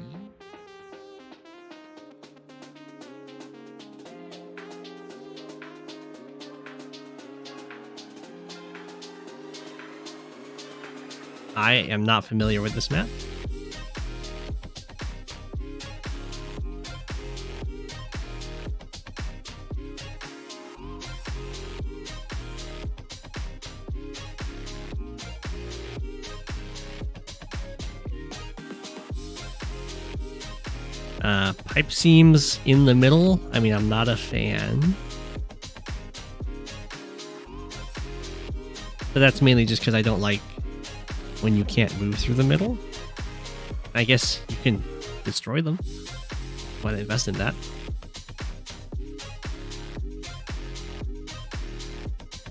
I am not familiar with this map. Pipe seams in the middle. I mean, I'm not a fan. But that's mainly just because I don't like when you can't move through the middle. I guess you can destroy them. Want to invest in that.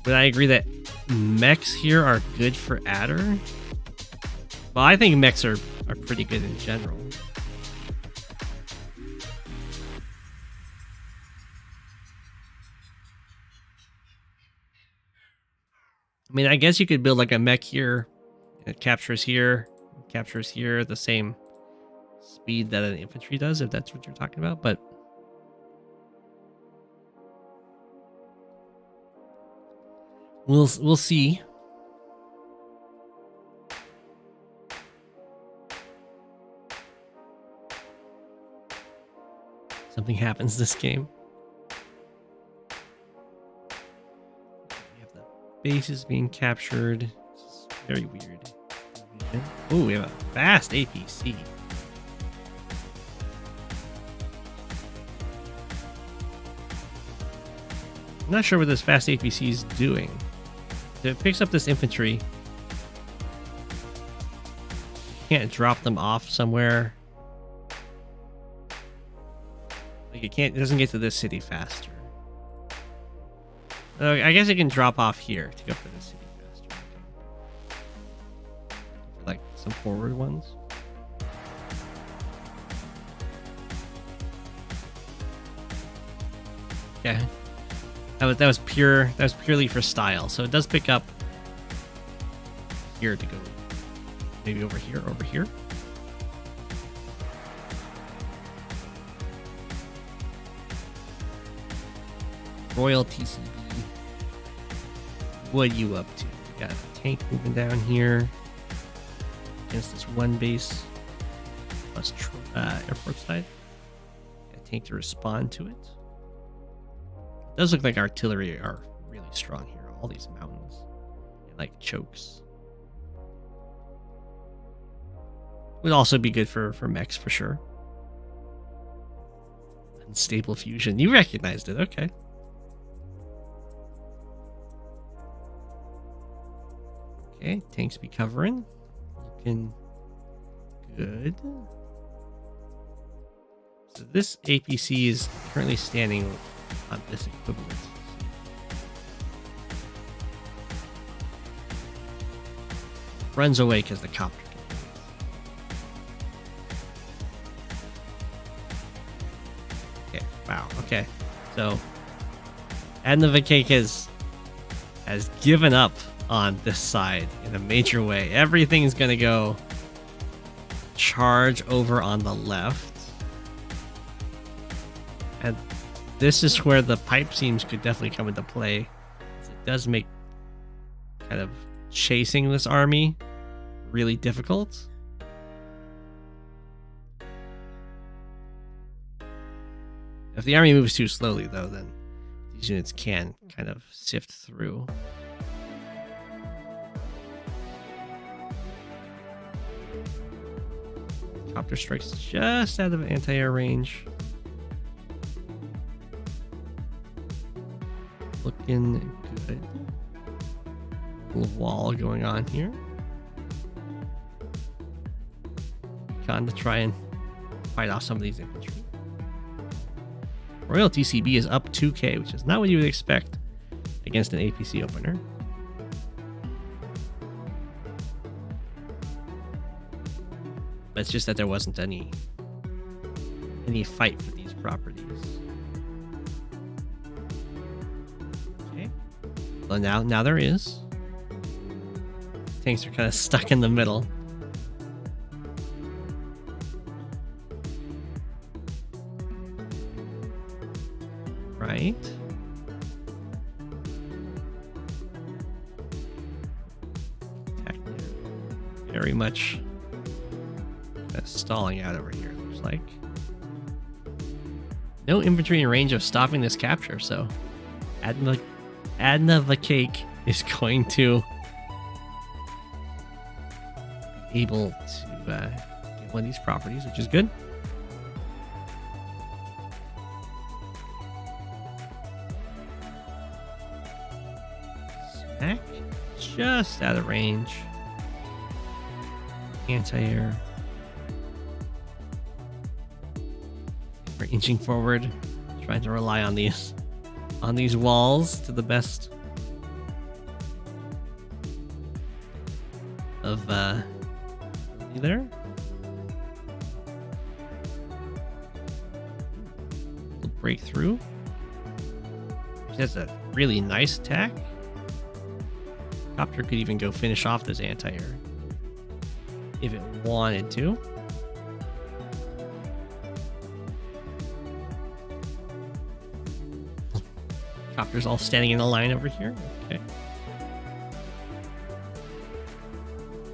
But I agree that mechs here are good for adder. Well, I think mechs are pretty good in general. I mean, I guess you could build like a mech here. It captures here the same speed that an infantry does, if that's what you're talking about, but we'll see. Something happens this game. We have the bases being captured. This is very weird. Oh, we have a fast APC. I'm not sure what this fast APC is doing. If it picks up this infantry, you can't drop them off somewhere. Like it doesn't get to this city faster. I guess it can drop off here to go for this city faster. Like some forward ones. Yeah. That was purely for style. So it does pick up here to go. Maybe over here, over here. RoyalTCB. What are you up to? We got a tank moving down here against this one base plus airport side. Got a tank to respond to it. It does look like artillery are really strong here. All these mountains and like chokes would also be good for mechs for sure. Unstable fusion. You recognized it, okay. Okay, tanks be covering. Looking good. So this APC is currently standing on this equivalent. Runs away because the copter can do it. Okay, wow, okay. So Adnavacake has given up on this side in a major way. Everything's gonna go charge over on the left. And this is where the pipe seams could definitely come into play. It does make kind of chasing this army really difficult. If the army moves too slowly, though, then these units can kind of sift through. Copter strikes just out of anti-air range. Looking good. Little wall going on here. Con to try and fight off some of these infantry. RoyalTCB is up 2k, which is not what you would expect against an APC opener. But it's just that there wasn't any fight for these properties. Okay. Well, now there is. Tanks are kind of stuck in the middle. Right. Very much stalling out over here, looks like. No infantry in range of stopping this capture, so Adnavacake is going to be able to get one of these properties, which is good. just out of range. Anti-air. We're inching forward, trying to rely on these walls to the best of there. We'll break through. That's a really nice attack. Copter could even go finish off this anti-air if it wanted to. Copter's all standing in a line over here. Okay.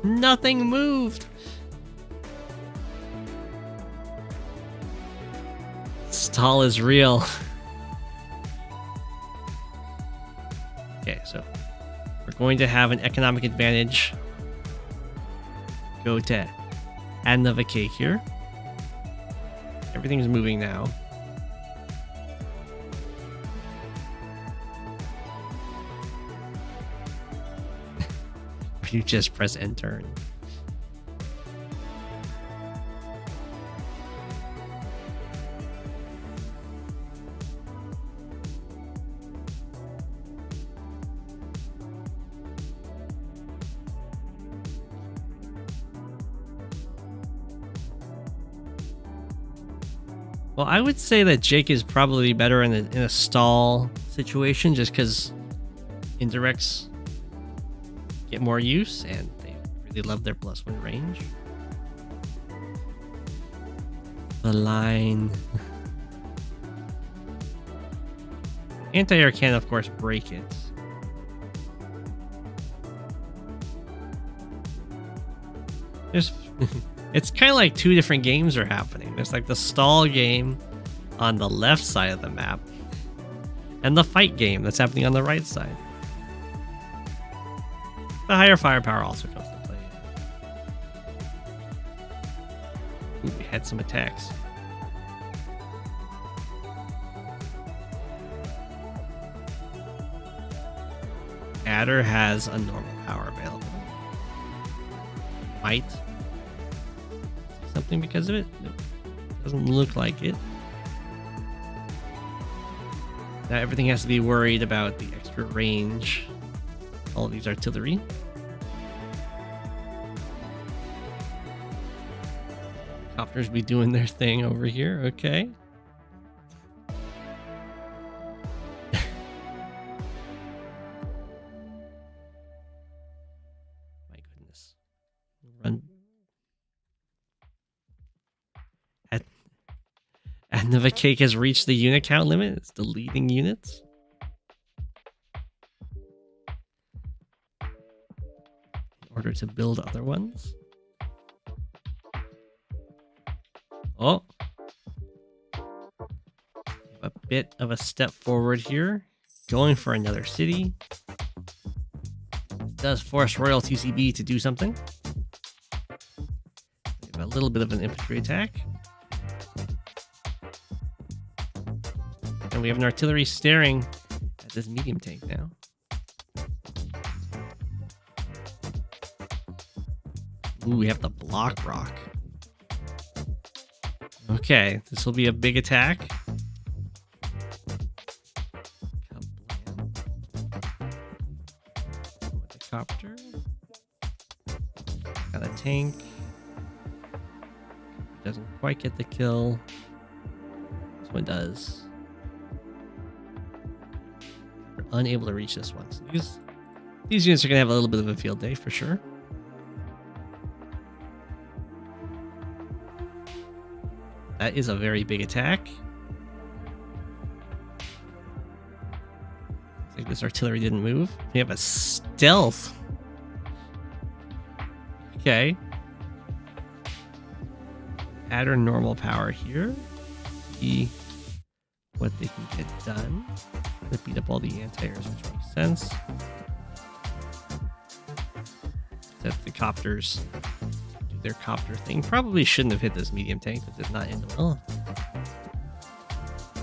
Nothing moved. Stall is real. Okay, so we're going to have an economic advantage. Go to Adnavacake here. Everything's moving now. You just press end turn. Well, I would say that Jake is probably better in a stall situation, just because indirects get more use, and they really love their +1 range. The line. Anti-air can, of course, break it. There's, it's kind of like two different games are happening. There's like the stall game on the left side of the map, and the fight game that's happening on the right side. The higher firepower also comes into play. Ooh, we had some attacks. Adder has a normal power available. Might see something because of it? Nope. Doesn't look like it. Now everything has to be worried about the extra range. All of these artillery. Copters be doing their thing over here. Okay. My goodness. Run. Adnavacake has reached the unit count limit. It's deleting units. Order to build other ones. Oh, a bit of a step forward here, going for another city. It does force RoyalTCB to do something. We have a little bit of an infantry attack, and we have an artillery staring at this medium tank now. Ooh, we have the block rock. Okay, this will be a big attack. With the copter. Got a tank. Doesn't quite get the kill. This one does. We're unable to reach this one. So these units are going to have a little bit of a field day for sure. That is a very big attack. Looks like this artillery didn't move. We have a stealth. Okay. Add our normal power here. See what they can get done. Let's beat up all the anti-airs, which makes sense. Set the copters. Their copter thing. Probably shouldn't have hit this medium tank, but did not end well.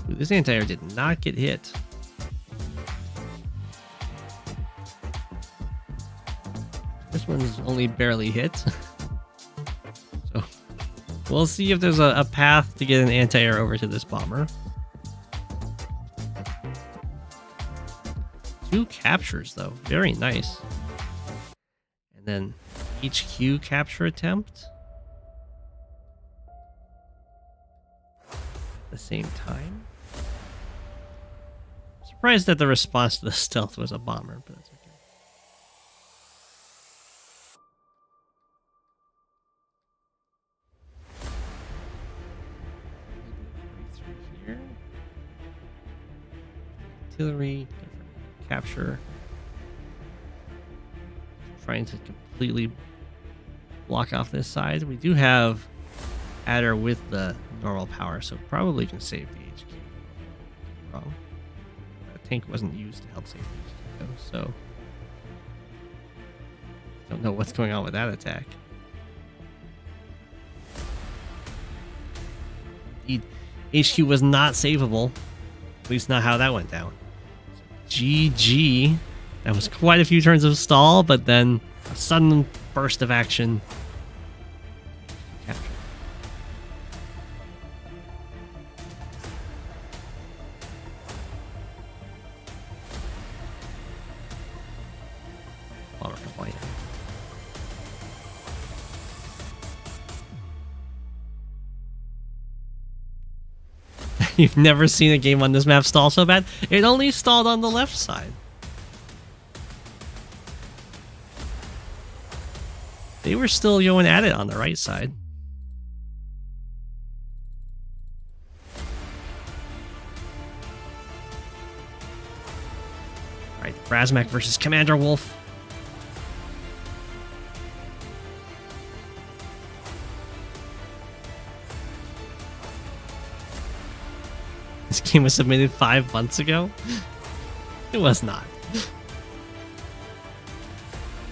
Ooh, this anti-air did not get hit. one's only barely hit. So we'll see if there's a path to get an anti-air over to this bomber. 2 captures though, very nice. And then HQ capture attempt at the same time. Surprised that the response to the stealth was a bomber, but that's okay. Here. Artillery, capture. Trying to completely block off this side. We do have Adder with the normal power, so probably can save the HQ. Wrong. Tank wasn't used to help save the HQ, so don't know what's going on with that attack. Indeed, HQ was not savable, at least not how that went down. So GG. That was quite a few turns of stall, but then a sudden burst of action. Capture. Bomber compliant. You've never seen a game on this map stall so bad? It only stalled on the left side. They were still going at it on the right side. Alright, brasmak versus COMMANDERWOLF. This game was submitted 5 months ago? It was not.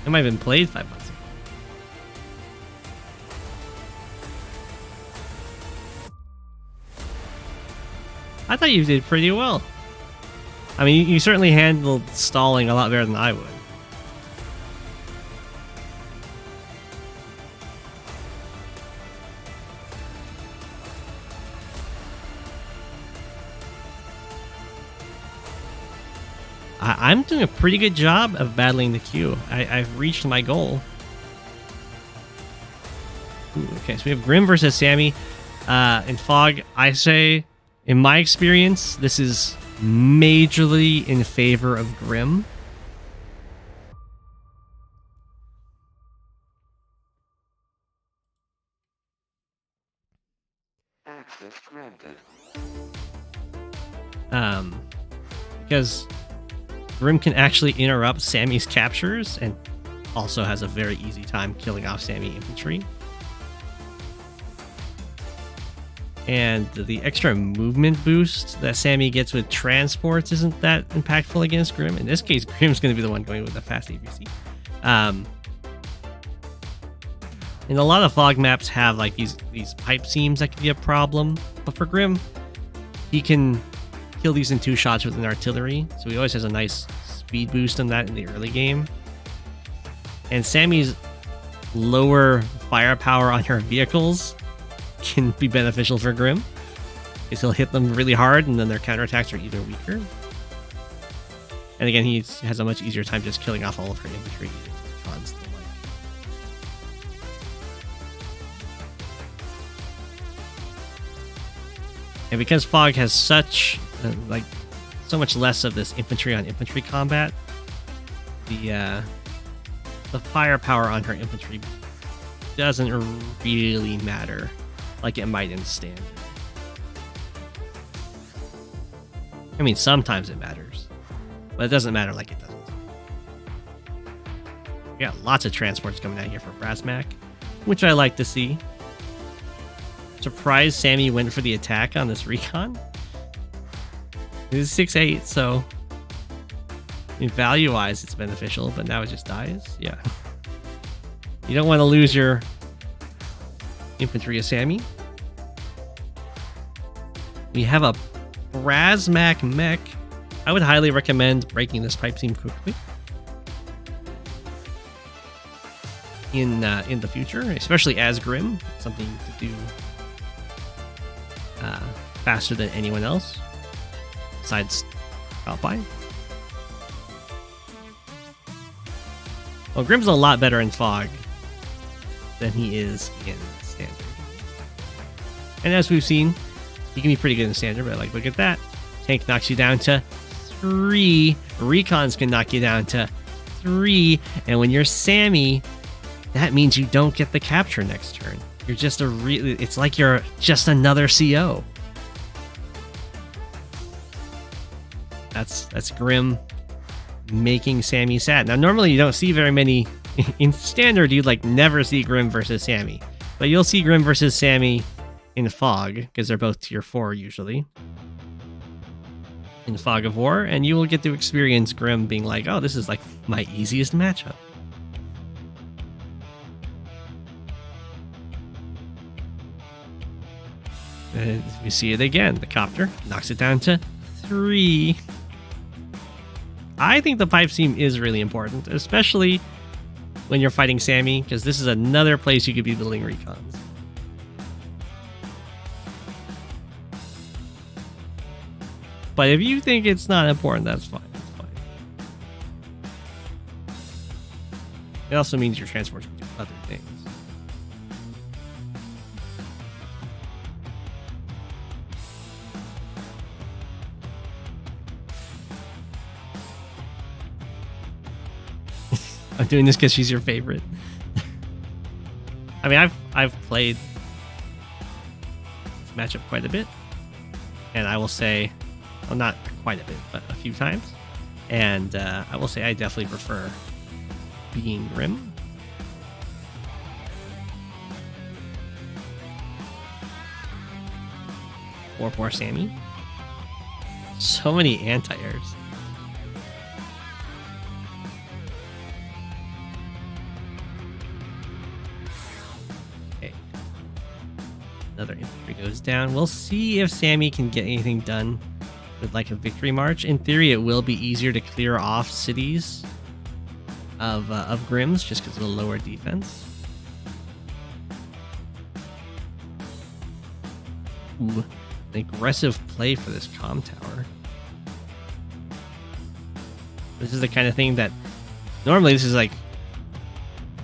It might have been played 5 months ago. I thought you did pretty well. I mean, you certainly handled stalling a lot better than I would. I'm doing a pretty good job of battling the queue. I've reached my goal. Ooh, okay, so we have Grimm versus Sami. In Fog, I say, in my experience, this is majorly in favor of Grimm. Access granted. Because Grimm can actually interrupt Sami's captures and also has a very easy time killing off Sami infantry. And the extra movement boost that Sami gets with transports isn't that impactful against Grimm. In this case, Grimm's going to be the one going with the fast ABC. And a lot of Fog maps have like these pipe seams that can be a problem. But for Grimm, he can kill these in 2 shots with an artillery. So he always has a nice speed boost on that in the early game. And Sami's lower firepower on her vehicles can be beneficial for Grimm, because he'll hit them really hard and then their counterattacks are even weaker. And again, he has a much easier time just killing off all of her infantry constantly. And because Fog has such so much less of this infantry on infantry combat, the firepower on her infantry doesn't really matter like it might in standard. I mean, sometimes it matters, but it doesn't matter like it doesn't. We got lots of transports coming out here for brasmak, which I like to see. Surprised Sami went for the attack on this recon. It is 6-8, so value-wise it's beneficial, but now it just dies. Yeah. You don't want to lose your infantry of Sami. We have a brasmak mech. I would highly recommend breaking this pipe seam quickly. in the future, especially as Grimm. Something to do faster than anyone else besides Alpine. Well, Grimm's a lot better in Fog than he is in Standard. And as we've seen, he can be pretty good in Standard, but like, look at that. Tank knocks you down to 3. Recons can knock you down to 3. And when you're Sami, that means you don't get the capture next turn. You're just it's like you're just another CO. That's Grimm making Sami sad. Now, normally you don't see very many in Standard. You'd like never see Grimm versus Sami, but you'll see Grimm versus Sami in Fog because they're both tier 4 usually in Fog of War, and you will get to experience Grimm being like, "Oh, this is like my easiest matchup." And we see it again. The copter knocks it down to 3. I think the pipe seam is really important, especially when you're fighting Sami, because this is another place you could be building recons. But if you think it's not important, that's fine. That's fine. It also means your transports can do other things. I'm doing this because she's your favorite. I mean, I've played this matchup quite a bit, and I will say, well, not quite a bit, but a few times, and I will say I definitely prefer being Grimm. Or poor Sami. So many anti-airs. Another infantry goes down. We'll see if Sami can get anything done with like a victory march. In theory, it will be easier to clear off cities of Grimm's just because of the lower defense. Ooh, an aggressive play for this comm tower. This is the kind of thing that normally this is like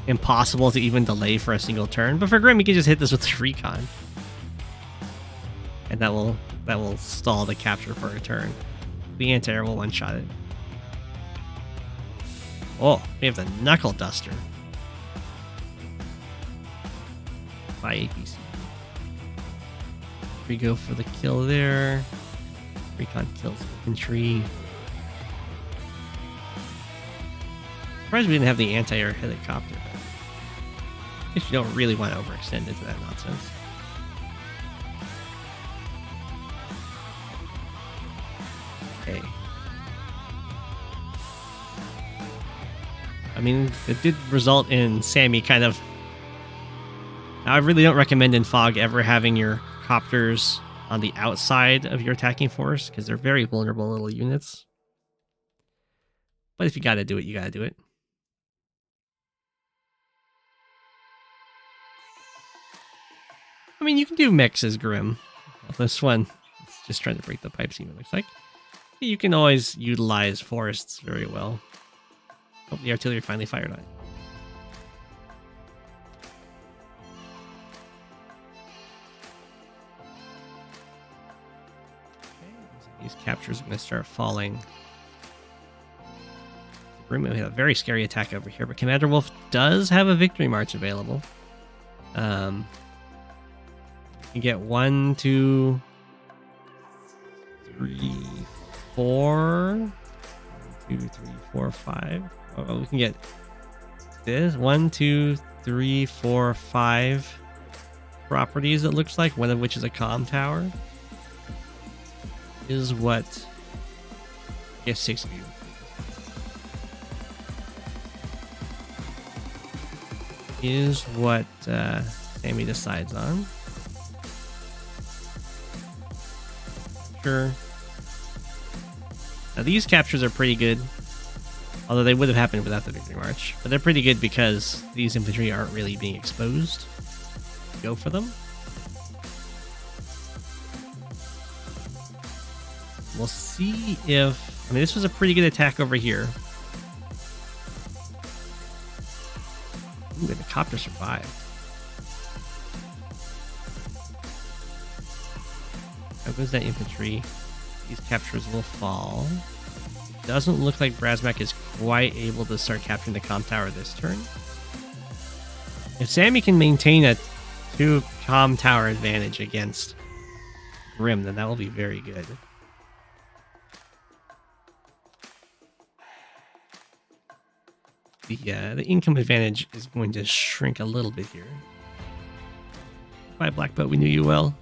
impossible to even delay for a single turn, but for Grimm, he can just hit this with recon. And that will stall the capture for a turn. The anti-air will one-shot it. Oh, we have the Knuckle Duster by APC. We go for the kill there. Recon kills infantry. Surprised we didn't have the anti-air helicopter. I guess you don't really want to overextend into that nonsense. Okay. I mean, it did result in Sami kind of... Now, I really don't recommend in Fog ever having your copters on the outside of your attacking force, because they're very vulnerable little units. But if you gotta do it, you gotta do it. I mean, you can do mechs as Grimm. Well, this one is just trying to break the pipe seam, it looks like. You can always utilize forests very well. Oh, the artillery finally fired on it. Okay, these captures are going to start falling. Grimm, we have a very scary attack over here, but COMMANDERWOLF does have a victory march available. You can get 1, 2, 3, 4. 1, 2, 3, 4, 5. Oh, we can get this 1, 2, 3, 4, 5 properties. It looks like one of which is a comm tower. Is what? I guess 6 of you. Is what Sami decides on. Sure. Now these captures are pretty good. Although they would have happened without the Victory March. But they're pretty good because these infantry aren't really being exposed. Go for them. We'll see if... I mean, this was a pretty good attack over here. Ooh, the copter survived. How goes that infantry? These captures will fall. Doesn't look like brasmak is quite able to start capturing the comm tower this turn. If Sami can maintain a 2 comm tower advantage against Grimm, then that will be very good. The income advantage is going to shrink a little bit here. Bye, Blackboat, we knew you well.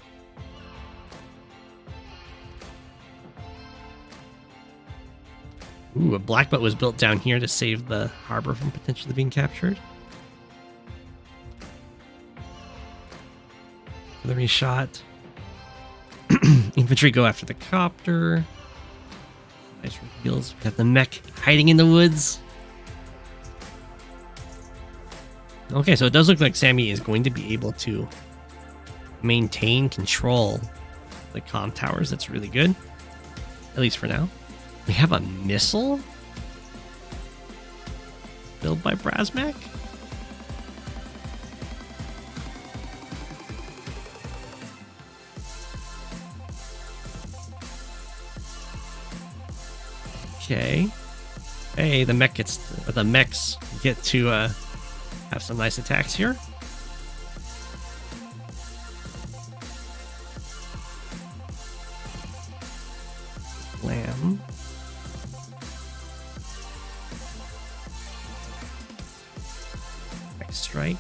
Ooh, a Blackboat was built down here to save the harbor from potentially being captured. Artillery shot. Infantry go after the copter. Nice reveals. We got the mech hiding in the woods. Okay, so it does look like Sami is going to be able to maintain control of the comm towers. That's really good. At least for now. We have a missile built by brasmak. Okay. Hey, the mechs get to have some nice attacks here. Lamb. Next strike.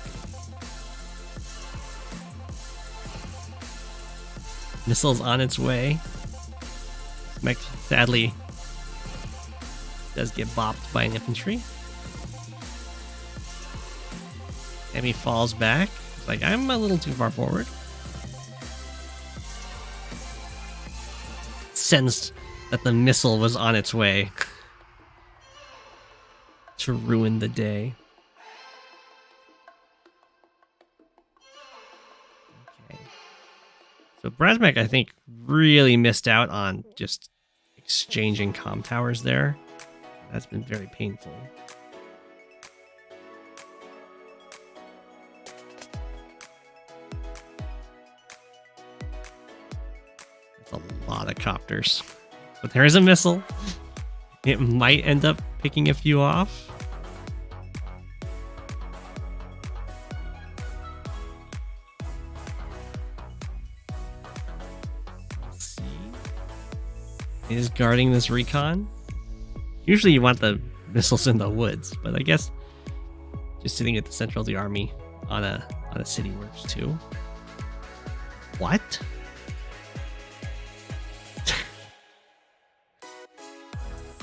Missile's on its way. Mech sadly does get bopped by an infantry. And he falls back. It's like, I'm a little too far forward. Sensed that the missile was on its way to ruin the day. Okay. So brasmak, I think, really missed out on just exchanging comm towers there. That's been very painful. A lot of copters, but there is a missile. It might end up picking a few off. Let's see. It is guarding this recon. Usually you want the missiles in the woods, but I guess just sitting at the center of the army on a city works too. What?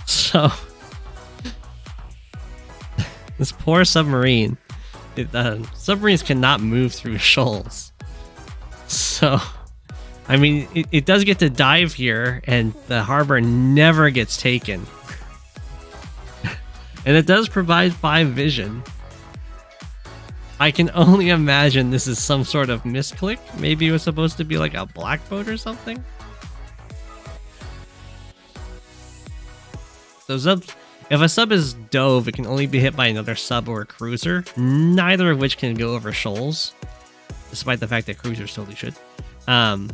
So, this poor submarine. Submarines cannot move through shoals. So, I mean, it does get to dive here, and the harbor never gets taken. And it does provide 5 vision. I can only imagine this is some sort of misclick. Maybe it was supposed to be like a black boat or something. So if a sub is dove, it can only be hit by another sub or a cruiser, neither of which can go over shoals, despite the fact that cruisers totally should. So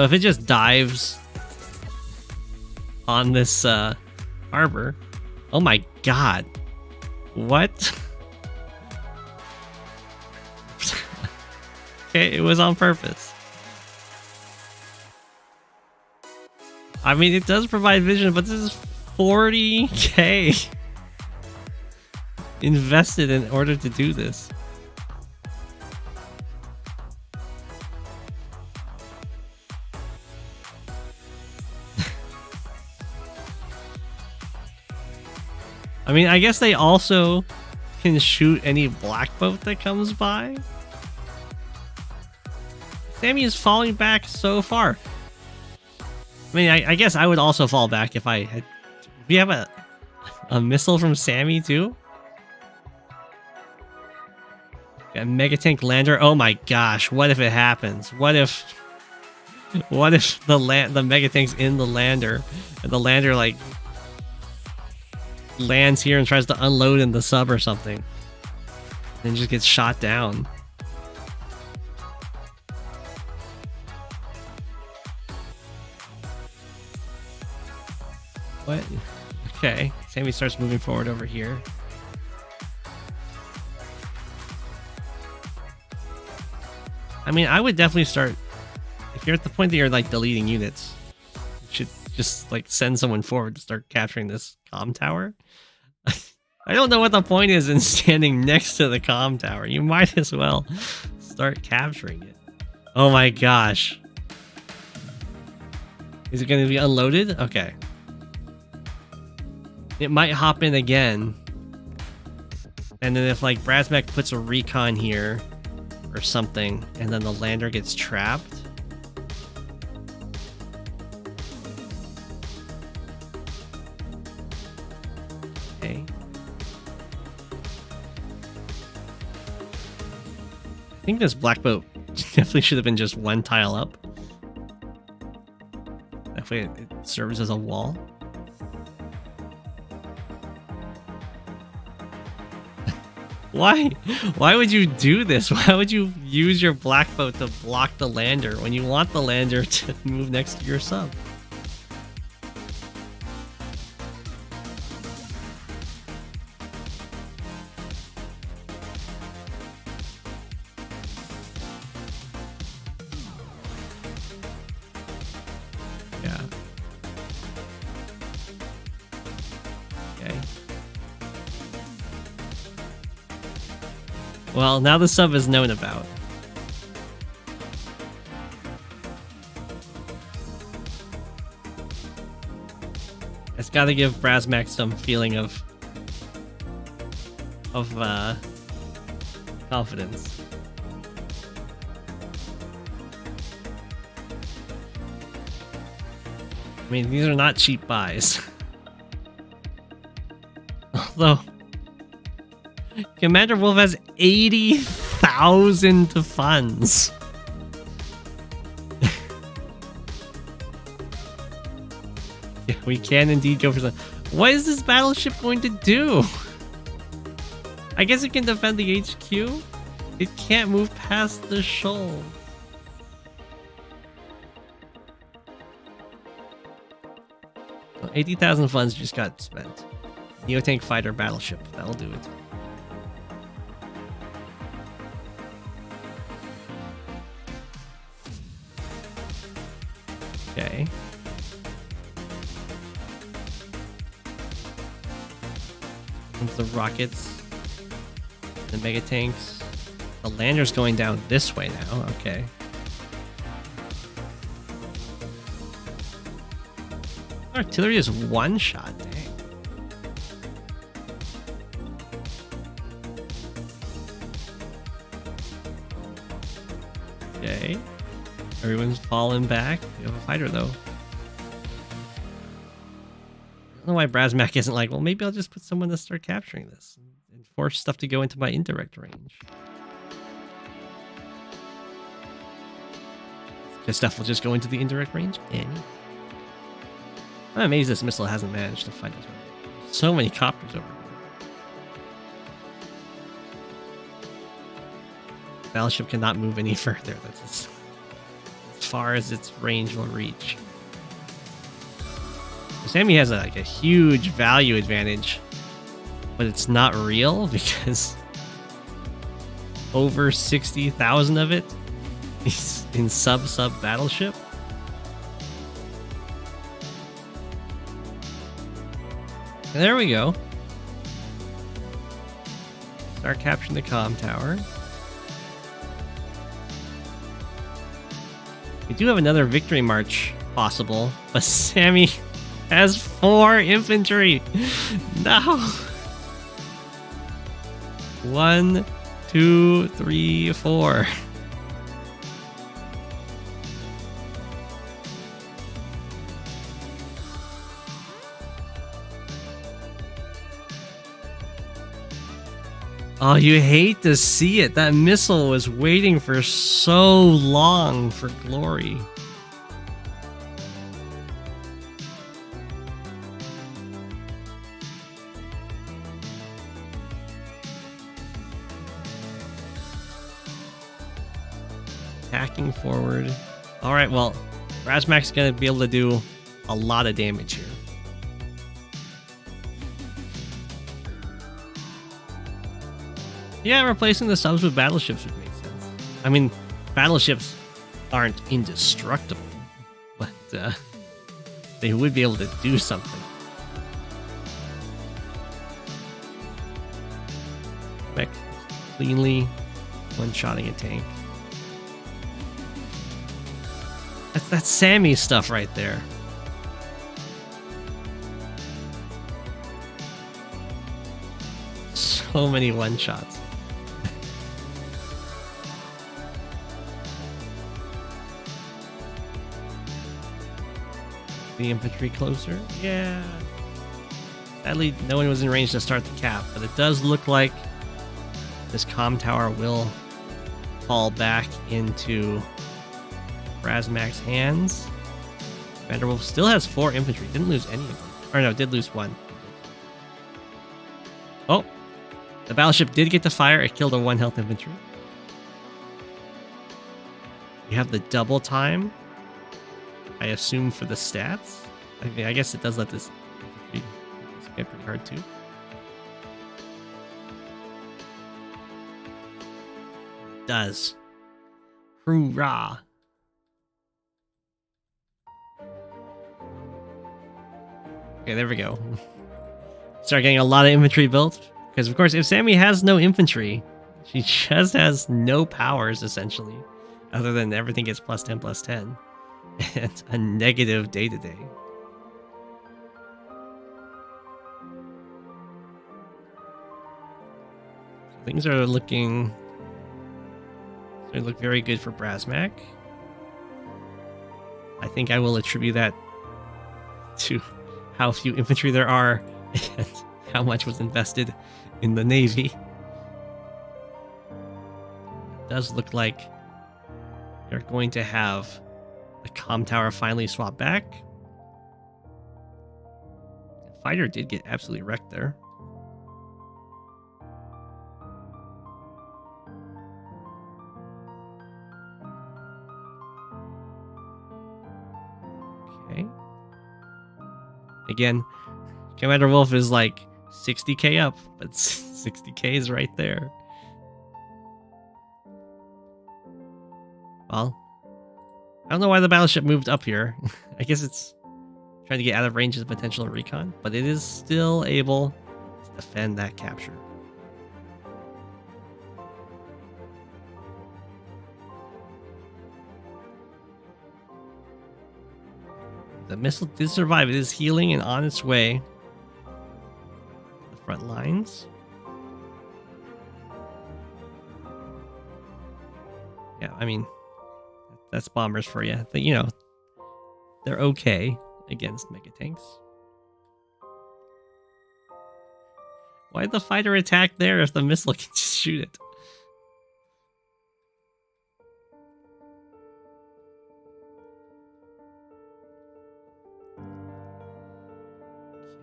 if it just dives on this harbor, oh my god, what? Okay, it was on purpose. I mean, it does provide vision, but this is 40k invested in order to do this. I mean, I guess they also can shoot any black boat that comes by. Sami is falling back so far. I mean, I guess I would also fall back if I had We have a missile from Sami too. A mega tank lander. Oh my gosh! What if it happens? What if the mega tank's in the lander and the lander like lands here and tries to unload in the sub or something, and just gets shot down. What? Okay, Sami starts moving forward over here. I mean, I would definitely start, if you're at the point that you're like deleting units, you should just like send someone forward to start capturing this comm tower. I don't know what the point is in standing next to the comm tower. You might as well start capturing it. Oh my gosh. Is it going to be unloaded? Okay. It might hop in again. And then if like brasmak puts a recon here or something, and then the lander gets trapped. Okay. I think this black boat definitely should have been just one tile up. That way it serves as a wall. Why? Why would you do this? Why would you use your black boat to block the lander when you want the lander to move next to your sub? Yeah. Okay. Well, now the sub is known about. It's got to give brasmak some feeling of confidence. I mean, these are not cheap buys. Although COMMANDERWOLF has 80,000 funds. Yeah, we can indeed go for some. What is this battleship going to do? I guess it can defend the HQ. It can't move past the shoal. Well, 80,000 funds just got spent. Neotank fighter battleship. That'll do it. Okay. Comes the rockets, the mega tanks. The lander's going down this way now. Okay. Artillery is one shot. Dang. Okay. Everyone's falling back. We have a fighter, though. I don't know why brasmak isn't like, well, maybe I'll just put someone to start capturing this and force stuff to go into my indirect range. This stuff will just go into the indirect range. I'm amazed this missile hasn't managed to find us. So many coppers over here. Battleship cannot move any further. That's as far as its range will reach. Sami has a huge value advantage, but it's not real because over 60,000 of it is in sub battleship. And there we go. Start capturing the comm tower. We do have another victory march possible, but Sami has 4 infantry. No. 1, 2, 3, 4. Oh, you hate to see it. That missile was waiting for so long for glory. Attacking forward. Alright, well, brasmak's gonna be able to do a lot of damage here. Yeah, replacing the subs with battleships would make sense. I mean, battleships aren't indestructible, but they would be able to do something. Mech cleanly one-shotting a tank. That's Sami stuff right there. So many one-shots. The infantry closer? Yeah. Sadly, no one was in range to start the cap, but it does look like this comm tower will fall back into brasmak's hands. Commanderwolf still has 4 infantry. Didn't lose any infantry. Or no, did lose 1. Oh! The battleship did get to fire. It killed a 1 health infantry. You have the double time. I assume for the stats. I mean, I guess it does let this get pretty hard too. It does. Hoorah! Okay, there we go. Start getting a lot of infantry built. Because, of course, if Sami has no infantry, she just has no powers, essentially. Other than everything gets +10/+10. And a negative day-to-day. Things are looking... They look very good for brasmak. I think I will attribute that to how few infantry there are and how much was invested in the Navy. It does look like they're going to have the comm tower finally swap back. The fighter did get absolutely wrecked there. Okay. Again, Commanderwolf is like 60k up, but 60k is right there. Well, I don't know why the battleship moved up here. I guess it's trying to get out of range of potential recon, but it is still able to defend that capture. The missile did survive. It is healing and on its way to the front lines. Yeah, I mean, that's bombers for you. But, you know, they're okay against mega tanks. Why'd the fighter attack there if the missile can just shoot it?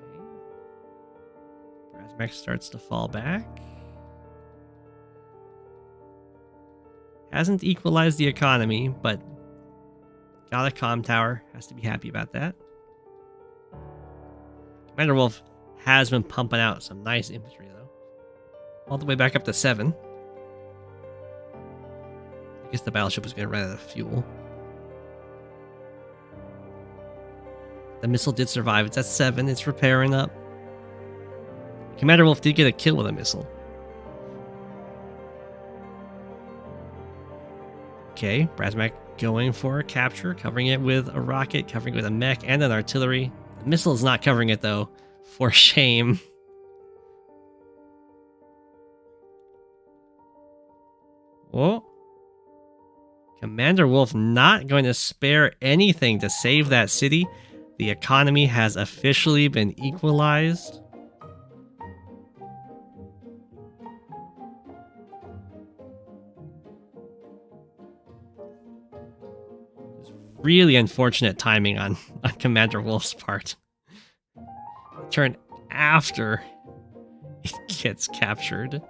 Okay. Brasmak starts to fall back. Hasn't equalized the economy, but got a comm tower. Has to be happy about that. Commanderwolf has been pumping out some nice infantry, though. All the way back up to 7. I guess the battleship was going to run out of fuel. The missile did survive. It's at 7. It's repairing up. Commanderwolf did get a kill with a missile. Okay, brasmak going for a capture, covering it with a rocket, covering it with a mech and an artillery. The missile is not covering it, though. For shame. Whoa. Commanderwolf not going to spare anything to save that city. The economy has officially been equalized. really unfortunate timing on Commander Wolf's part. Turn after it gets captured.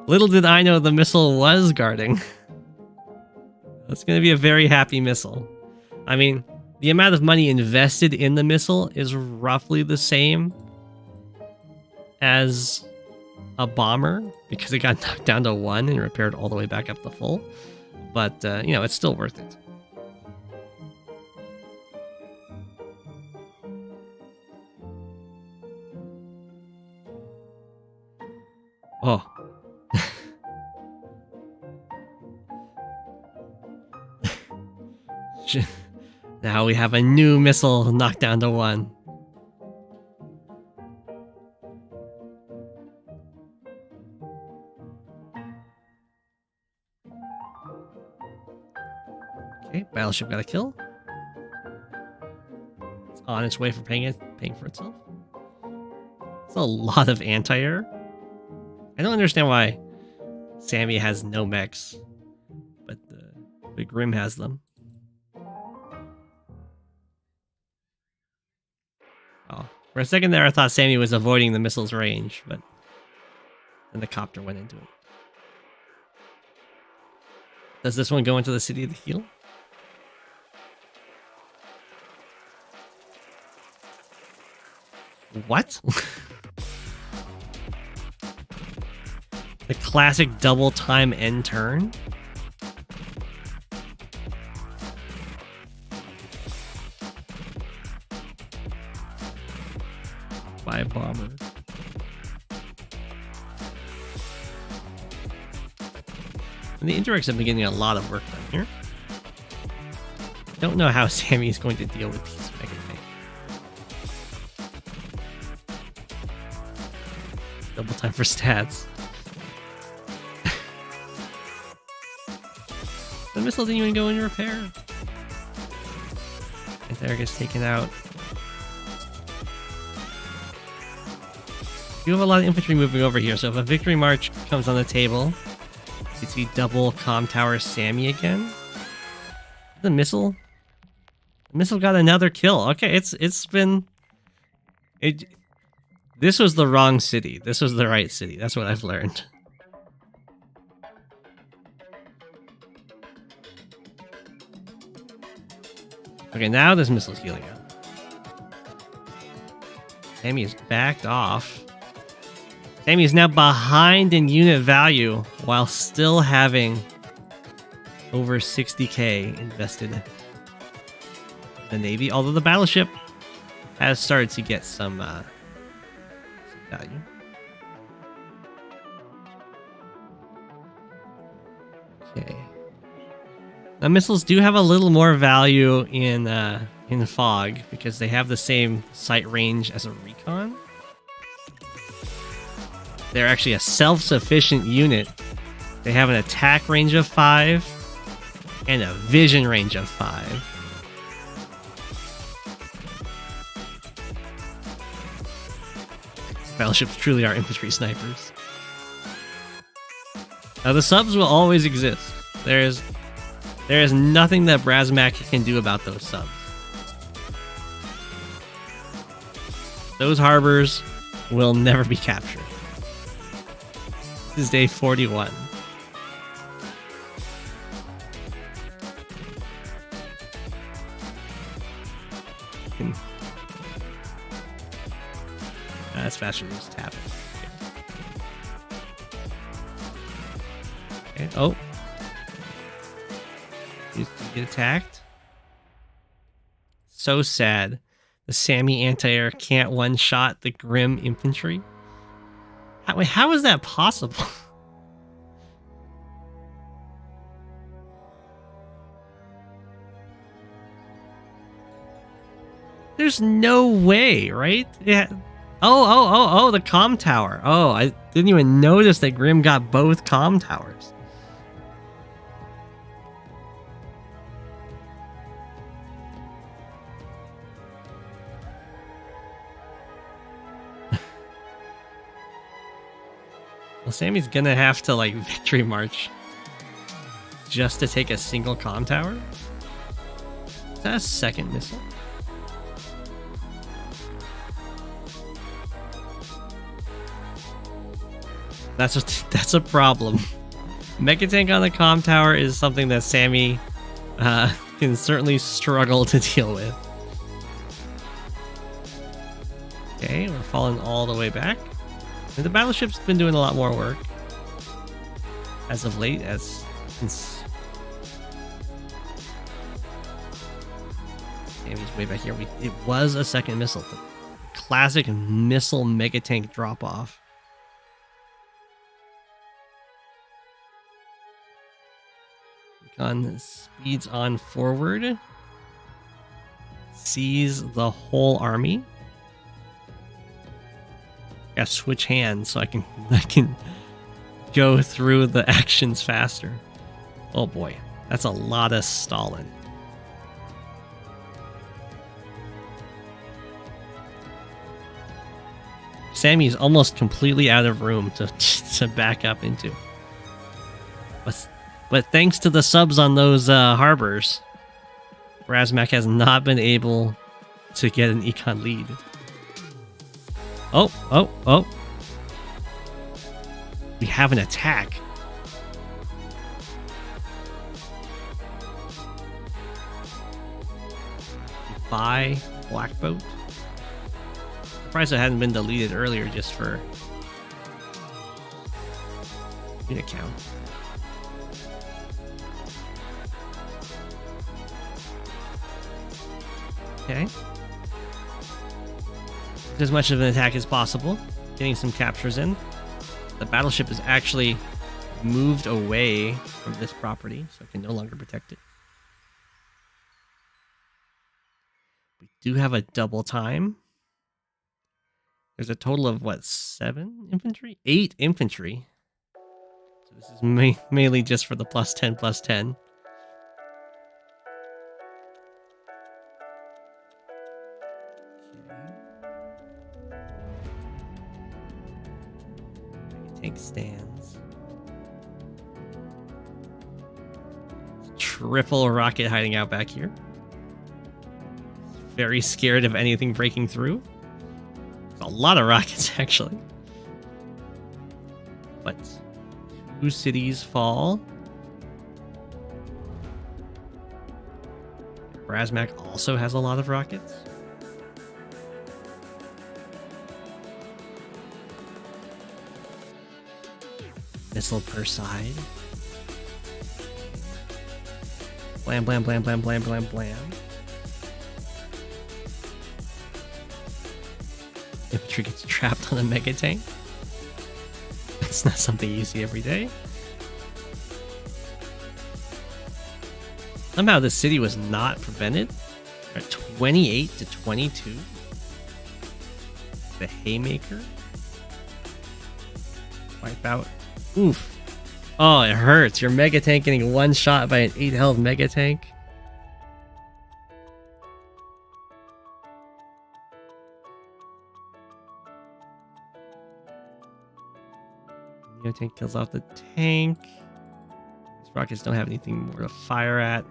Little did I know the missile was guarding. That's going to be a very happy missile. I mean, the amount of money invested in the missile is roughly the same as a bomber because it got knocked down to 1 and repaired all the way back up to full. But, you know, it's still worth it. Oh. Now we have a new missile knocked down to 1. Okay, battleship got a kill. It's on its way for paying for itself. It's a lot of anti-air. I don't understand why Sami has no mechs, but Grimm has them. Oh, for a second there, I thought Sami was avoiding the missile's range, but then the copter went into it. Does this one go into the city to heal? What? The classic double time end turn? By a bomber. And the indirects have been getting a lot of work done here. Don't know how Sami is going to deal with these mega tanks. Double time for stats. The missile didn't even go into repair. And there gets taken out. You have a lot of infantry moving over here, so if a victory march comes on the table, you see double comm tower Sami again. The missile got another kill. Okay, it's been this was the wrong city. This was the right city. That's what I've learned. Okay, now this missile's healing up. Sami is backed off. Sami is now behind in unit value while still having over 60k invested in the Navy, although the battleship has started to get some value. Okay. Now missiles do have a little more value in fog because they have the same sight range as a recon. They're actually a self-sufficient unit. They have an attack range of 5 and a vision range of 5. Battleships truly are infantry snipers. Now the subs will always exist. There is nothing that brasmak can do about those subs. Those harbors will never be captured. This is day 41. That's faster than just tap it. Okay. Oh. You get attacked. So sad. The Sami anti-air can't one-shot the Grimm infantry. How is that possible? There's no way, right? Yeah. Oh, the comm tower. Oh, I didn't even notice that Grimm got both comm towers. Well, Sami's gonna have to, like, victory march just to take a single comm tower? Is that a second missile? That's a problem. Mega tank on the comm tower is something that Sami can certainly struggle to deal with. Okay, we're falling all the way back. And the battleship's been doing a lot more work as of late, since Sami's way back here. It was a second missile. The classic missile mega tank drop off. Recon speeds on forward. Sees the whole army. Gotta switch hands so I can go through the actions faster. Oh boy, that's a lot of stalling. Sami's almost completely out of room to back up into. But thanks to the subs on those harbors, brasmak has not been able to get an econ lead. Oh. We have an attack. By Black Boat. Surprised it hadn't been deleted earlier just for unit count. Okay. As much of an attack as possible, getting some captures in. The battleship is actually moved away from this property, so I can no longer protect it. We do have a double time. There's a total of, what, 7 infantry? 8 infantry. So this is mainly just for the +10/+10. Tank stands. Triple rocket hiding out back here. Very scared of anything breaking through. There's a lot of rockets, actually. But 2 cities fall. brasmak also has a lot of rockets. Missile per side. Blam, blam, blam, blam, blam, blam, blam. Infantry gets trapped on a mega tank. That's not something you see every day. Somehow the city was not prevented. At 28 to 22. The Haymaker. Wipe out. Oof. Oh, it hurts. Your mega tank getting one shot by an 8 health mega tank. Neo tank kills off the tank. These rockets don't have anything more to fire at.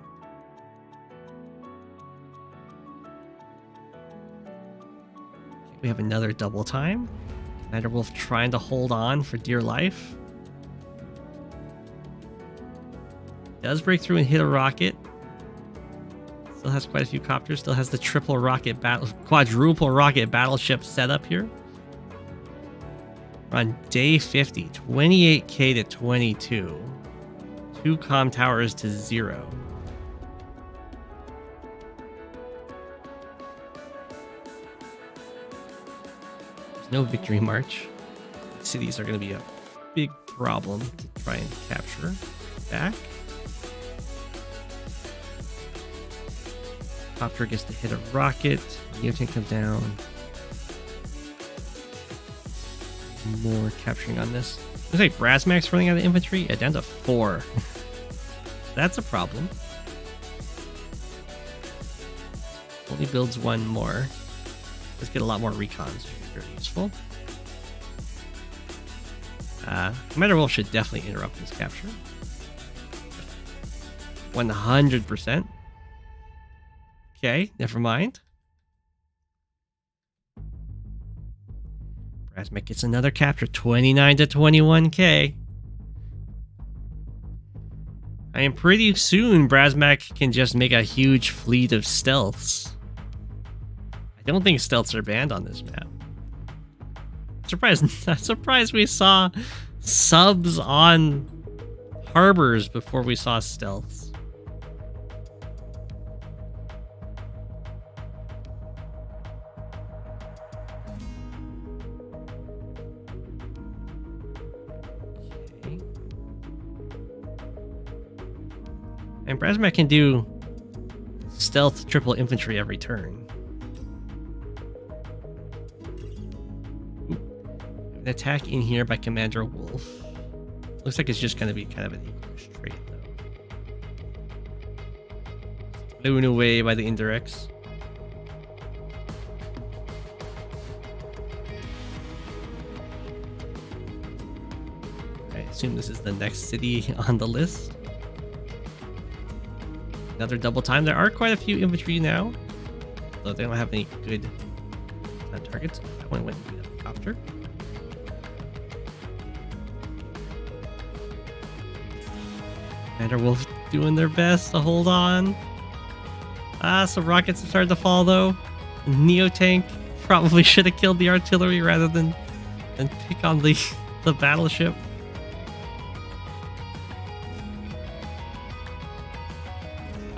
Okay, we have another double time. Commanderwolf trying to hold on for dear life. Does break through and hit a rocket. Still has quite a few copters. Still has the quadruple rocket battleship set up here. We're on day 50, 28k to 22. 2 comm towers to 0. There's no victory march. Cities are going to be a big problem to try and capture back. Copter gets to hit a rocket. Neo tank comes down. More capturing on this. Looks like brasmak's running out of infantry. Yeah, down to 4. That's a problem. Only builds 1 more. Let's get a lot more recons, which is very useful. Commanderwolf should definitely interrupt this capture. 100%. Okay, never mind. Brasmak gets another capture, 29 to 21k. I am pretty soon Brasmak can just make a huge fleet of stealths. I don't think stealths are banned on this map. Surprised we saw subs on harbors before we saw stealths. Okay. And Brasmak can do stealth triple infantry every turn. An attack in here by Commander Wolf. Looks like it's just going to be kind of an English trait, though. Blown away by the indirects. I assume this is the next city on the list. Another double time. There are quite a few infantry now, though they don't have any good targets. That one went into the copter. Commander Wolf doing their best to hold on. Some rockets have started to fall though. Neo tank probably should have killed the artillery rather than pick on the battleship.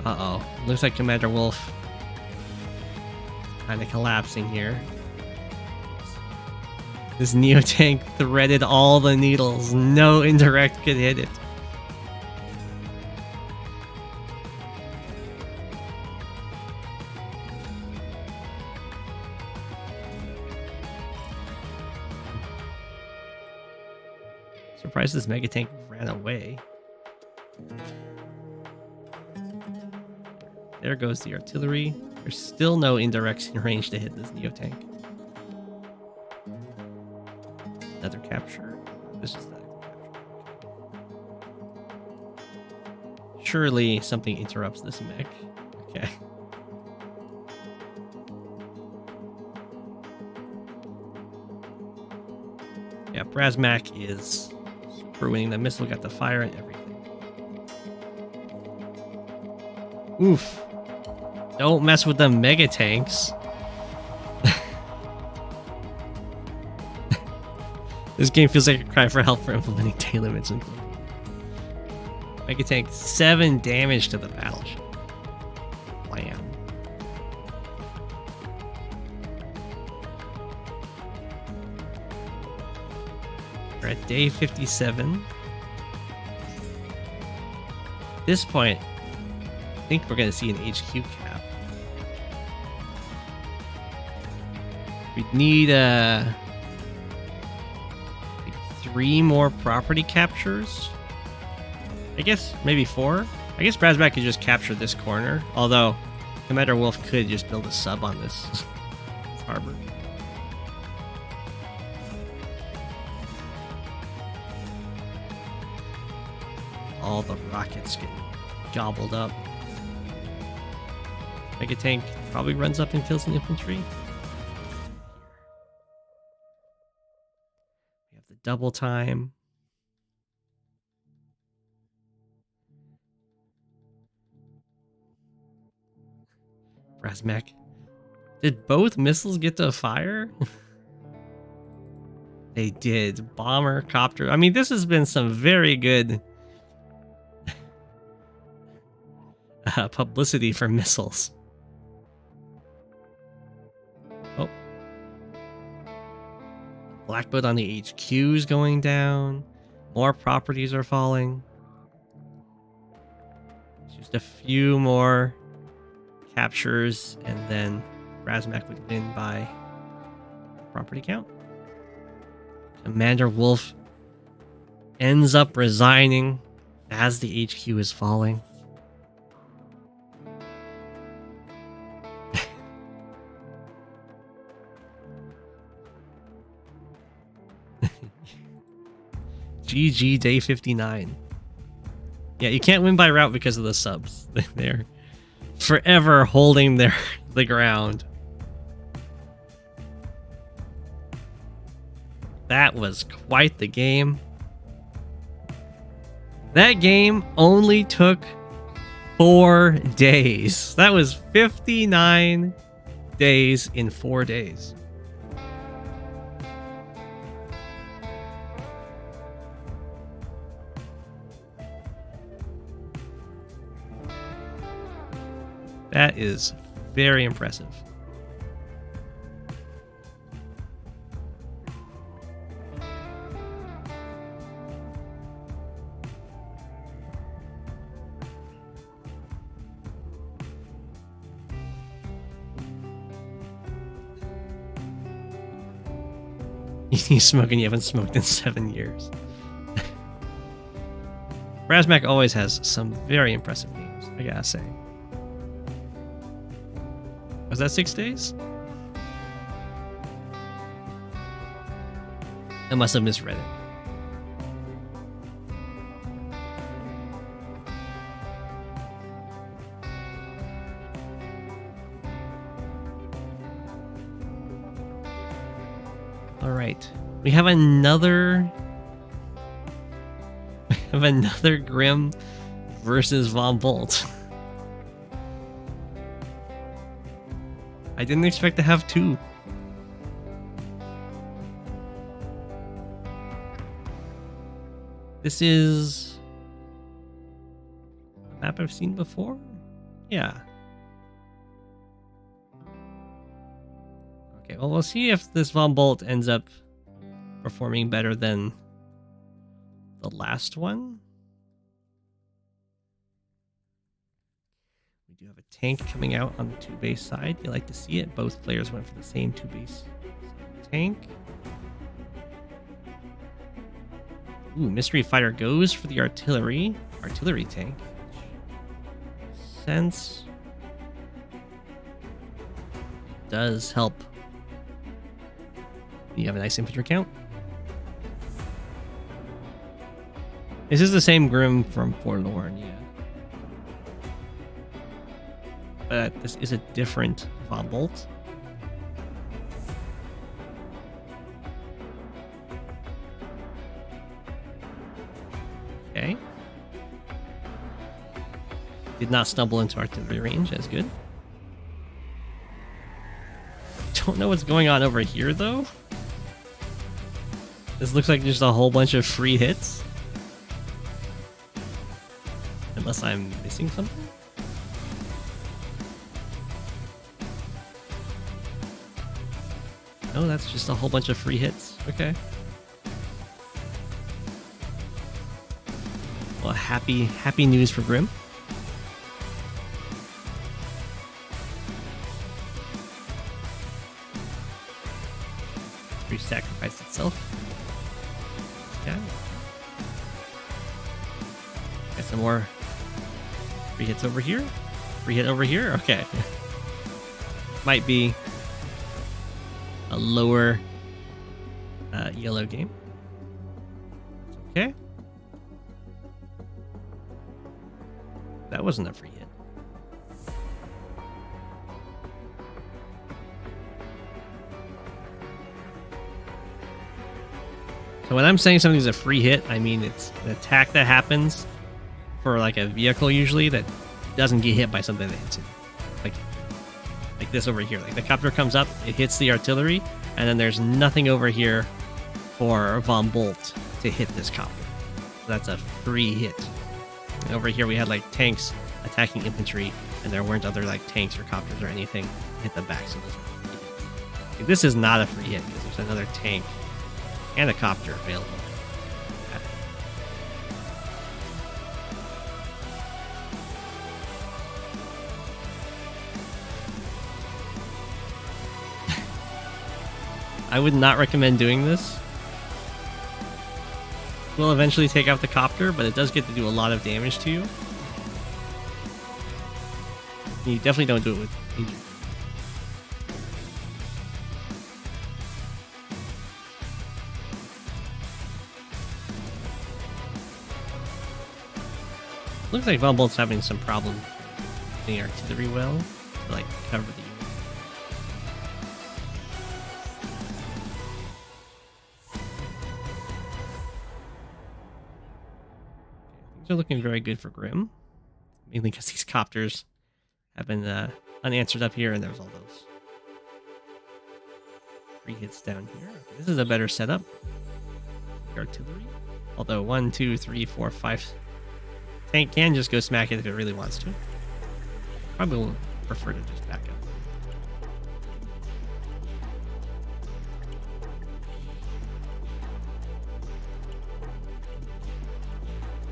Uh-oh. Looks like Commander Wolf kind of collapsing here. This Neo tank threaded all the needles. No indirect could hit it. Surprised this mega tank ran away. There goes the artillery. There's still no indirects in range to hit this Neo tank. Another capture. This is the capture. Surely something interrupts this mech. Okay. Yeah, Brasmak is ruining the missile, got the fire and everything. Oof. Don't mess with the mega tanks. This game feels like a cry for help for implementing day limits. Mega tank 7 damage to the battleship. Blam. We're at day 57. At this point, I think we're going to see an HQ cap. We need like 3 more property captures. I guess maybe 4. I guess Brasmak could just capture this corner. Although Commander Wolf could just build a sub on this harbor. All the rockets get gobbled up. Mega tank probably runs up and kills an infantry. We have the double time. Brasmak. Did both missiles get to fire? They did. Bomber, copter. I mean, this has been some very good publicity for missiles. Oh. Blackboat on the HQ is going down. More properties are falling. Just a few more captures, and then Brasmak would win by property count. Commander Wolf ends up resigning as the HQ is falling. GG day 59. Yeah, you can't win by route because of the subs. They're forever holding the ground. That was quite the game. That game only took 4 days. That was 59 days in 4 days. That is very impressive. You smoke and you haven't smoked in 7 years. brasmak always has some very impressive games, I gotta say. Was that 6 days? I must have misread it. All right, we have another Grimm versus Von Bolt. I didn't expect to have 2. This is a map I've seen before? Yeah. Okay, well, we'll see if this Von Bolt ends up performing better than the last one. We do have a tank coming out on the 2-base side. You like to see it. Both players went for the same 2-base tank. Ooh, Mystery Fighter goes for the artillery tank. Sense does help. You have a nice infantry count. This is the same Grimm from Forlorn, yeah. But this is a different Von Bolt. Okay. Did not stumble into artillery range, that's good. Don't know what's going on over here, though. This looks like just a whole bunch of free hits. Unless I'm missing something. No, that's just a whole bunch of free hits. Okay. Well, happy news for Grimm. Sacrificed itself. Yeah. Got some more free hits over here. Free hit over here. Okay. Might be a lower yellow game. Okay. That wasn't a free hit. So when I'm saying something's a free hit, I mean it's an attack that happens for like a vehicle usually that doesn't get hit by something that hits it. Like this over here. Like the copter comes up, it hits the artillery, and then there's nothing over here for Von Bolt to hit this copter. So that's a free hit. And over here we had like tanks attacking infantry, and there weren't other like tanks or copters or anything to hit the back. So those were free hits. Like, this is not a free hit because there's another tank and a copter available. I would not recommend doing this. We'll eventually take out the copter, but it does get to do a lot of damage to you. You definitely don't do it with injury. Looks like Vombolt's having some problem getting artillery well to like cover the. Things are looking very good for Grimm, mainly because these copters have been unanswered up here, and there's all those 3 hits down here. Okay, this is a better setup. The artillery, although 1, 2, 3, 4, 5. Tank can just go smack it if it really wants to. Probably will prefer to just back up.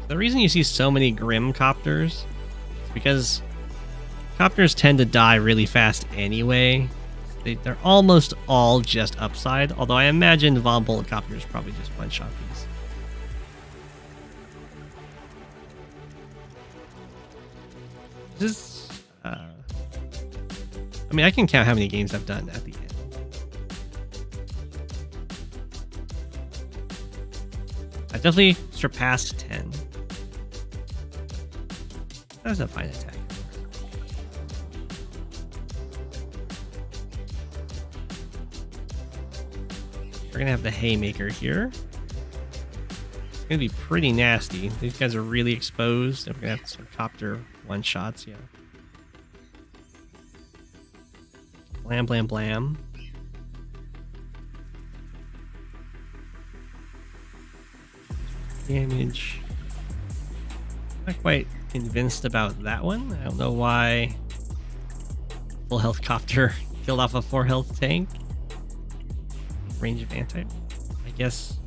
The reason you see so many Grimm copters is because copters tend to die really fast anyway. They're almost all just upside, although I imagine Vombolt copters probably just one-shot these. This is, I mean, I can count how many games I've done at the end. I definitely surpassed 10. That's a fine attack. We're gonna have the Haymaker here. It's gonna be pretty nasty. These guys are really exposed. And we're gonna have some copter one-shots, yeah. Blam, blam, blam. Damage. Not quite convinced about that one. I don't know why full health copter killed off a 4 health tank. Range of anti. I guess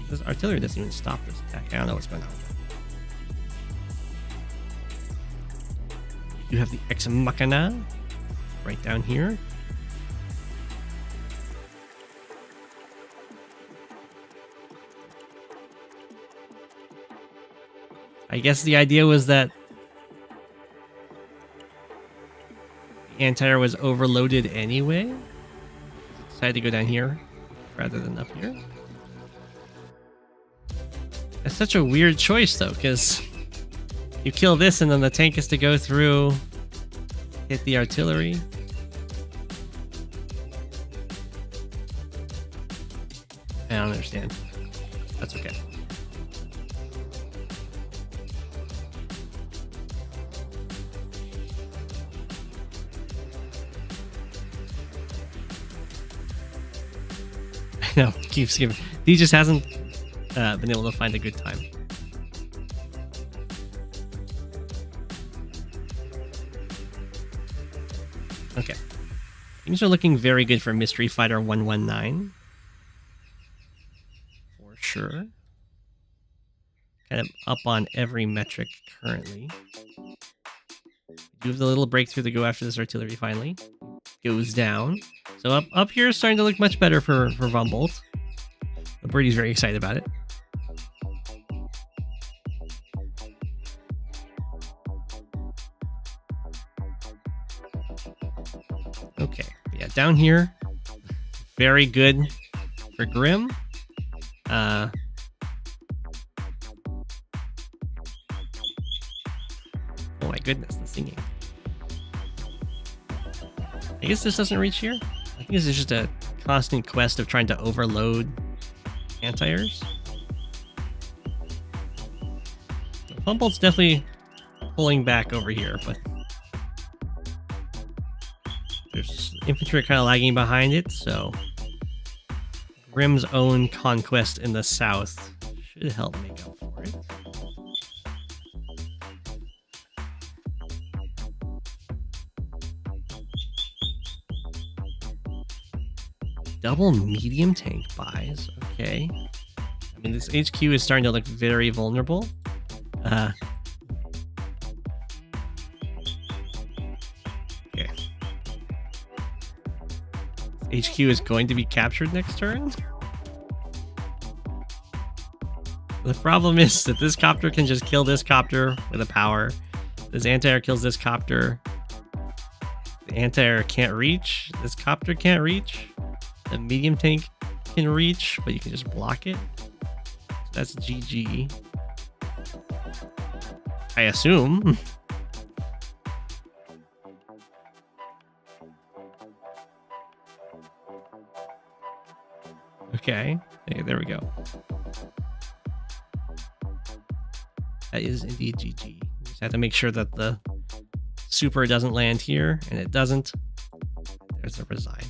this artillery doesn't even stop this attack. I don't know what's going on. You have the Ex Machina right down here. I guess the idea was that the anti-air was overloaded anyway. Decided to go down here rather than up here. That's such a weird choice though, because you kill this and then the tank has to go through, hit the artillery. I don't understand. That's okay. No, keeps giving. He just hasn't been able to find a good time. Okay. Things are looking very good for Mystery Fighter 119. For sure. Kind of up on every metric currently. Do have the little breakthrough to go after this artillery finally. Goes down. So up here is starting to look much better for Vombolt. The birdie's very excited about it. Okay, yeah, down here, very good for Grimm. Oh my goodness, the singing. I guess this doesn't reach here. I think this is just a constant quest of trying to overload anti-airs. Vombolt's definitely pulling back over here, but there's infantry kind of lagging behind it, so Grimm's own conquest in the south should help make up for it. Double medium tank buys, okay. I mean, this HQ is starting to look very vulnerable. Okay. HQ is going to be captured next turn. The problem is that this copter can just kill this copter with a power. This anti-air kills this copter. The anti-air can't reach. This copter can't reach. The medium tank can reach, but you can just block it. So that's GG. I assume. Okay, there we go. That is indeed GG. Just have to make sure that the super doesn't land here, and it doesn't. There's a resign.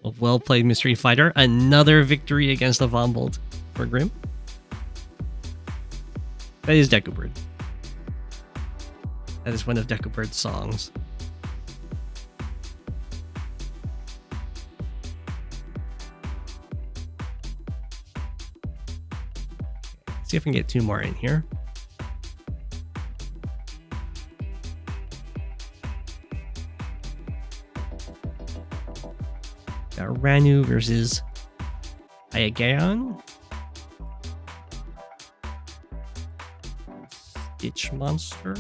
A well-played Mystery Fighter. Another victory against the Vombold for Grimm. That is Decubird. That is one of Decubird's songs. See if I can get 2 more in here. Got Ranu versus Ayagaon. Stitch Monster.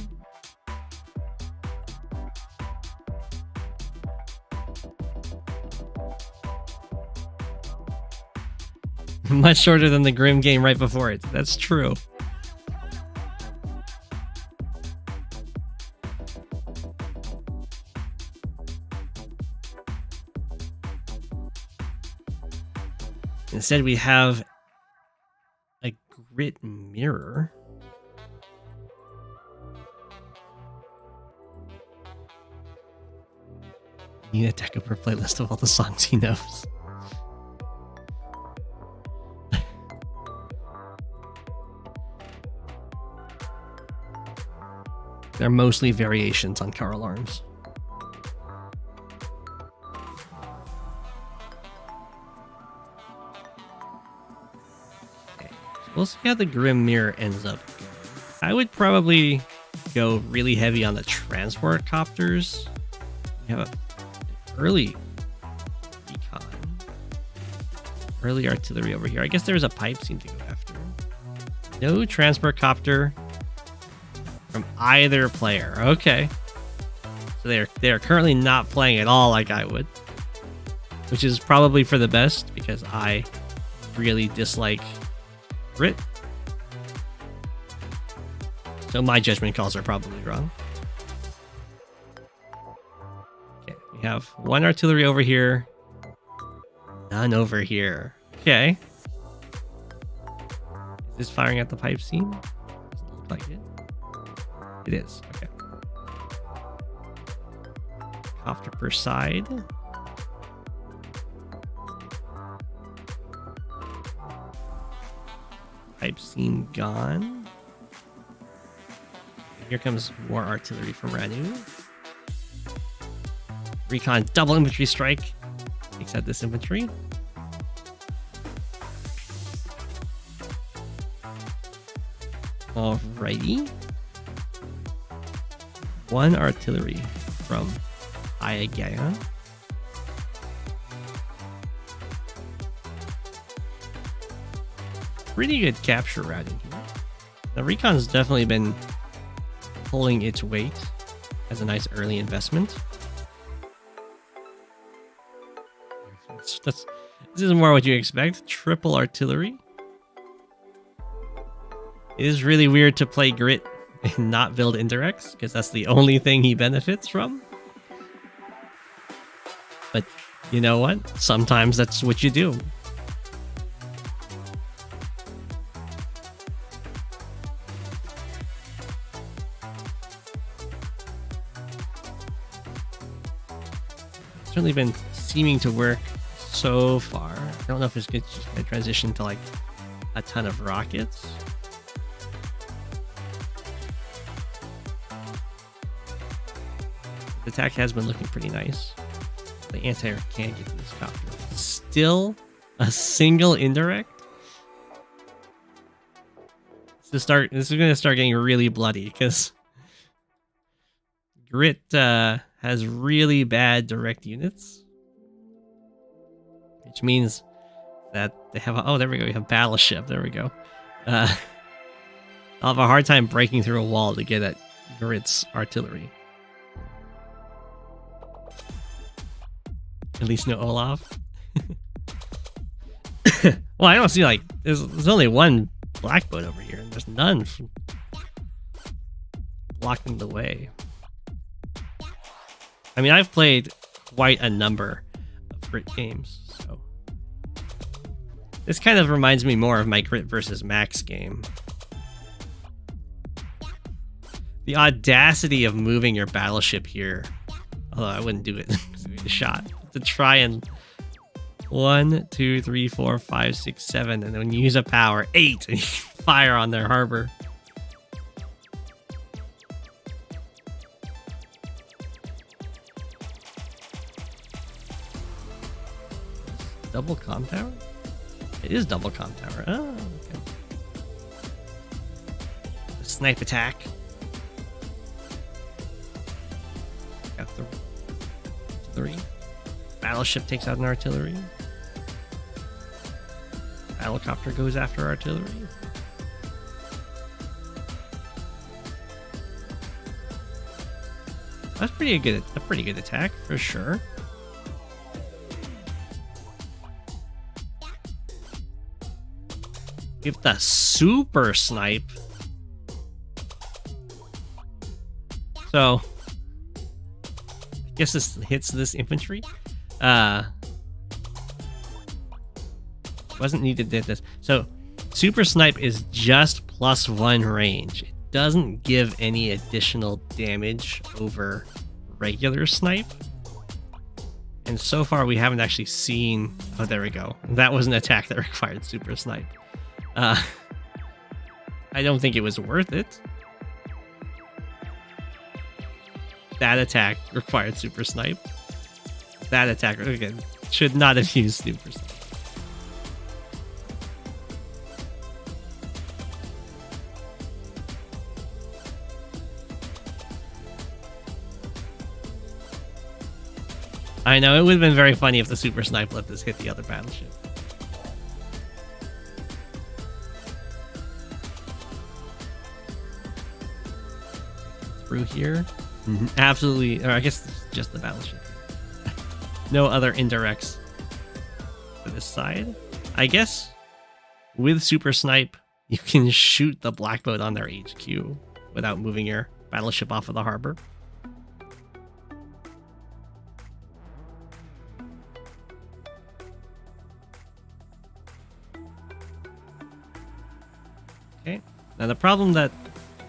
Much shorter than the Grimm game right before it. That's true. Instead, we have a grit mirror. Need a Decubird playlist of all the songs he knows. They're mostly variations on car alarms. Okay, so we'll see how the Grimm mirror ends up. I would probably go really heavy on the transport copters. We have an early recon. Early artillery over here. I guess there's a pipe scene to go after. No transport copter from either player. Okay. So they are currently not playing at all like I would. Which is probably for the best because I really dislike grit. So my judgment calls are probably wrong. Okay, we have 1 artillery over here. None over here. Okay. Is this firing at the pipe scene? Doesn't look like it. It is. Okay. Copter per side. Pipe scene gone. Here comes more artillery from Ranu. Recon double infantry strike. Takes out this infantry. Alrighty. 1 artillery from Ayagaon. Pretty good capture routing here. The Recon's definitely been pulling its weight as a nice early investment. This is more what you expect. Triple artillery. It is really weird to play grit and not build indirects, because that's the only thing he benefits from. But you know what? Sometimes that's what you do. Certainly been seeming to work so far. I don't know if it's just going to transition to like a ton of rockets. The attack has been looking pretty nice. The anti-air can't get to this copter. Still a single indirect. This is going to start getting really bloody because Grit has really bad direct units, which means that they have oh, there we go. We have battleship. There we go. I'll have a hard time breaking through a wall to get at Grit's artillery. At least no Olaf. Well, I don't see like there's only one black boat over here, and there's none blocking the way. I mean, I've played quite a number of Grit games, so this kind of reminds me more of my Grit versus Max game. The audacity of moving your battleship here, although I wouldn't do it a shot, to try and 1, 2, 3, 4, 5, 6, 7, and then when you use a power 8 and you fire on their harbor. Double comm tower? It is double comm tower. Oh, okay. The snipe attack. Got 3. Battleship takes out an artillery. Helicopter goes after artillery. That's a pretty good attack for sure. If the super snipe. So I guess this hits this infantry. Wasn't needed to hit this. So super snipe is just +1 range. It doesn't give any additional damage over regular snipe. And so far we haven't actually seen... Oh, there we go. That was an attack that required super snipe. I don't think it was worth it. That attack required super snipe. That attack, again, should not have used super snipe. I know, it would have been very funny if the super snipe let this hit the other battleship. Through here. Absolutely, or I guess it's just the battleship. No other indirects for this side. I guess with super snipe, you can shoot the black boat on their HQ without moving your battleship off of the harbor. Okay, now the problem that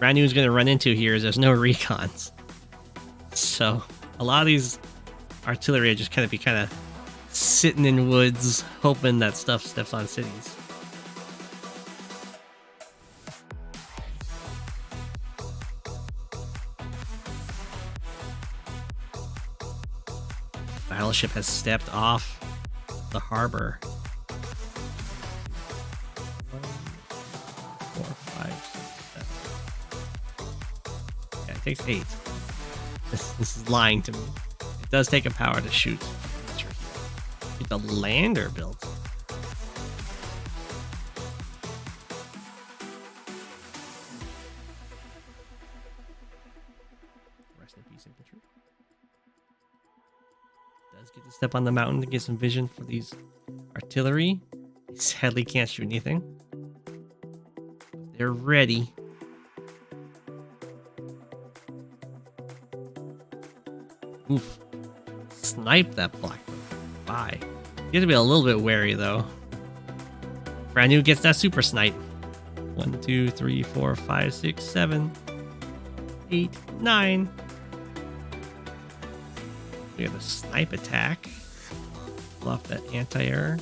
Ranu is going to run into here is there's no recons. So a lot of these artillery are just kind of sitting in woods, hoping that stuff steps on cities. Battleship has stepped off the harbor. 1, 4, 5, 6, 7. Yeah, it takes 8. This is lying to me. It does take a power to shoot. Get the lander built. Rest in peace, infantry. Does get to step on the mountain to get some vision for these artillery. They sadly can't shoot anything. They're ready. Oof. Snipe that black boat. Bye. You have to be a little bit wary though. Ranu gets that super snipe. 1, 2, 3, 4, 5, 6, 7, 8, 9. We have a snipe attack. Pull off that anti-air.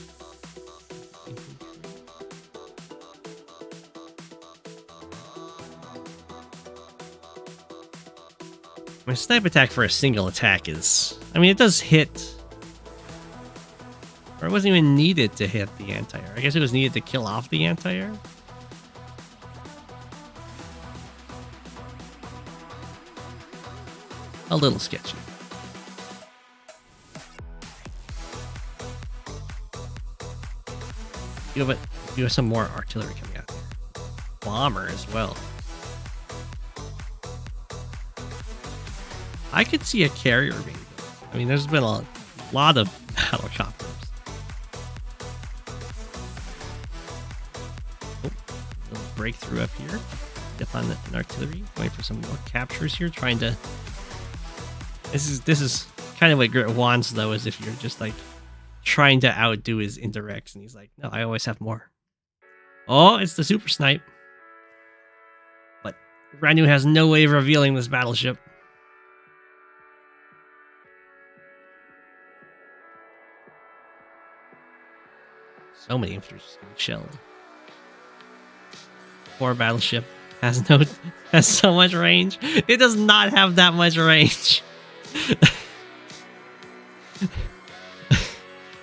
My snipe attack for a single attack is... I mean, it does hit... Or it wasn't even needed to hit the anti-air. I guess it was needed to kill off the anti-air. A little sketchy. You have some more artillery coming out here. Bomber as well. I could see a carrier being built. I mean, there's been a lot of helicopters. Oh, breakthrough up here. Dip on an artillery, going for some more captures here, trying to. This is kind of what Grit wants though, is if you're just like trying to outdo his indirects, and he's like, no, I always have more. Oh, it's the super snipe. But Ranu has no way of revealing this battleship. So many infantry just getting shelled. Poor battleship has so much range. It does not have that much range.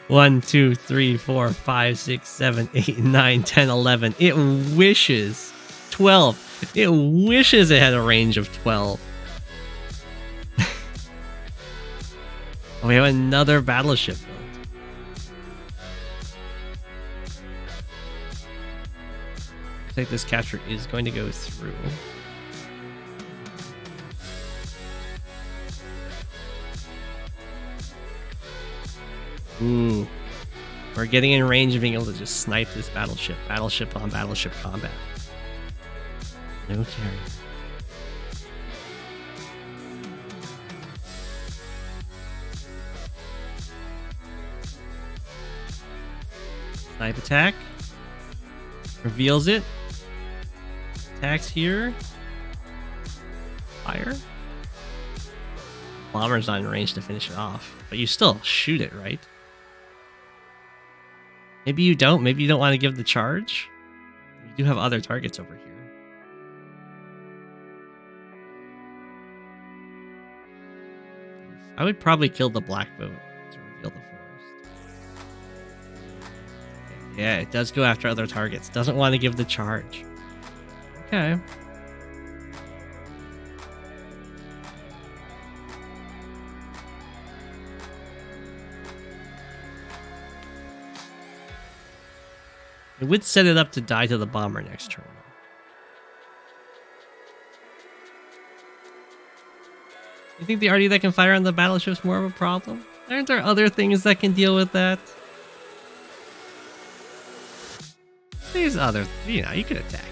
1, 2, 3, 4, 5, 6, 7, 8, 9, 10, 11. It wishes 12. It wishes it had a range of 12. We have another battleship built. Looks like this capture is going to go through. Ooh. We're getting in range of being able to just snipe this battleship. Battleship on battleship combat. No carry. Snipe attack. Reveals it. Attacks here. Fire. Bomber's not in range to finish it off. But you still shoot it, right? Maybe you don't. Maybe you don't want to give the charge. You do have other targets over here. I would probably kill the black boat to reveal the forest. Okay, yeah, it does go after other targets. Doesn't want to give the charge. Okay. It would set it up to die to the bomber next turn. You think the arty that can fire on the battleship's more of a problem? Aren't there other things that can deal with that? These other, you know, you could attack it.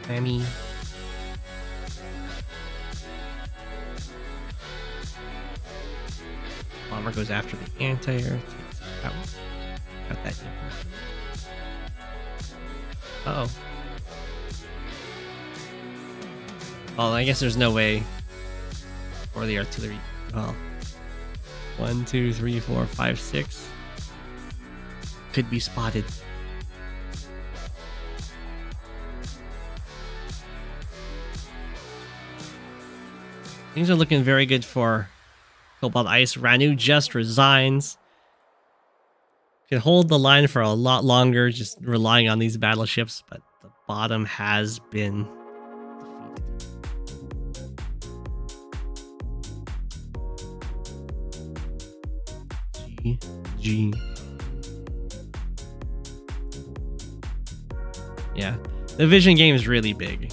Sami. Bomber goes after the anti-air. Takes it out. Got that. Uh-oh. Well, I guess there's no way for the artillery. Well, 1, 2, 3, 4, 5, 6 could be spotted. Things are looking very good for Cobalt Ice. Ranu just resigns. Can hold the line for a lot longer, just relying on these battleships, but the bottom has been defeated. GG. Yeah, the vision game is really big.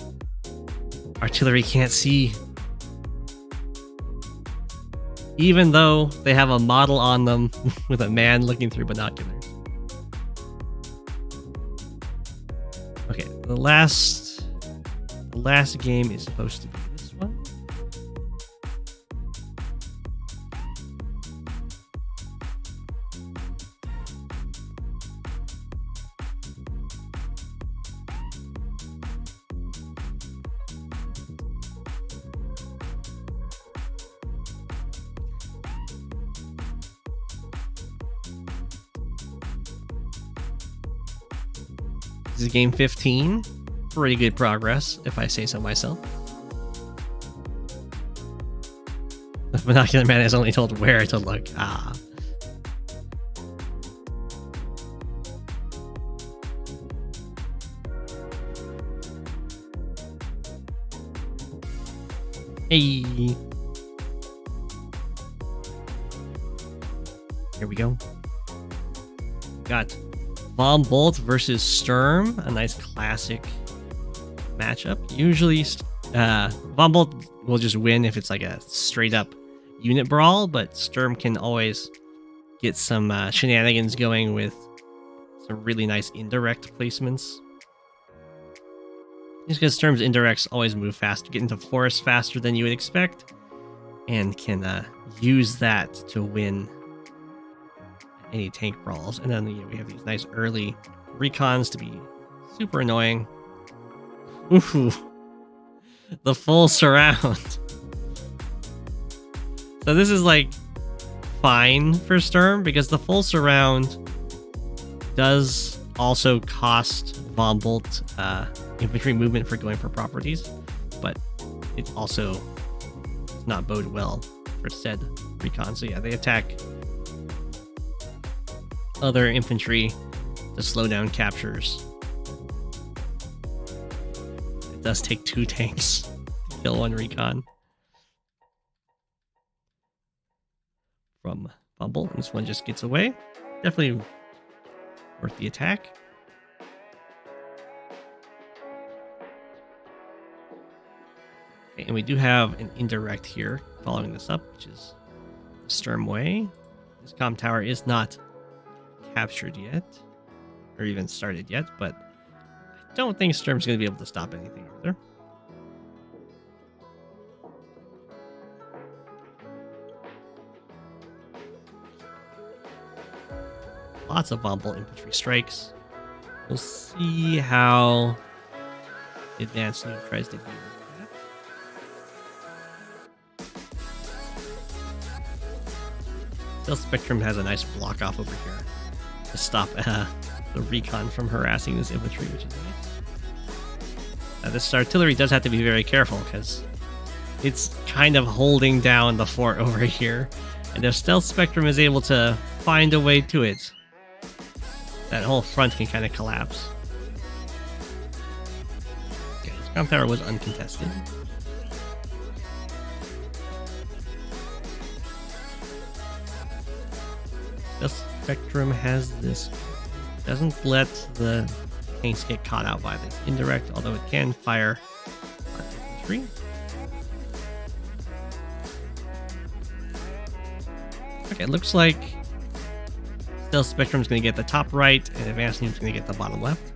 Artillery can't see. Even though they have a model on them with a man looking through binoculars. Okay, the last game is supposed to be this one. This is game 15. Pretty good progress, if I say so myself. The binocular man is only told where to look. Ah. Hey. Here we go. Got Bomb Bolt versus Sturm, a nice classic matchup. Usually, Vombolt will just win if it's like a straight up unit brawl, but Sturm can always get some shenanigans going with some really nice indirect placements. Just because Sturm's indirects always move fast, get into forest faster than you would expect, and can use that to win any tank brawls. And then we have these nice early recons to be super annoying. Ooh, the full surround. So this is like fine for Sturm because the full surround does also cost Vombolt infantry movement for going for properties, but it also does not bode well for said recon. So yeah, they attack other infantry to slow down captures. It does take 2 tanks to kill 1 recon from Vombolt. This one just gets away. Definitely worth the attack. Okay, and we do have an indirect here following this up, which is the Sturm way. This comm tower is not captured yet, or even started yet, but I don't think Sturm's going to be able to stop anything either. Lots of Vombolt infantry strikes. We'll see how AdvanceNoob tries to deal with that. Stealth Spectrum has a nice block off over here to stop the recon from harassing this infantry, which is nice. This artillery does have to be very careful because it's kind of holding down the fort over here, and if Stealth Spectrum is able to find a way to it, that whole front can kind of collapse. Okay, this comm tower was uncontested. The Spectrum has this. Doesn't let the tanks get caught out by the indirect, although it can fire on infantry. Okay, it looks like Stealth Spectrum's going to get the top right, and AdvanceNoob's going to get the bottom left.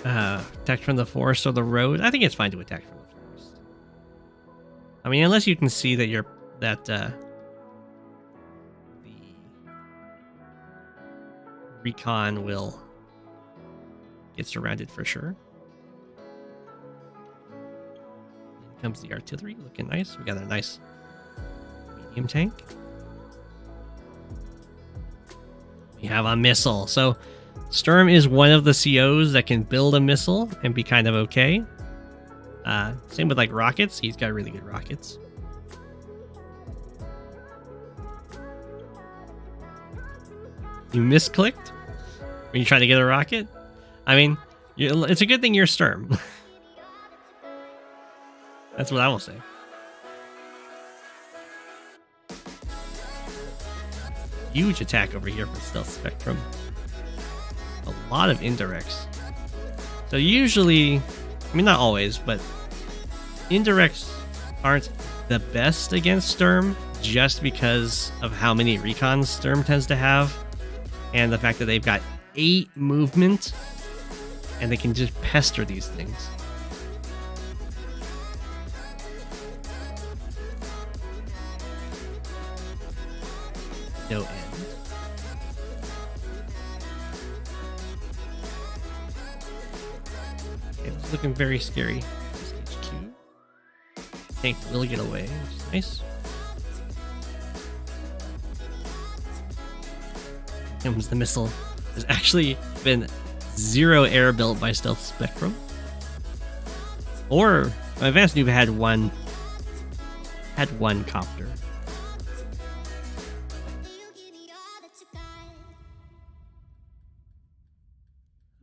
Attack from the forest or the road. I think it's fine to attack from the forest. I mean, unless you can see that the recon will get surrounded for sure. Then comes the artillery, looking nice. We got a nice medium tank. We have a missile. So Sturm is one of the COs that can build a missile and be kind of okay. Same with like rockets. He's got really good rockets. You misclicked when you try to get a rocket? I mean, it's a good thing you're Sturm. That's what I will say. Huge attack over here for Stealth Spectrum. A lot of indirects. So usually, I mean not always, but indirects aren't the best against Sturm just because of how many recons Sturm tends to have and the fact that they've got 8 movement and they can just pester these things. No end. It's looking very scary. HQ. Tank will get away, which is nice. Comes the missile. There's actually been 0 air built by Stealth Spectrum. Or AdvanceNoob had one copter.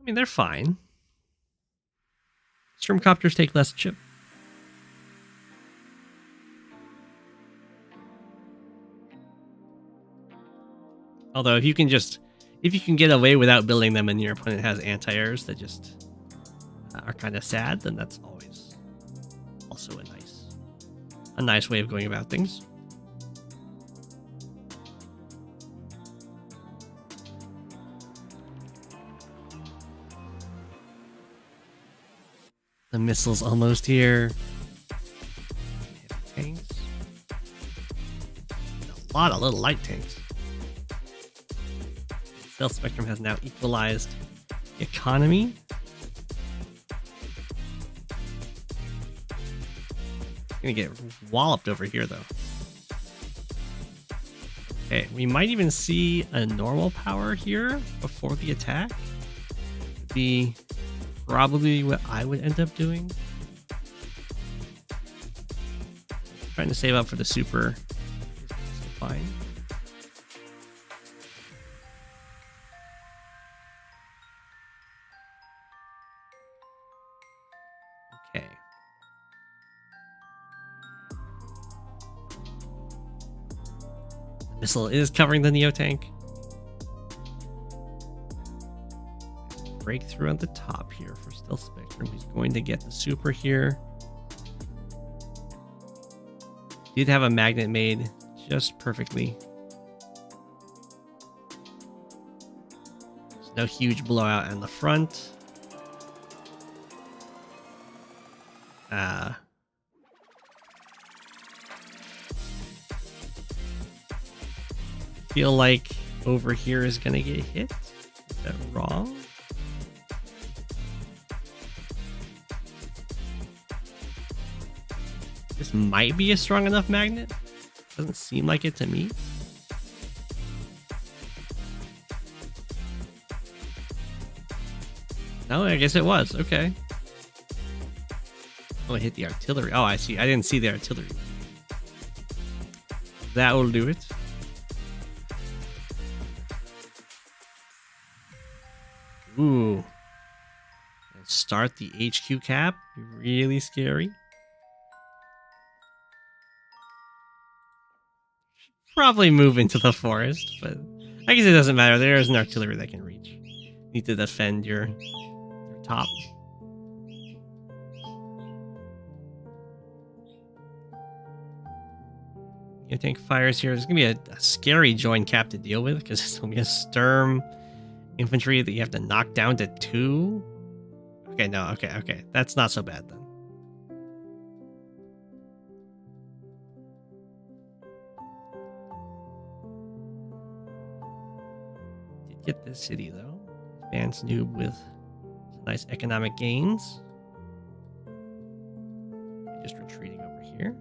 I mean, they're fine. Stormcopters take less chip. Although if you can get away without building them and your opponent has anti-airs that just are kind of sad, then that's always also a nice way of going about things. The missile's almost here. Tanks. A lot of little light tanks. Stealth Spectrum has now equalized the economy. Gonna get walloped over here though. Okay, we might even see a normal power here before the attack. Would be probably what I would end up doing. Trying to save up for the super. Fine. Okay. The missile is covering the Neo tank. Breakthrough on the top here for Stealth Spectrum. He's going to get the super here. Did have a magnet made just perfectly. There's no huge blowout on the front. Feel like over here is gonna get hit. Is that wrong? This might be a strong enough magnet. Doesn't seem like it to me. No, I guess it was. Okay. Oh, it hit the artillery. Oh, I see. I didn't see the artillery. That will do it. Ooh. Start the HQ cap. Really scary. Probably move into the forest, but I guess it doesn't matter. There is an artillery that can reach. Need to defend your top. Your tank fires here. There's gonna be a scary joint cap to deal with because it's gonna be a Sturm infantry that you have to knock down to 2. Okay, no, okay. That's not so bad then. Get this city though. AdvanceNoob with some nice economic gains. Just retreating over here.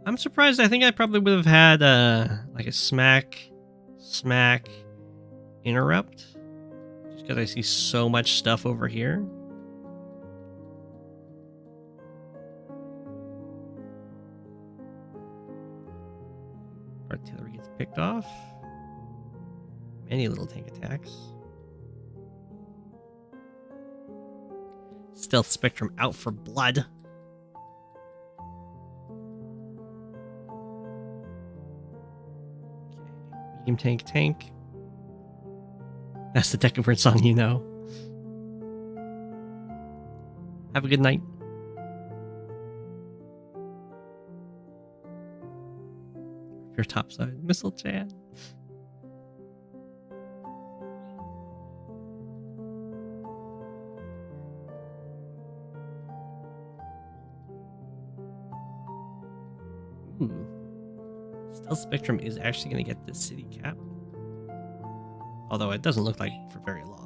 I'm surprised. I think I probably would have had like a smack interrupt. Just because I see so much stuff over here. Artillery gets picked off. Many little tank attacks. Stealth Spectrum out for blood. Okay. Medium tank. That's the Deckenford song, you know. Have a good night. Your topside missile chat. Stealth Spectrum is actually going to get this city cap. Although it doesn't look like for very long.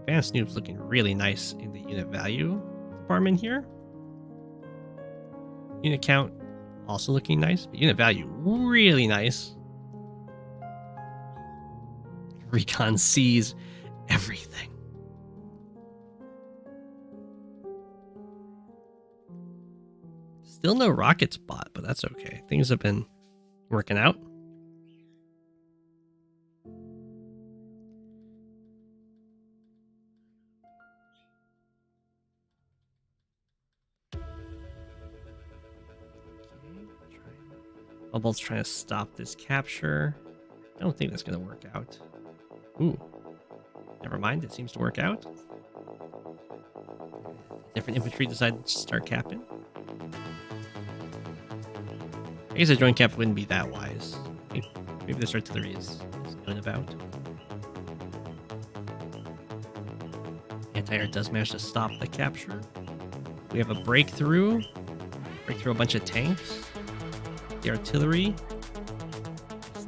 AdvanceNoob's looking really nice in the unit value department here. Unit count also looking nice, but unit value really nice. Recon sees everything. Still no rockets bought, but that's okay. Things have been working out. Bubble's trying to stop this capture. I don't think that's going to work out. Ooh. Never mind, it seems to work out. Different infantry decided to start capping. I guess a joint cap wouldn't be that wise. Maybe this artillery is going about. Anti-air does manage to stop the capture. We have a breakthrough. Break through a bunch of tanks. The artillery.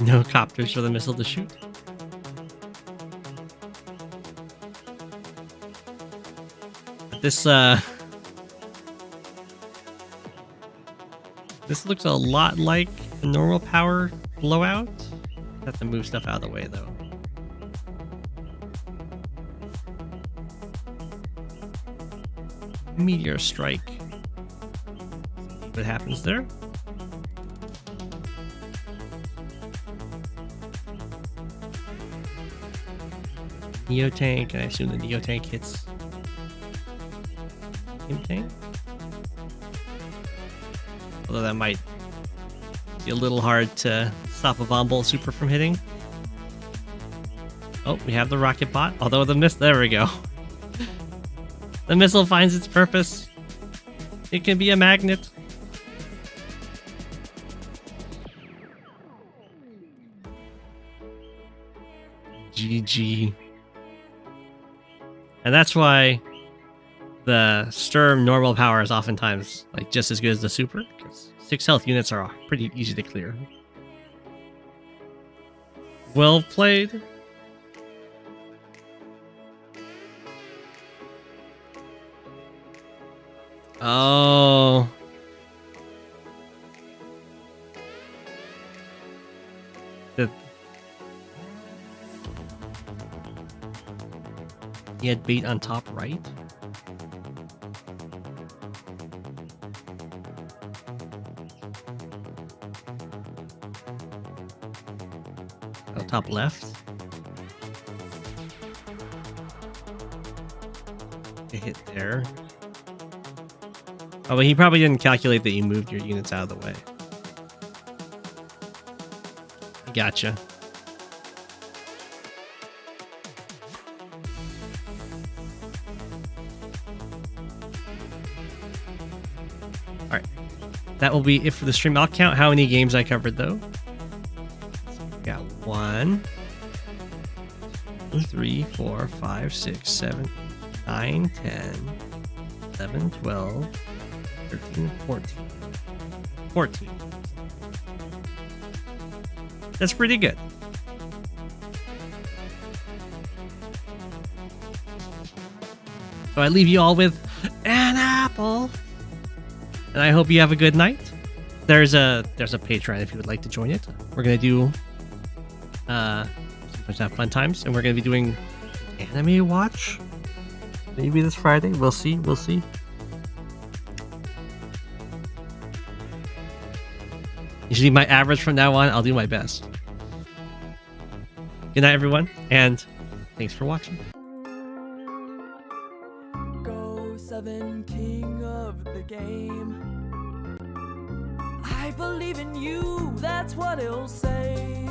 No copters for the missile to shoot. But this this looks a lot like a normal power blowout. Have to move stuff out of the way though. Meteor strike. What happens there? Neo tank, and I assume the Neo tank hits Kim tank. Although that might be a little hard to stop a bomb bolt super from hitting. Oh, we have the rocket bot. Although the there we go. The missile finds its purpose. It can be a magnet. GG. And that's why the Sturm normal power is oftentimes like just as good as the super, because 6 health units are pretty easy to clear. Well played. Oh. He had bait on top right. Oh, top left. It hit there. Oh, but he probably didn't calculate that you moved your units out of the way. Gotcha. Alright. That will be it for the stream. I'll count how many games I covered, though. We got 1, 2, 3, 4, 5, 6, 7, 9, 10, 11, 12, 13, 14. 14. That's pretty good. So I leave you all with an apple. And I hope you have a good night. There's a Patreon if you would like to join it. We're gonna do have fun times, and we're gonna be doing anime watch. Maybe this Friday. We'll see. We'll see. You should be my average from now on. I'll do my best. Good night, everyone, and thanks for watching. Go7 king of the game. I believe in you, that's what he'll say.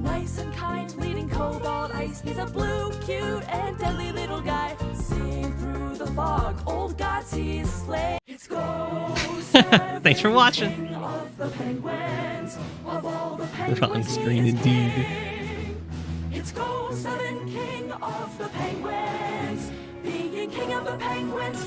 Nice and kind, leading cobalt ice. He's a blue, cute, and deadly little guy. Seeing through the fog, old gods he's slain. It's Go7. Thanks for watching. Of the penguins, of all the penguins. Wrong screen indeed. It's Go7 king of the penguins. Being king of the penguins.